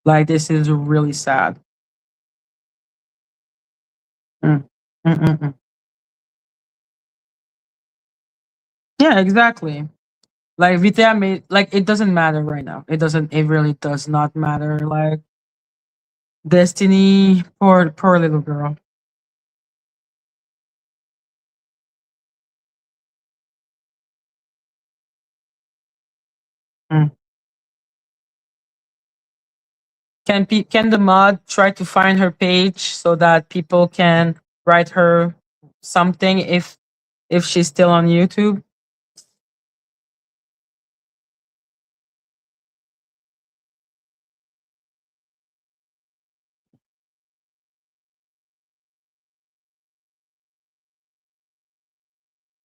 Like this is really sad. Mm. Mm-mm-mm. Yeah, exactly. Like Vita made like it doesn't matter right now. It doesn't. It really does not matter. Like Destiny, poor little girl. Mm. Can the mod try to find her page so that people can write her something if she's still on YouTube?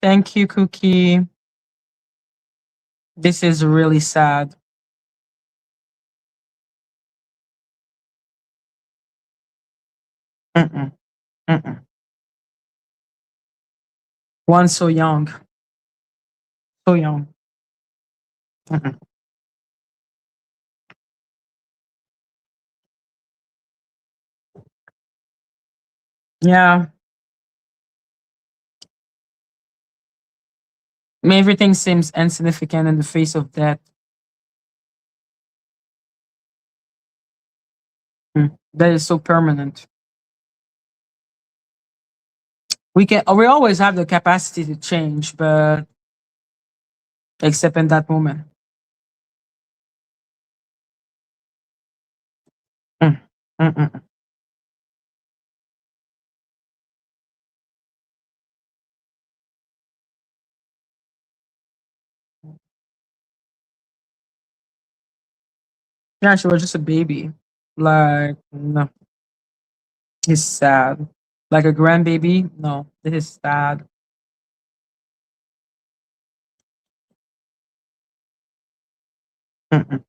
Thank you, Cookie. This is really sad. Mm-mm, mm-mm. One so young, so young. Mm-mm. Yeah, everything seems insignificant in the face of death. Mm. That is so permanent. We always have the capacity to change, but except in that moment. Mm. Mm-mm. Yeah, she was just a baby. Like no, it's sad. Like a grandbaby. No, this is sad. Mm-mm.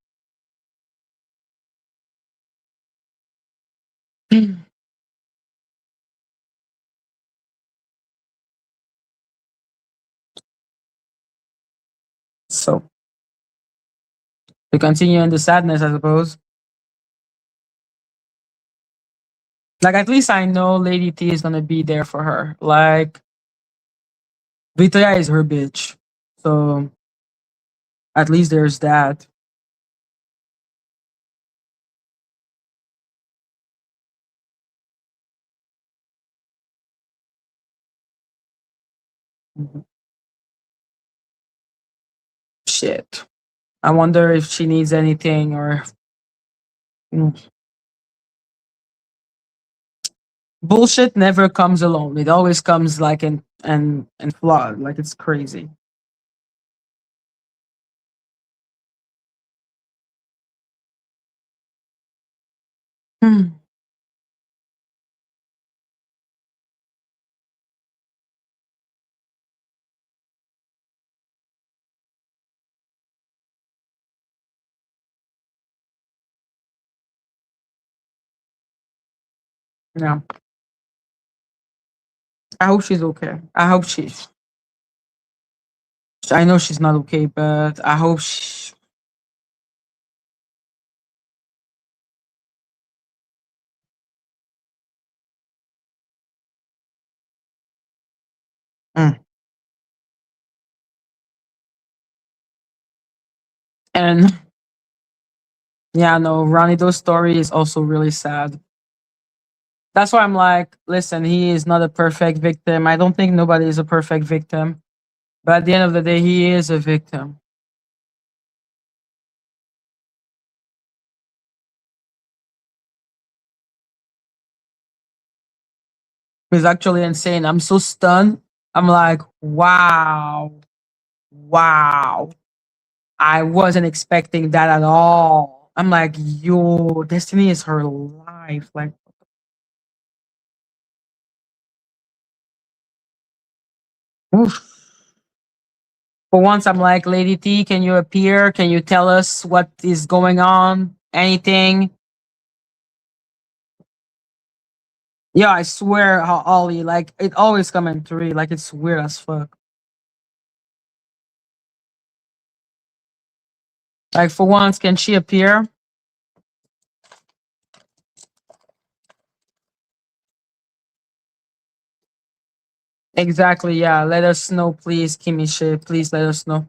So to continue in the sadness, I suppose. Like at least I know Lady T is gonna be there for her. Like Victoria is her bitch. So at least there's that. Mhm. Shit. I wonder if she needs anything or mm. Bullshit never comes alone. It always comes like in flood. Like it's crazy. Hmm. Yeah. I hope she's okay. I hope I know she's not okay, but I hope she. Mm. And yeah, no, Ranido's story is also really sad. That's why I'm like, listen, he is not a perfect victim. I don't think nobody is a perfect victim. But at the end of the day, he is a victim. He's actually insane. I'm so stunned. I'm like, wow. Wow. I wasn't expecting that at all. I'm like, yo, Destiny is her life. Like, oof. For once, I'm like, Lady T, can you appear? Can you tell us what is going on? Anything? Yeah, I swear, Ollie, like, it always come in three. Like, it's weird as fuck. Like, for once, can she appear? Exactly, yeah. Let us know, please, Kimishe. Please let us know.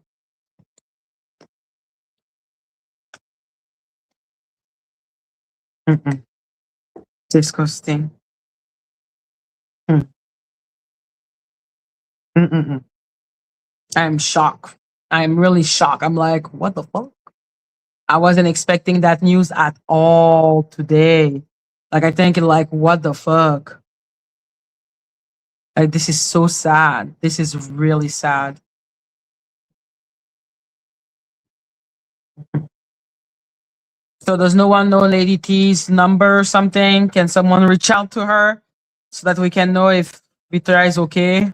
Mm-mm. Disgusting. Mm. Mm-mm-mm. I'm shocked. I'm really shocked. I'm like, what the fuck? I wasn't expecting that news at all today. Like, I think, like, what the fuck? Like, this is so sad. This is really sad. So, does no one know Lady T's number or something? Can someone reach out to her so that we can know if Victoria is okay?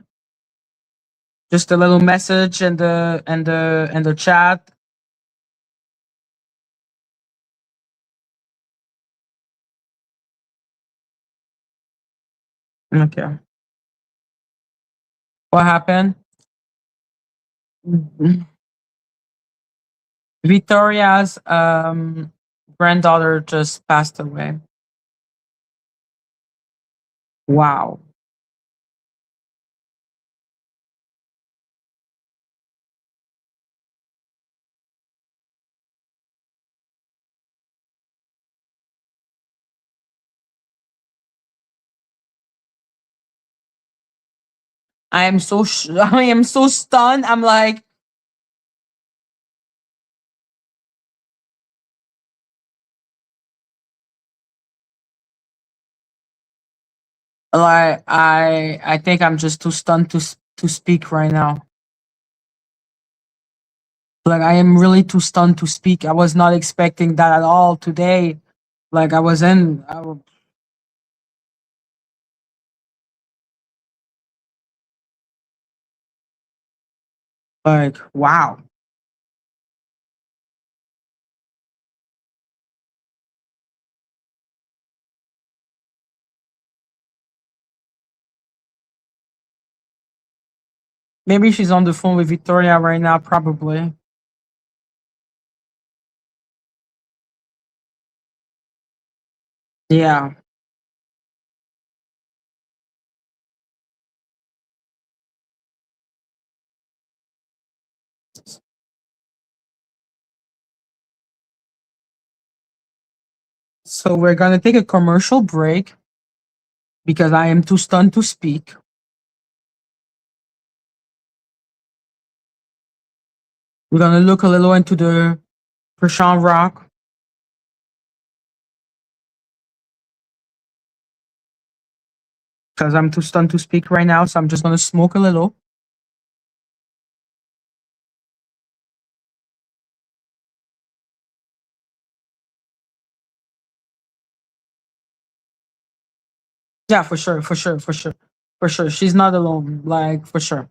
Just a little message in the chat. Okay. What happened? Victoria's granddaughter just passed away. Wow. I am so I am so stunned. I'm like I think I'm just too stunned to speak right now. Like I am really too stunned to speak. I was not expecting that at all today. Like I was in like wow. Maybe she's on the phone with Victoria right now, probably. Yeah. So we're gonna take a commercial break because I am too stunned to speak. We're gonna look a little into the Prashant Rock. Because I'm too stunned to speak right now, so I'm just gonna smoke a little. Yeah, for sure, for sure, for sure, for sure. She's not alone, like for sure.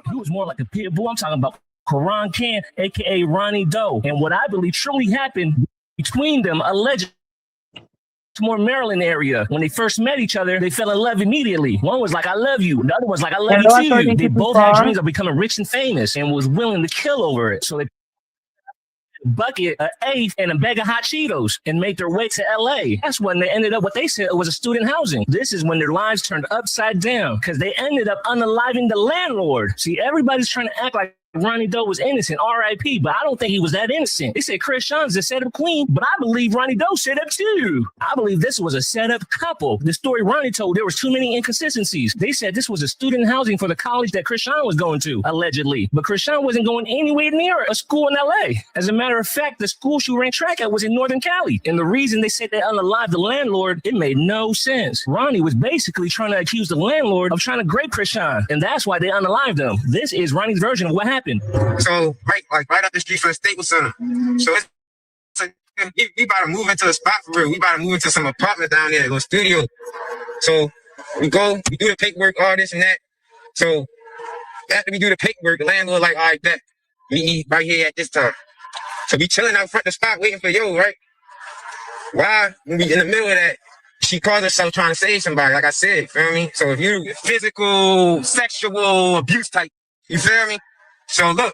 He was more like a pit bull. I'm talking about Karan Khan, aka Ronnie Doe. And what I believe truly happened between them, allegedly, Baltimore, Maryland area. When they first met each other, they fell in love immediately. One was like, I love you. The other was like, I love
Hello,
you too.
according
They
to
both had
Far.
dreams of becoming rich and famous and was willing to kill over it. So they bucket, an eighth, and a bag of hot Cheetos and made their way to LA. That's when they ended up what they said was a student housing. This is when their lives turned upside down because they ended up unaliving the landlord. See, everybody's trying to act like Ronnie Doe was innocent, R.I.P., but I don't think he was that innocent. They said Chris Sean's a setup queen, but I believe Ronnie Doe set up too. I believe this was a setup couple. The story Ronnie told, there was too many inconsistencies. They said this was a student housing for the college that Chris Sean was going to, allegedly. But Chris Sean wasn't going anywhere near a school in L.A. As a matter of fact, the school she ran track at was in Northern Cali. And the reason they said they unalived the landlord, it made no sense. Ronnie was basically trying to accuse the landlord of trying to grape Chris Sean, and that's why they unalived him. This is Ronnie's version of what happened.
So right up the street from the Staples Center. So we about to move into a spot for real. We about to move into some apartment down there, a little studio. So we do the paperwork, all this and that. So after we do the paperwork, the landlord like, all right, bet we eat right here at this time. So we chilling out front of the spot waiting for yo, right? Why? When we in the middle of that, she calls herself trying to save somebody, like I said, feel me? So if you physical, sexual abuse type, you feel me? So look,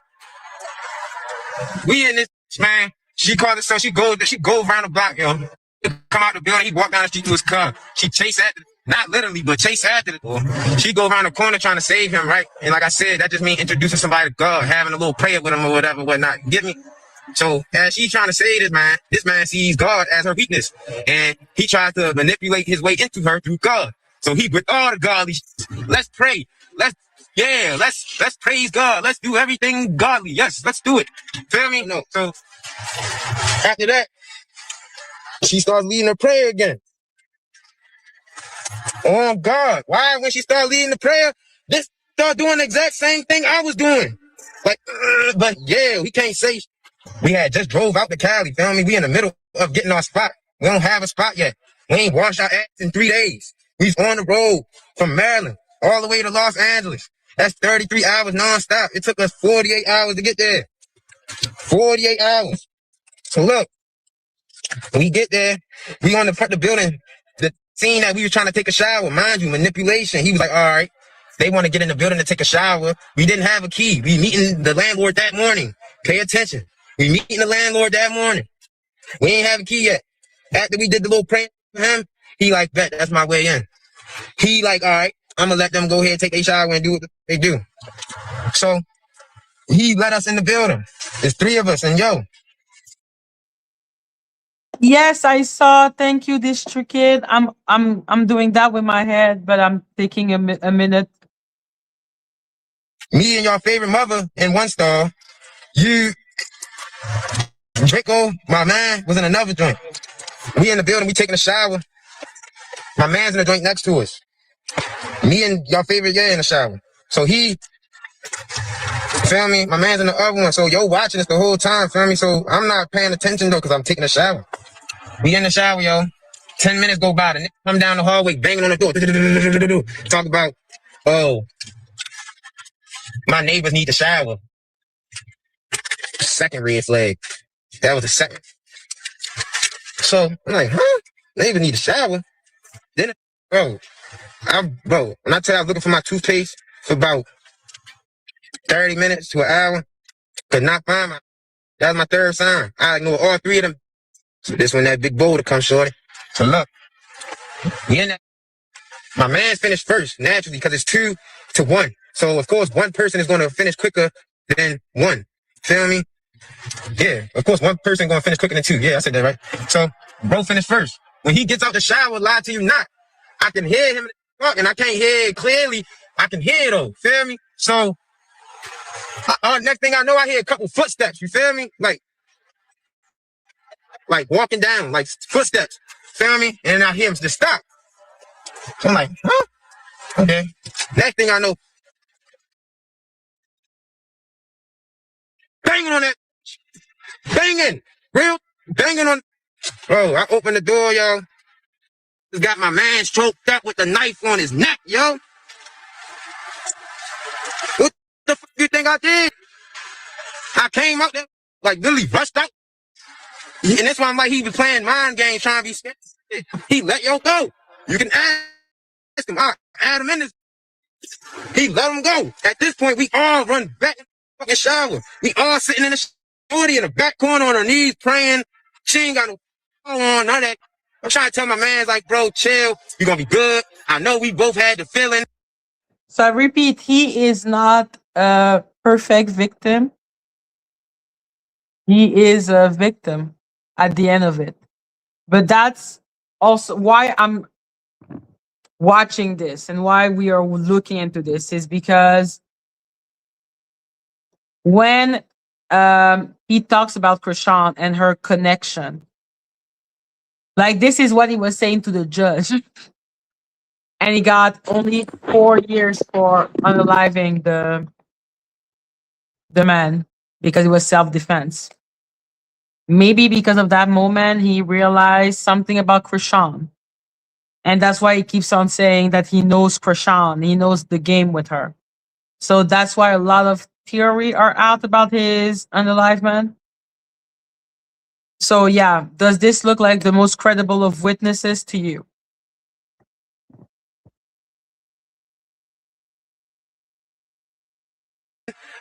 we in this, man. She called herself, she go around the block, yo. Come out the building, he walk down the street to his car. She chase after, not literally, but chase after the door. She go around the corner trying to save him, right? And like I said, that just means introducing somebody to God, having a little prayer with him or whatever, whatnot. Get me? So as she's trying to save this man sees God as her weakness. And he tries to manipulate his way into her through God. So he, with all the godly, let's pray. Let's praise God. Let's do everything godly. Yes, let's do it. Feel me? No. So after that, she starts leading her prayer again. Oh God. Why? When she started leading the prayer, this start doing the exact same thing I was doing. Like, but yeah, we can't say we had just drove out to Cali. Feel me? We in the middle of getting our spot. We don't have a spot yet. We ain't washed our ass in 3 days. We's on the road from Maryland all the way to Los Angeles. That's 33 hours nonstop. It took us 48 hours to get there. 48 hours. So look, when we get there, we on the front of the building. The scene that we were trying to take a shower, mind you, manipulation. He was like, all right, they want to get in the building to take a shower. We didn't have a key. We meeting the landlord that morning. Pay attention. We meeting the landlord that morning. We ain't have a key yet. After we did the little prank for him, he like, bet, that's my way in. He like, all right, I'm going to let them go ahead and take a shower and do what they do. So he let us in the building. There's 3 of us, and yo.
Yes, I saw. Thank you, District Kid. I'm doing that with my head, but I'm taking a minute.
Me and your favorite mother in one stall. You, Draco, my man, was in another joint. We in the building, we taking a shower. My man's in the joint next to us. Me and your favorite in the shower. So he, feel me? My man's in the other one. So yo watching us the whole time, feel me? So I'm not paying attention though, because I'm taking a shower. We in the shower, yo. 10 minutes go by. The nigga come down the hallway, banging on the door. Talk about, oh, my neighbors need to shower. Second red flag. That was the second. So I'm like, huh? Neighbors need to shower. Then, bro, when I tell you I was looking for my toothpaste for about 30 minutes to an hour, could not find my, that was my third sign. I ignored all 3 of them. So this when that big boulder comes, shorty. So look, we in that. My man finished first, naturally, because it's 2 to 1. So of course, one person is going to finish quicker than one. Feel me? Yeah, of course, one person going to finish quicker than 2. Yeah, I said that right. So bro finished first. When he gets out the shower, lie to you not, I can hear him talking. I can't hear it clearly. I can hear it though. Feel me? So next thing I know, I hear a couple footsteps. You feel me? Like walking down, like footsteps. Feel me? And I hear him just stop. So I'm like, huh? Okay. Next thing I know, banging on that. Banging. Real banging on. Bro, I opened the door, yo. Just got my man choked up with the knife on his neck, yo. What the fuck you think I did? I came out there, like literally rushed out. And that's why I'm like, he was playing mind games, trying to be scared. He let yo go. You can ask him. I add him in this. He let him go. At this point, we all run back in the fucking shower. We all sitting in the shorty in the back corner on her knees praying. She ain't got no on, none of that. I'm trying to tell my man, like, bro, chill. You're gonna be good. I know we both had the feeling.
So I repeat, he is not a perfect victim. He is a victim at the end of it. But that's also why I'm watching this and why we are looking into this is because when he talks about Krishan and her connection, like this is what he was saying to the judge. And he got only 4 years for unaliving the man because it was self-defense. Maybe because of that moment, he realized something about Krishan. And that's why he keeps on saying that he knows Krishan. He knows the game with her. So that's why a lot of theory are out about his unalivement. So yeah, does this look like the most credible of witnesses to you?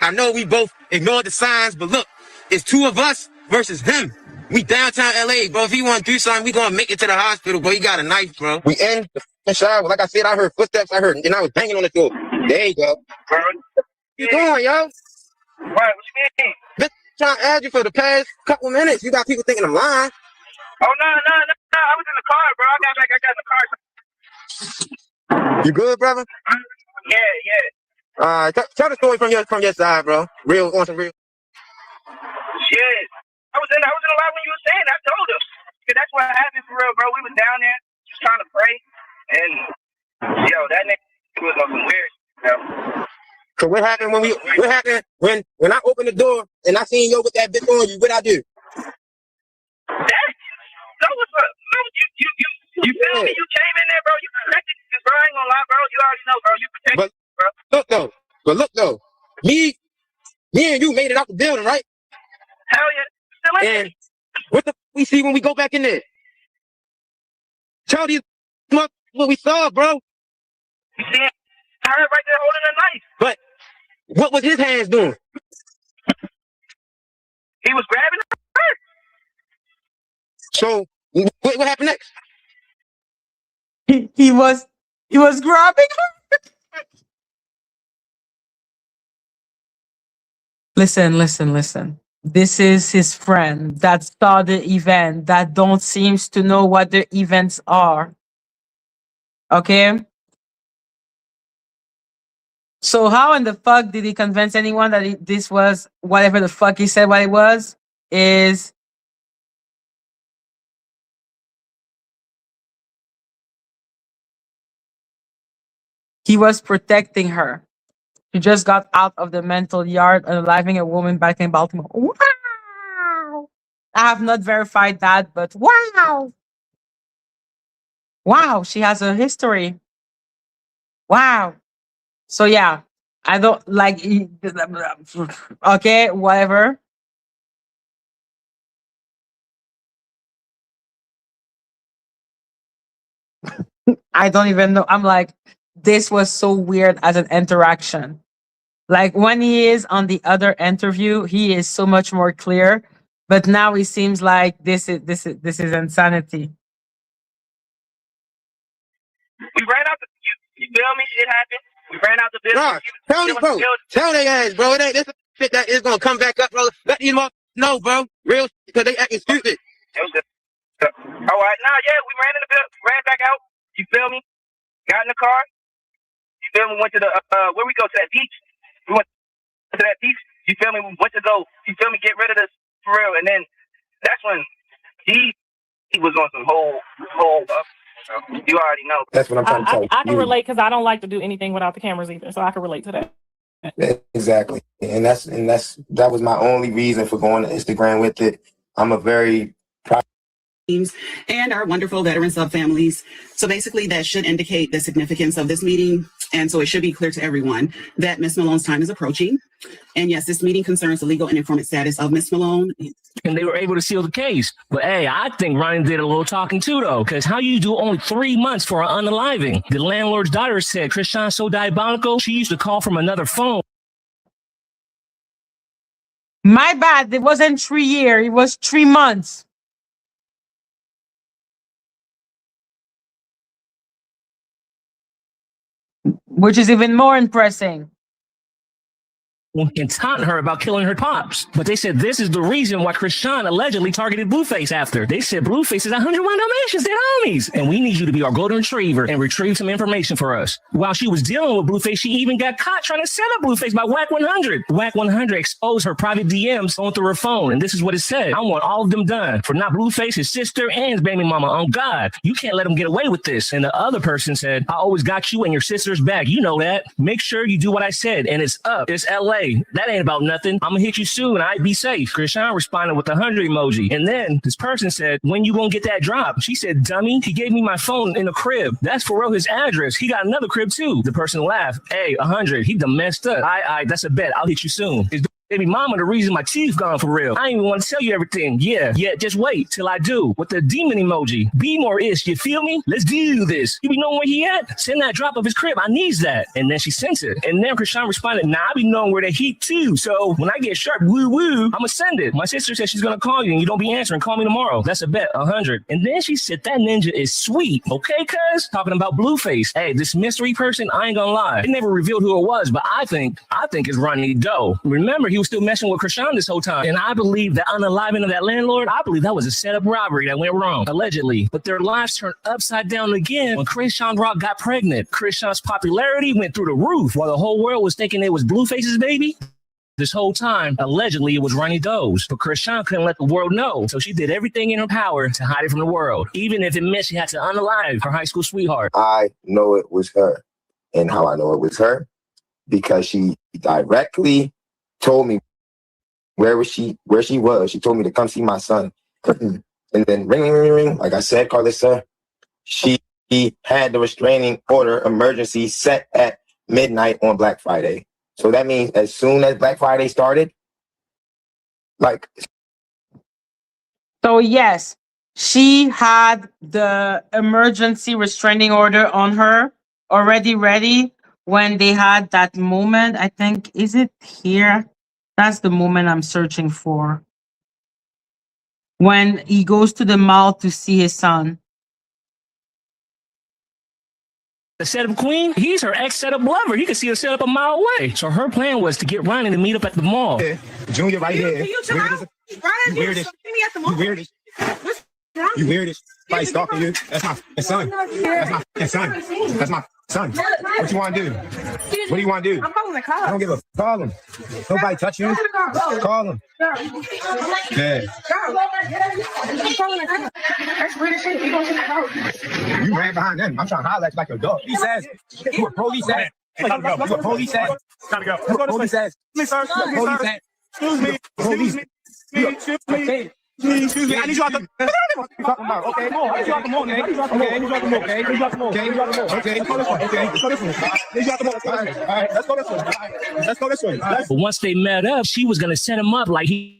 I know we both ignored the signs, but look, it's 2 of us versus him. We downtown LA, bro. If he want to do something, we gonna make it to the hospital, bro. He got a knife, bro. We in the shower. Like I said, I heard footsteps. I heard, and I was banging on the door. There you go. What you doing, yo?
Right, what you mean?
Bitch, trying to add you for the past couple minutes. You got people thinking I'm lying.
Oh, no. I was in the car, bro. I got in the car.
You good, brother?
Yeah.
Tell the story from your side, bro. Real, on some real.
Shit. I was in the lot when you were saying. I told him. Cause that's what happened for real, bro. We was down there just trying to pray, and yo, that nigga was on some weird.
So what happened when I opened the door and I seen yo with that bitch on you? What I do?
That was you feel me? You came in there, bro. You protected this, bro. I ain't gonna lie, bro. You already know, bro. You protected, bro.
Look though, me and you made it out the building, right?
Hell yeah, still in
And what the we see when we go back in there? Tell these what we saw, bro.
You see him? I heard right there holding a knife.
But what was his hands doing?
He was grabbing her.
So what happened next?
He was grabbing her. Listen. This is his friend that saw the event that don't seems to know what the events are. Okay? So how in the fuck did he convince anyone that this was whatever the fuck he said what it was? Is he was protecting her. She just got out of the mental yard unaliving a woman back in Baltimore. Wow! I have not verified that, but wow! Wow, she has a history. Wow. So yeah, I don't like. Okay, whatever. I don't even know. I'm like, this was so weird as an interaction. Like when he is on the other interview, he is so much more clear. But now it seems like this is insanity.
We ran out you feel me? Shit happened. We ran out the building.
Nah, tell they ass, bro. It ain't this shit that is gonna come back up, bro. Let these motherfuckers know, bro. Real, because they acting stupid.
All right, we ran in the building, ran back out. You feel me? Got in the car. You feel me? Went to the where we go to that beach. We went to that beach. You feel me? We went to go. You feel me? Get rid of this for real. And then that's when he was on some whole. You already know.
That's what I'm trying to tell you.
I can relate because I don't like to do anything without the cameras either, so I can relate to that.
Exactly, and that was my only reason for going to Instagram with it. I'm a very
teams and our wonderful veteran sub families. So basically that should indicate the significance of this meeting. And so it should be clear to everyone that Ms. Malone's time is approaching. And yes, this meeting concerns the legal and informant status of Ms. Malone.
And they were able to seal the case. But hey, I think Ronnie did a little talking too, though, because how you do only 3 months for an unaliving? The landlord's daughter said Krishan's so diabolical, she used to call from another phone.
My bad. It wasn't 3 years. It was 3 months. Which is even more impressive.
And taunting her about killing her pops. But they said this is the reason why Krishan allegedly targeted Blueface after. They said Blueface is 101 Dalmatians, they're homies. And we need you to be our golden retriever and retrieve some information for us. While she was dealing with Blueface, she even got caught trying to set up Blueface by Whack 100. Whack 100 exposed her private DMs going through her phone. And this is what it said. I want all of them done. For not Blueface, his sister, and his baby mama. On God, you can't let them get away with this. And the other person said, I always got you and your sister's back. You know that. Make sure you do what I said. And it's up. It's LA. That ain't about nothing. I'm gonna hit you soon. I'd be safe. Krishan responded with the 100 emoji. And then this person said, when you gonna get that drop? She said, dummy, he gave me my phone in the crib. That's for real his address. He got another crib too. The person laughed. Hey, 100. He done messed up. That's a bet. I'll hit you soon. His baby mama, the reason my teeth gone for real. I ain't even want to tell you everything. Yeah, just wait till I do. With the demon emoji. Be more ish, you feel me? Let's do this. You be knowing where he at? Send that drop of his crib. I needs that. And then she sent it. And then Krishan responded, nah, I be knowing where the heat too. So when I get sharp, woo woo, I'ma send it. My sister said she's gonna call you and you don't be answering. Call me tomorrow. That's a bet, 100. And then she said that ninja is sweet. Okay, cuz? Talking about Blueface. Hey, this mystery person, I ain't gonna lie. They never revealed who it was, but I think it's Ronnie Doe. Remember, he was still messing with Krishan this whole time. And I believe that unaliving of that landlord, I believe that was a setup robbery that went wrong, allegedly. But their lives turned upside down again when Krishan Rock got pregnant. Krishan's popularity went through the roof while the whole world was thinking it was Blueface's baby. This whole time, allegedly, it was Ronnie Doe's. But Krishan couldn't let the world know, so she did everything in her power to hide it from the world, even if it meant she had to unalive her high school sweetheart.
I know it was her. And how I know it was her? Because she directly told me where she was. She told me to come see my son. And then ring. Like I said, Carlissa, she had the restraining order emergency set at midnight on Black Friday. So that means as soon as Black Friday started,
So yes, she had the emergency restraining order on her already ready when they had that moment. I think, is it here? That's the moment I'm searching for. When he goes to the mall to see his son.
The setup queen, he's her ex-setup lover. You can see her set up a mile away. So her plan was to get Ronnie to meet up at the mall.
yeah, Junior right here.
You weirdest.
You weirdest. You weirdest. Somebody stalking you. That's my son. That's my son. That's my son. What you want to do? What do you want to do?
I'm calling the cops.
I don't give a call him. Nobody touch you. Call him. Yeah.
That's weird as shit. You gonna take the
You ran behind them. I'm trying to holler at you like your dog. Police ass. You a police ass. You a police ass.
Gotta go.
You a police ass.
Excuse me, sir.
Police ass.
Excuse me.
Police.
Excuse me. Excuse me. I need you out the.
What you talking about? Okay. I need you out the mall, okay? Okay. I need you out the mall, okay? I need you out the mall, okay? Okay. Let's go this way. Okay. Let's go this way. I need you out the mall. All right. Let's go this way. Let's go this way.
But once they met up, she was going to set him up like he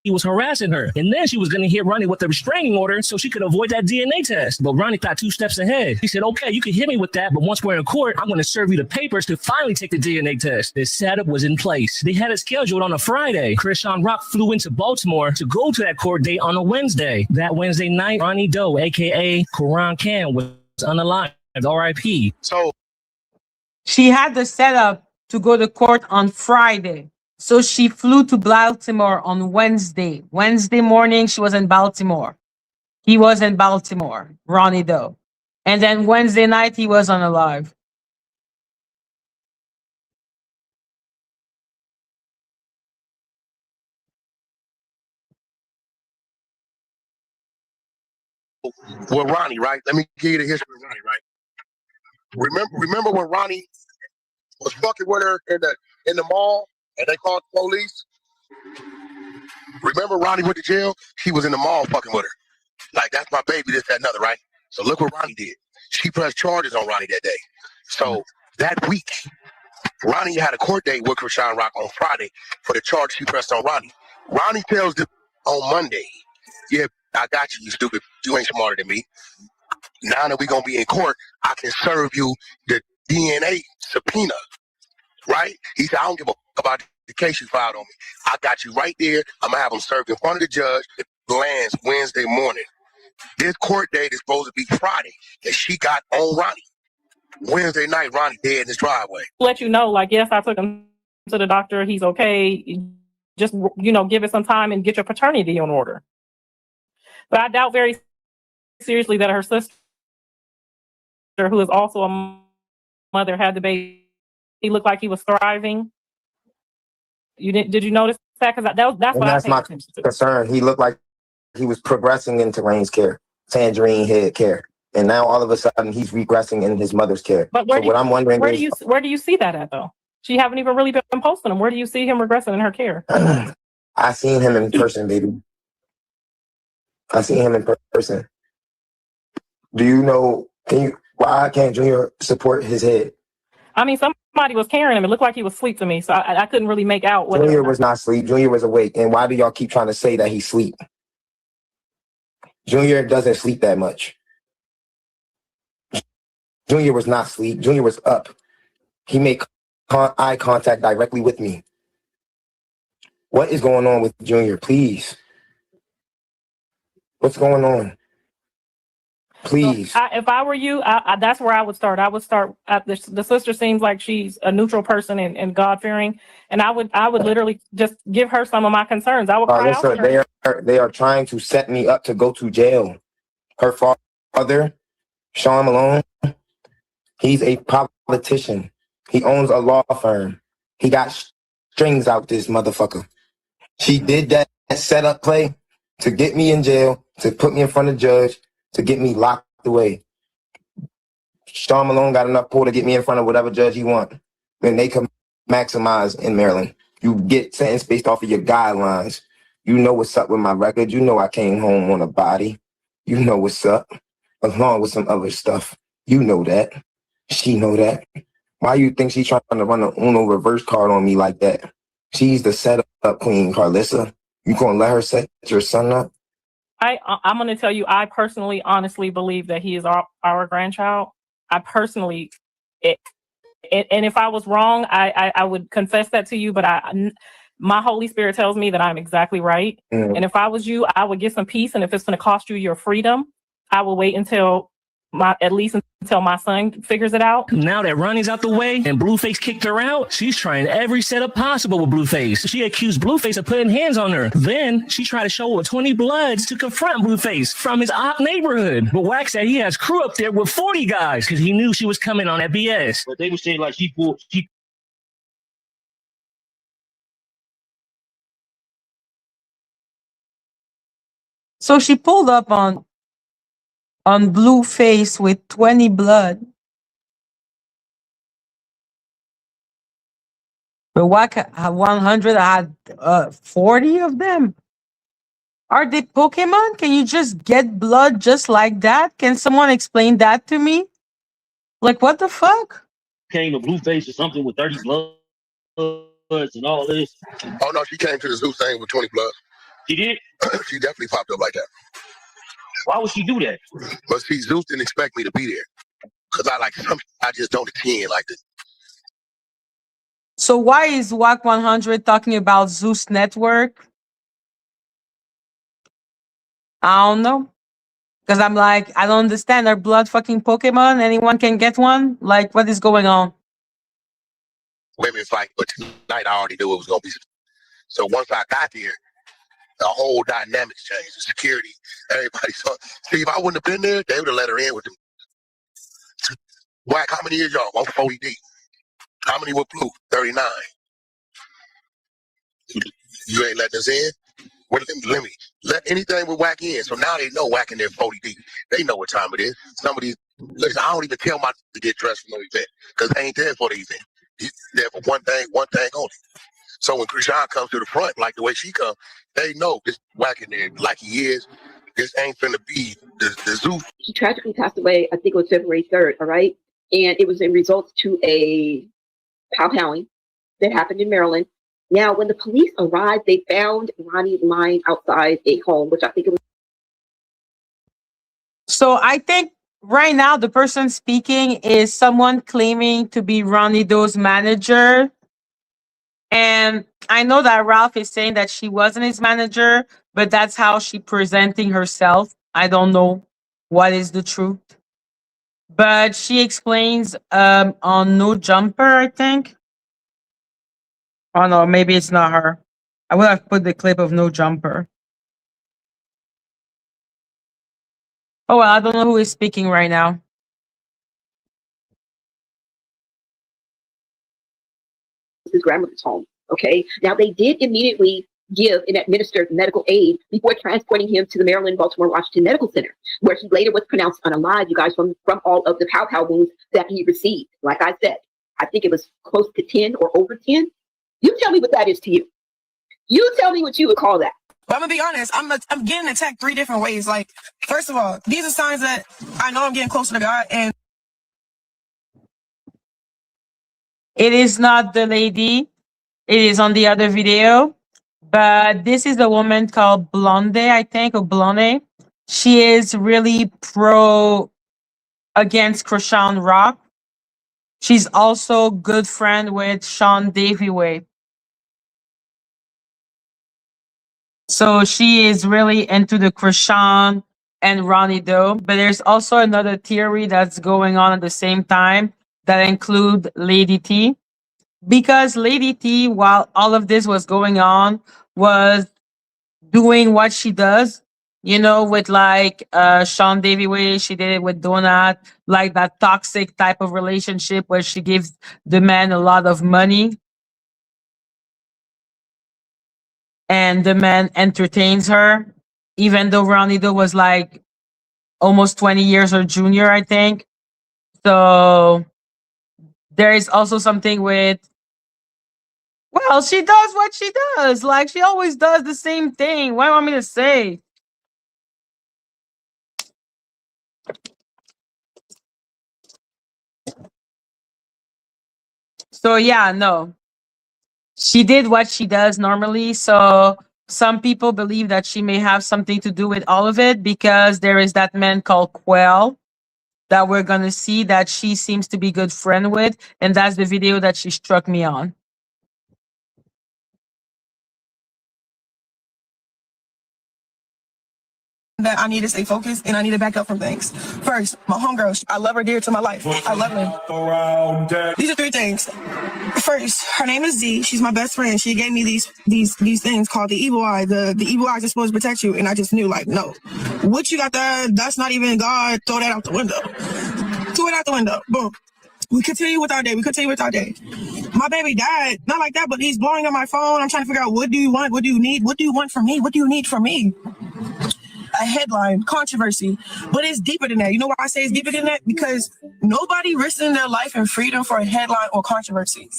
was harassing her. And then she was going to hit Ronnie with the restraining order so she could avoid that DNA test. But Ronnie thought 2 steps ahead. He said, okay, you can hit me with that, but once we're in court, I'm going to serve you the papers to finally take the DNA test. This setup was in place. They had it scheduled on a Friday. Krishan Rock flew into Baltimore to go to that court date on a Wednesday. That Wednesday night, Ronnie Doe, a.k.a. Karan Khan, was unalive. R.I.P.
So she had the setup to go to court on Friday. So she flew to Baltimore on Wednesday. Wednesday morning, she was in Baltimore. He was in Baltimore, Ronnie Doe. And then Wednesday night, he was unalive.
Well, Ronnie, right? Let me give you the history of Ronnie, right? Remember when Ronnie was fucking with her in the mall and they called the police? Remember Ronnie went to jail? She was in the mall fucking with her. Like, that's my baby, this, that, and other, right? So look what Ronnie did. She pressed charges on Ronnie that day. So that week, Ronnie had a court date with Krishan Rock on Friday for the charge she pressed on Ronnie. Ronnie tells them on Monday, yeah, I got you, you stupid. You ain't smarter than me. Now that we're going to be in court, I can serve you the DNA subpoena, right? He said, I don't give a fuck about the case you filed on me. I got you right there. I'm gonna have them served in front of the judge. It lands Wednesday morning. This court date is supposed to be Friday, and she got on Ronnie. Wednesday night, Ronnie dead in his driveway.
Let you know, like, yes, I took him to the doctor. He's okay. Just, you know, give it some time and get your paternity in order. But I doubt very seriously that her sister, who is also a mother, had the baby. He looked like he was thriving. Did you notice that? Because that's what
that's my concern. He looked like he was progressing into Rain's care, tangerine head care, and now all of a sudden he's regressing in his mother's care.
But
I'm wondering,
where do you see that at though? She haven't even really been posting him. Where do you see him regressing in her care?
I seen him in person, baby. I seen him in person. Do you know? Why can't Junior support his head?
I mean, somebody was carrying him. It looked like he was asleep to me, so I couldn't really make out what.
Junior was not asleep. Junior was awake. And why do y'all keep trying to say that he's asleep? Junior doesn't sleep that much. Junior was not asleep. Junior was up. He made eye contact directly with me. What is going on with Junior? Please. What's going on? Please.
If I were you, that's where I would start. I would start at the sister. Seems like she's a neutral person and God fearing, and I would literally just give her some of my concerns. I would cry out to her.
They are trying to set me up to go to jail. Her father, Sean Malone, he's a politician. He owns a law firm. He got strings out this motherfucker. She did that setup play to get me in jail, to put me in front of the judge, to get me locked away. Sean Malone got enough pull to get me in front of whatever judge he want. And they can maximize in Maryland. You get sentenced based off of your guidelines. You know what's up with my record. You know I came home on a body. You know what's up, along with some other stuff. You know that. She know that. Why you think she's trying to run an Uno reverse card on me like that? She's the setup queen, Carlissa. You gonna let her set your son up?
I'm going to tell you, I personally, honestly believe that he is our grandchild. I personally, and if I was wrong, I would confess that to you, but my Holy Spirit tells me that I'm exactly right. And if I was you, I would get some peace. And if it's going to cost you your freedom, I will wait until my son figures it out.
Now that Ronnie's out the way and Blueface kicked her out, she's trying every setup possible with Blueface. She accused Blueface of putting hands on her. Then she tried to show up 20 Bloods to confront Blueface from his op neighborhood. But Wack said he has crew up there with 40 guys because he knew she was coming on that BS.
But they were saying like she
So she pulled up on Blueface with 20 blood. But Wack 100 had 40 of them. Are they Pokemon? Can you just get blood just like that? Can someone explain that to me? Like, what the fuck?
came to Blueface or something with 30 bloods and all this.
Oh no, she came to the zoo thing with 20 bloods.
She did?
She definitely popped up like that.
Why would she do that?
But see, Zeus didn't expect me to be there. Because I just don't attend like this.
So why is Wack 100 talking about Zeus Network? I don't know. Because I'm like, I don't understand. Are blood fucking Pokemon? Anyone can get one? Like, what is going on?
Women fight, but tonight I already knew it was going to be. So once I got there, the whole dynamics changed. The security, everybody saw. See, if I wouldn't have been there, they would have let her in with them. Wack, how many is y'all? 140 deep. How many were blue? 39. You ain't letting us in? Well, let me let anything with Wack in. So now they know Wack in there 40 deep. They know what time it is. Somebody, listen, I don't even tell my to get dressed for no event because they ain't there for the event. He's there for one thing only. So when Krishan comes to the front, like the way she comes, they know this Wack in there like he is. This ain't finna be the zoo.
He tragically passed away, I think it was February 3rd, all right? And it was in results to a powwowing that happened in Maryland. Now, when the police arrived, they found Ronnie lying outside a home, which I think it was.
So I think right now the person speaking is someone claiming to be Ronnie Doe's manager. And I know that Ralph is saying that she wasn't his manager, but that's how she presenting herself. I don't know what is the truth. But she explains on No Jumper, I think. Oh no, maybe it's not her. I would have put the clip of No Jumper. Oh well, I don't know who is speaking right now.
His grandmother's home. Okay. Now they did immediately give and administer medical aid before transporting him to the Maryland, Baltimore, Washington Medical Center, where he later was pronounced unalive, you guys, from all of the pow wounds that he received. Like I said, I think it was close to 10 or over 10. You tell me what that is to you. You tell me what you would call that.
But I'm gonna be honest, I'm getting attacked 3 different ways. Like, first of all, these are signs that I know I'm getting closer to God, and
It is not the lady. It is on the other video. But this is a woman called Blonde, I think, or Blonde. She is really pro against Krishan Rock. She's also good friend with Sean Davyway. So she is really into the Krishan and Ronnie Doe. But there's also another theory that's going on at the same time that include Lady T. Because Lady T, while all of this was going on, was doing what she does, you know, with like Sean Davyway. She did it with Donut, like that toxic type of relationship where she gives the man a lot of money and the man entertains her, even though Ronnie was like almost 20 years her junior, I think. So there is also something with, well, she does what she does. Like, she always does the same thing. What do you want me to say? So yeah, no. She did what she does normally. So some people believe that she may have something to do with all of it because there is that man called Quell that we're gonna see that she seems to be good friend with, and that's the video that she struck me on.
that I need to stay focused and I need to back up from things. First, my homegirl, I love her dear to my life. I love her. These are 3 things. First, her name is Z. She's my best friend. She gave me these things called the evil eye. The evil eyes are supposed to protect you, and I just knew, like, no. What you got there, that's not even God. Throw that out the window. Throw it out the window. Boom. We continue with our day. My baby died, not like that, but he's blowing on my phone. I'm trying to figure out, what do you want? What do you need? What do you want from me? What do you need from me? A headline, controversy, but it's deeper than that. You know why I say it's deeper than that? Because nobody risking their life and freedom for a headline or controversy.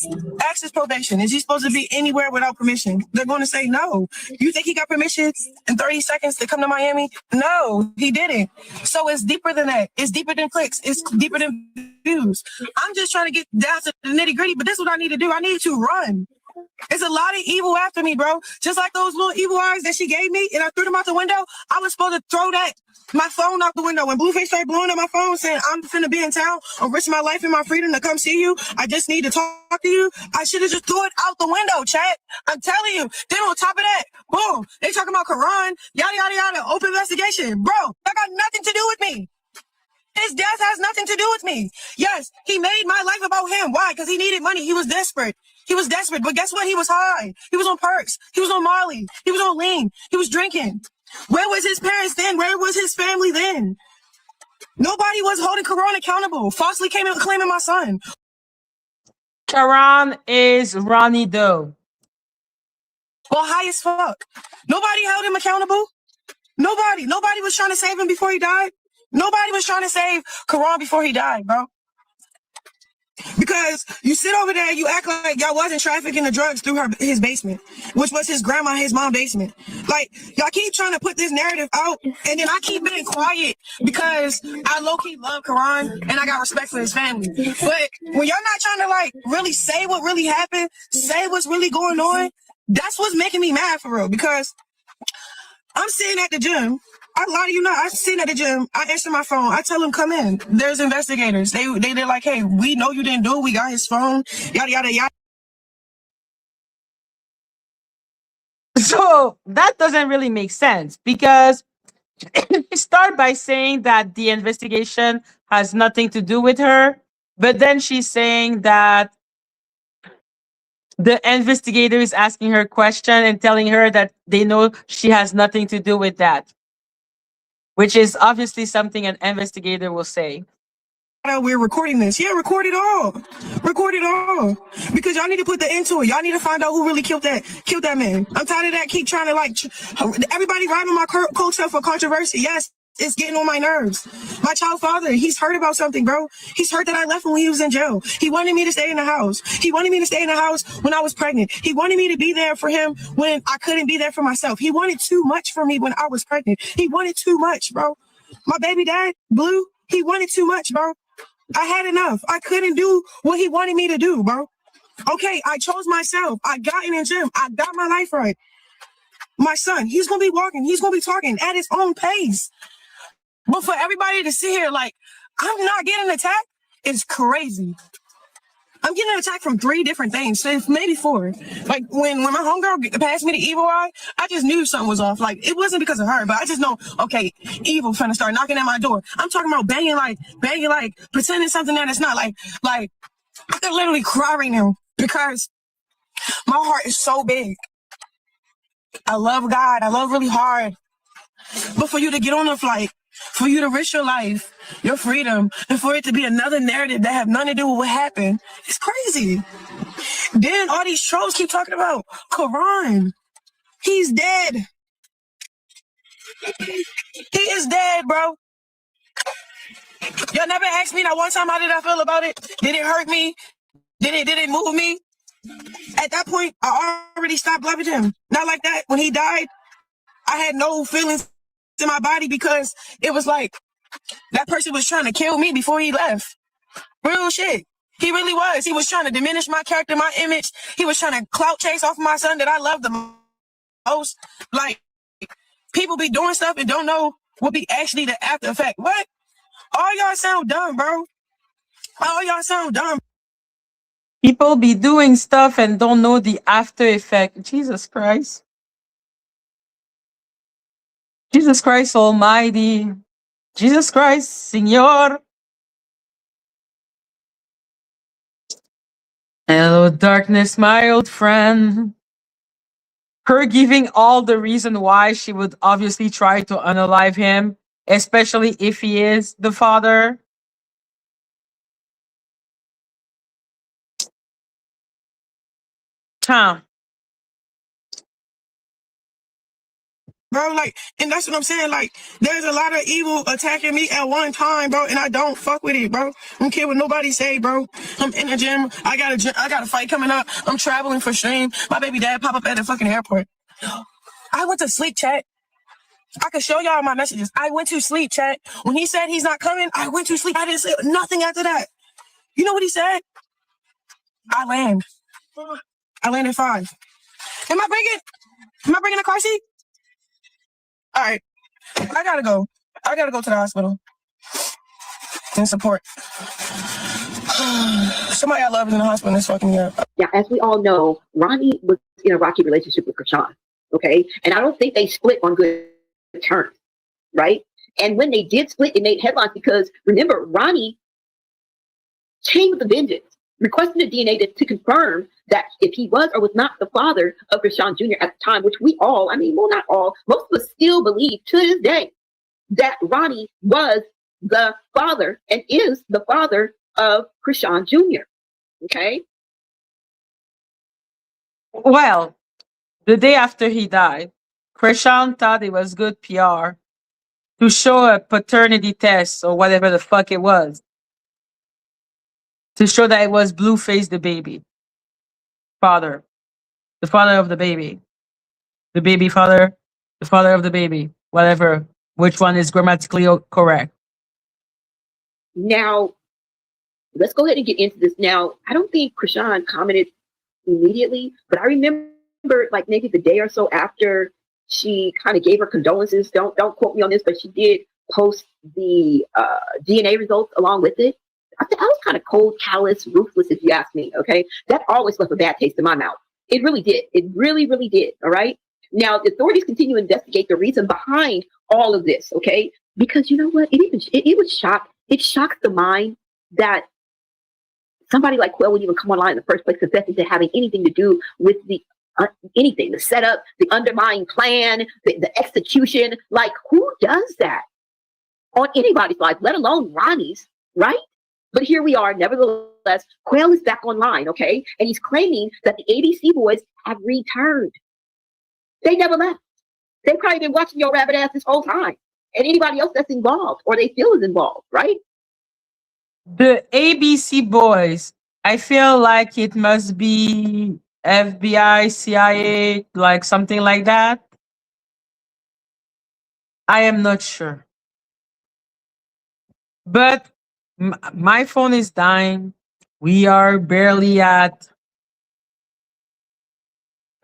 Ask his probation. Is he supposed to be anywhere without permission? They're going to say no. You think he got permission in 30 seconds to come to Miami? No, he didn't. So it's deeper than that. It's deeper than clicks. It's deeper than views. I'm just trying to get down to the nitty gritty, but this is what I need to do. I need to run. It's a lot of evil after me, bro. Just like those little evil eyes that she gave me and I threw them out the window. I was supposed to throw my phone out the window. When Blueface started blowing up my phone saying, I'm finna be in town or risk my life and my freedom to come see you, I just need to talk to you, I should have just threw it out the window, chat. I'm telling you. Then on top of that, boom, they talking about Quran, yada, yada, yada, open investigation. Bro, that got nothing to do with me. His death has nothing to do with me. Yes, he made my life about him. Why? Because he needed money. He was desperate. But guess what? He was high. He was on perks. He was on Molly. He was on lean. He was drinking. Where was his parents then? Where was his family then? Nobody was holding Quran accountable. Falsely came in claiming my son.
Quran is Ronnie Doe.
Well, high as fuck. Nobody held him accountable. Nobody was trying to save him before he died. Nobody was trying to save Quran before he died, bro. Because you sit over there, you act like y'all wasn't trafficking the drugs through his basement, which was his grandma, his mom's basement. Like, y'all keep trying to put this narrative out, and then I keep being quiet because I low-key love Quran and I got respect for his family. But when y'all not trying to, like, really say what really happened, say what's really going on, that's what's making me mad for real. Because I'm sitting at the gym. I lie to you not. I'm sitting at the gym. I answer my phone. I tell them, come in. There's investigators. They're like, hey, we know you didn't do it. We got his phone. Yada, yada, yada.
So that doesn't really make sense because she start by saying that the investigation has nothing to do with her, but then she's saying that the investigator is asking her question and telling her that they know she has nothing to do with that, which is obviously something an investigator will say.
We're recording this. Yeah, record it all. Record it all. Because y'all need to put the end to it. Y'all need to find out who really killed that man. I'm tired of that. Keep trying to like everybody riding my coattail for controversy. Yes, it's getting on my nerves. My child father, he's hurt about something, bro. He's hurt that I left him when he was in jail. He wanted me to stay in the house. He wanted me to stay in the house when I was pregnant. He wanted me to be there for him when I couldn't be there for myself. He wanted too much for me when I was pregnant. He wanted too much, bro. My baby dad, Blue, he wanted too much, bro. I had enough. I couldn't do what he wanted me to do, bro. Okay, I chose myself. I got in the gym. I got my life right. My son, he's going to be walking. He's going to be talking at his own pace. But for everybody to sit here like, I'm not getting attacked, it's crazy. I'm getting attacked from 3 different things, so maybe 4. Like when my homegirl passed me the evil eye, I just knew something was off. Like it wasn't because of her, but I just know, okay, evil finna start knocking at my door. I'm talking about banging like, pretending something that it's not. Like I could literally cry right now because my heart is so big. I love God. I love really hard. But for you to get on a flight, for you to risk your life, your freedom, and for it to be another narrative that have nothing to do with what happened, it's crazy. Then all these trolls keep talking about Quran. He's dead. He is dead, bro. Y'all never asked me that one time how did I feel about it? Did it hurt me? Did it move me? At that point, I already stopped loving him. Not like that. When he died, I had no feelings in my body because it was like that person was trying to kill me before he left. Real shit. He really was. He was trying to diminish my character, my image. He was trying to clout chase off my son that I love the most. Like, people be doing stuff and don't know what be actually the after effect. What? All y'all sound dumb, bro. All y'all sound dumb.
People be doing stuff and don't know the after effect. Jesus Christ. Jesus Christ Almighty. Jesus Christ, Señor. Hello, darkness, my old friend. Her giving all the reason why she would obviously try to unalive him, especially if he is the father. Huh.
Bro, like, and that's what I'm saying. Like, there's a lot of evil attacking me at one time, bro, and I don't fuck with it, bro. I don't care what nobody say, bro. I'm in the gym. I got a fight coming up. I'm traveling for stream. My baby dad pop up at the fucking airport. I went to sleep, chat. I can show y'all my messages. I went to sleep, chat. When he said he's not coming, I went to sleep. I didn't say nothing after that. You know what he said? I land at 5. Am I bringing a car seat? All right. I gotta go to the hospital and support. Somebody I love is in the hospital and it's fucking me up.
Now, as we all know, Ronnie was in a rocky relationship with Krishan, okay? And I don't think they split on good terms, right? And when they did split, it made headlines because, remember, Ronnie came with a vengeance, requesting the DNA to confirm that if he was or was not the father of Krishan Jr. at the time, which we all, well, not all, most of us still believe to this day that Ronnie was the father and is the father of Krishan Jr. Okay?
Well, the day after he died, Krishan thought it was good PR to show a paternity test or whatever the fuck it was, to show that it was Blueface the baby father, the father of the baby father, the father of the baby, whatever, which one is grammatically correct.
Now, let's go ahead and get into this. Now, I don't think Krishan commented immediately, but I remember like maybe the day or so after she kind of gave her condolences. Don't quote me on this, but she did post the DNA results along with it. I was kind of cold, callous, ruthless, if you ask me. Okay, that always left a bad taste in my mouth. It really did. It really, really did. All right. Now, the authorities continue to investigate the reason behind all of this, okay? Because you know what? It shocks the mind that somebody like Quell would even come online in the first place, confessing to having anything to do with the anything, the setup, the underlying plan, the execution. Like, who does that on anybody's life, let alone Ronnie's, right? But here we are, nevertheless, Quell is back online, okay? And he's claiming that the ABC boys have returned. They never left. They've probably been watching your rabbit ass this whole time. And anybody else that's involved or they feel is involved, right?
The ABC boys, I feel like it must be FBI, CIA, like something like that. I am not sure. But my phone is dying. We are barely at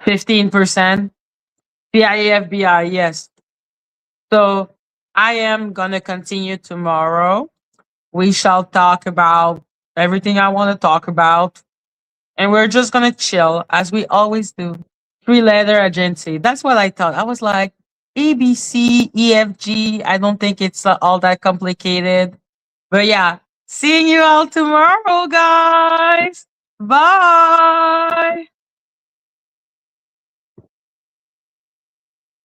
15%. CIA, FBI, yes. So I am going to continue tomorrow. We shall talk about everything I want to talk about. And we're just going to chill as we always do. 3-letter agency. That's what I thought. I was like, ABC, EFG. I don't think it's all that complicated. But yeah, seeing you all tomorrow, guys. Bye.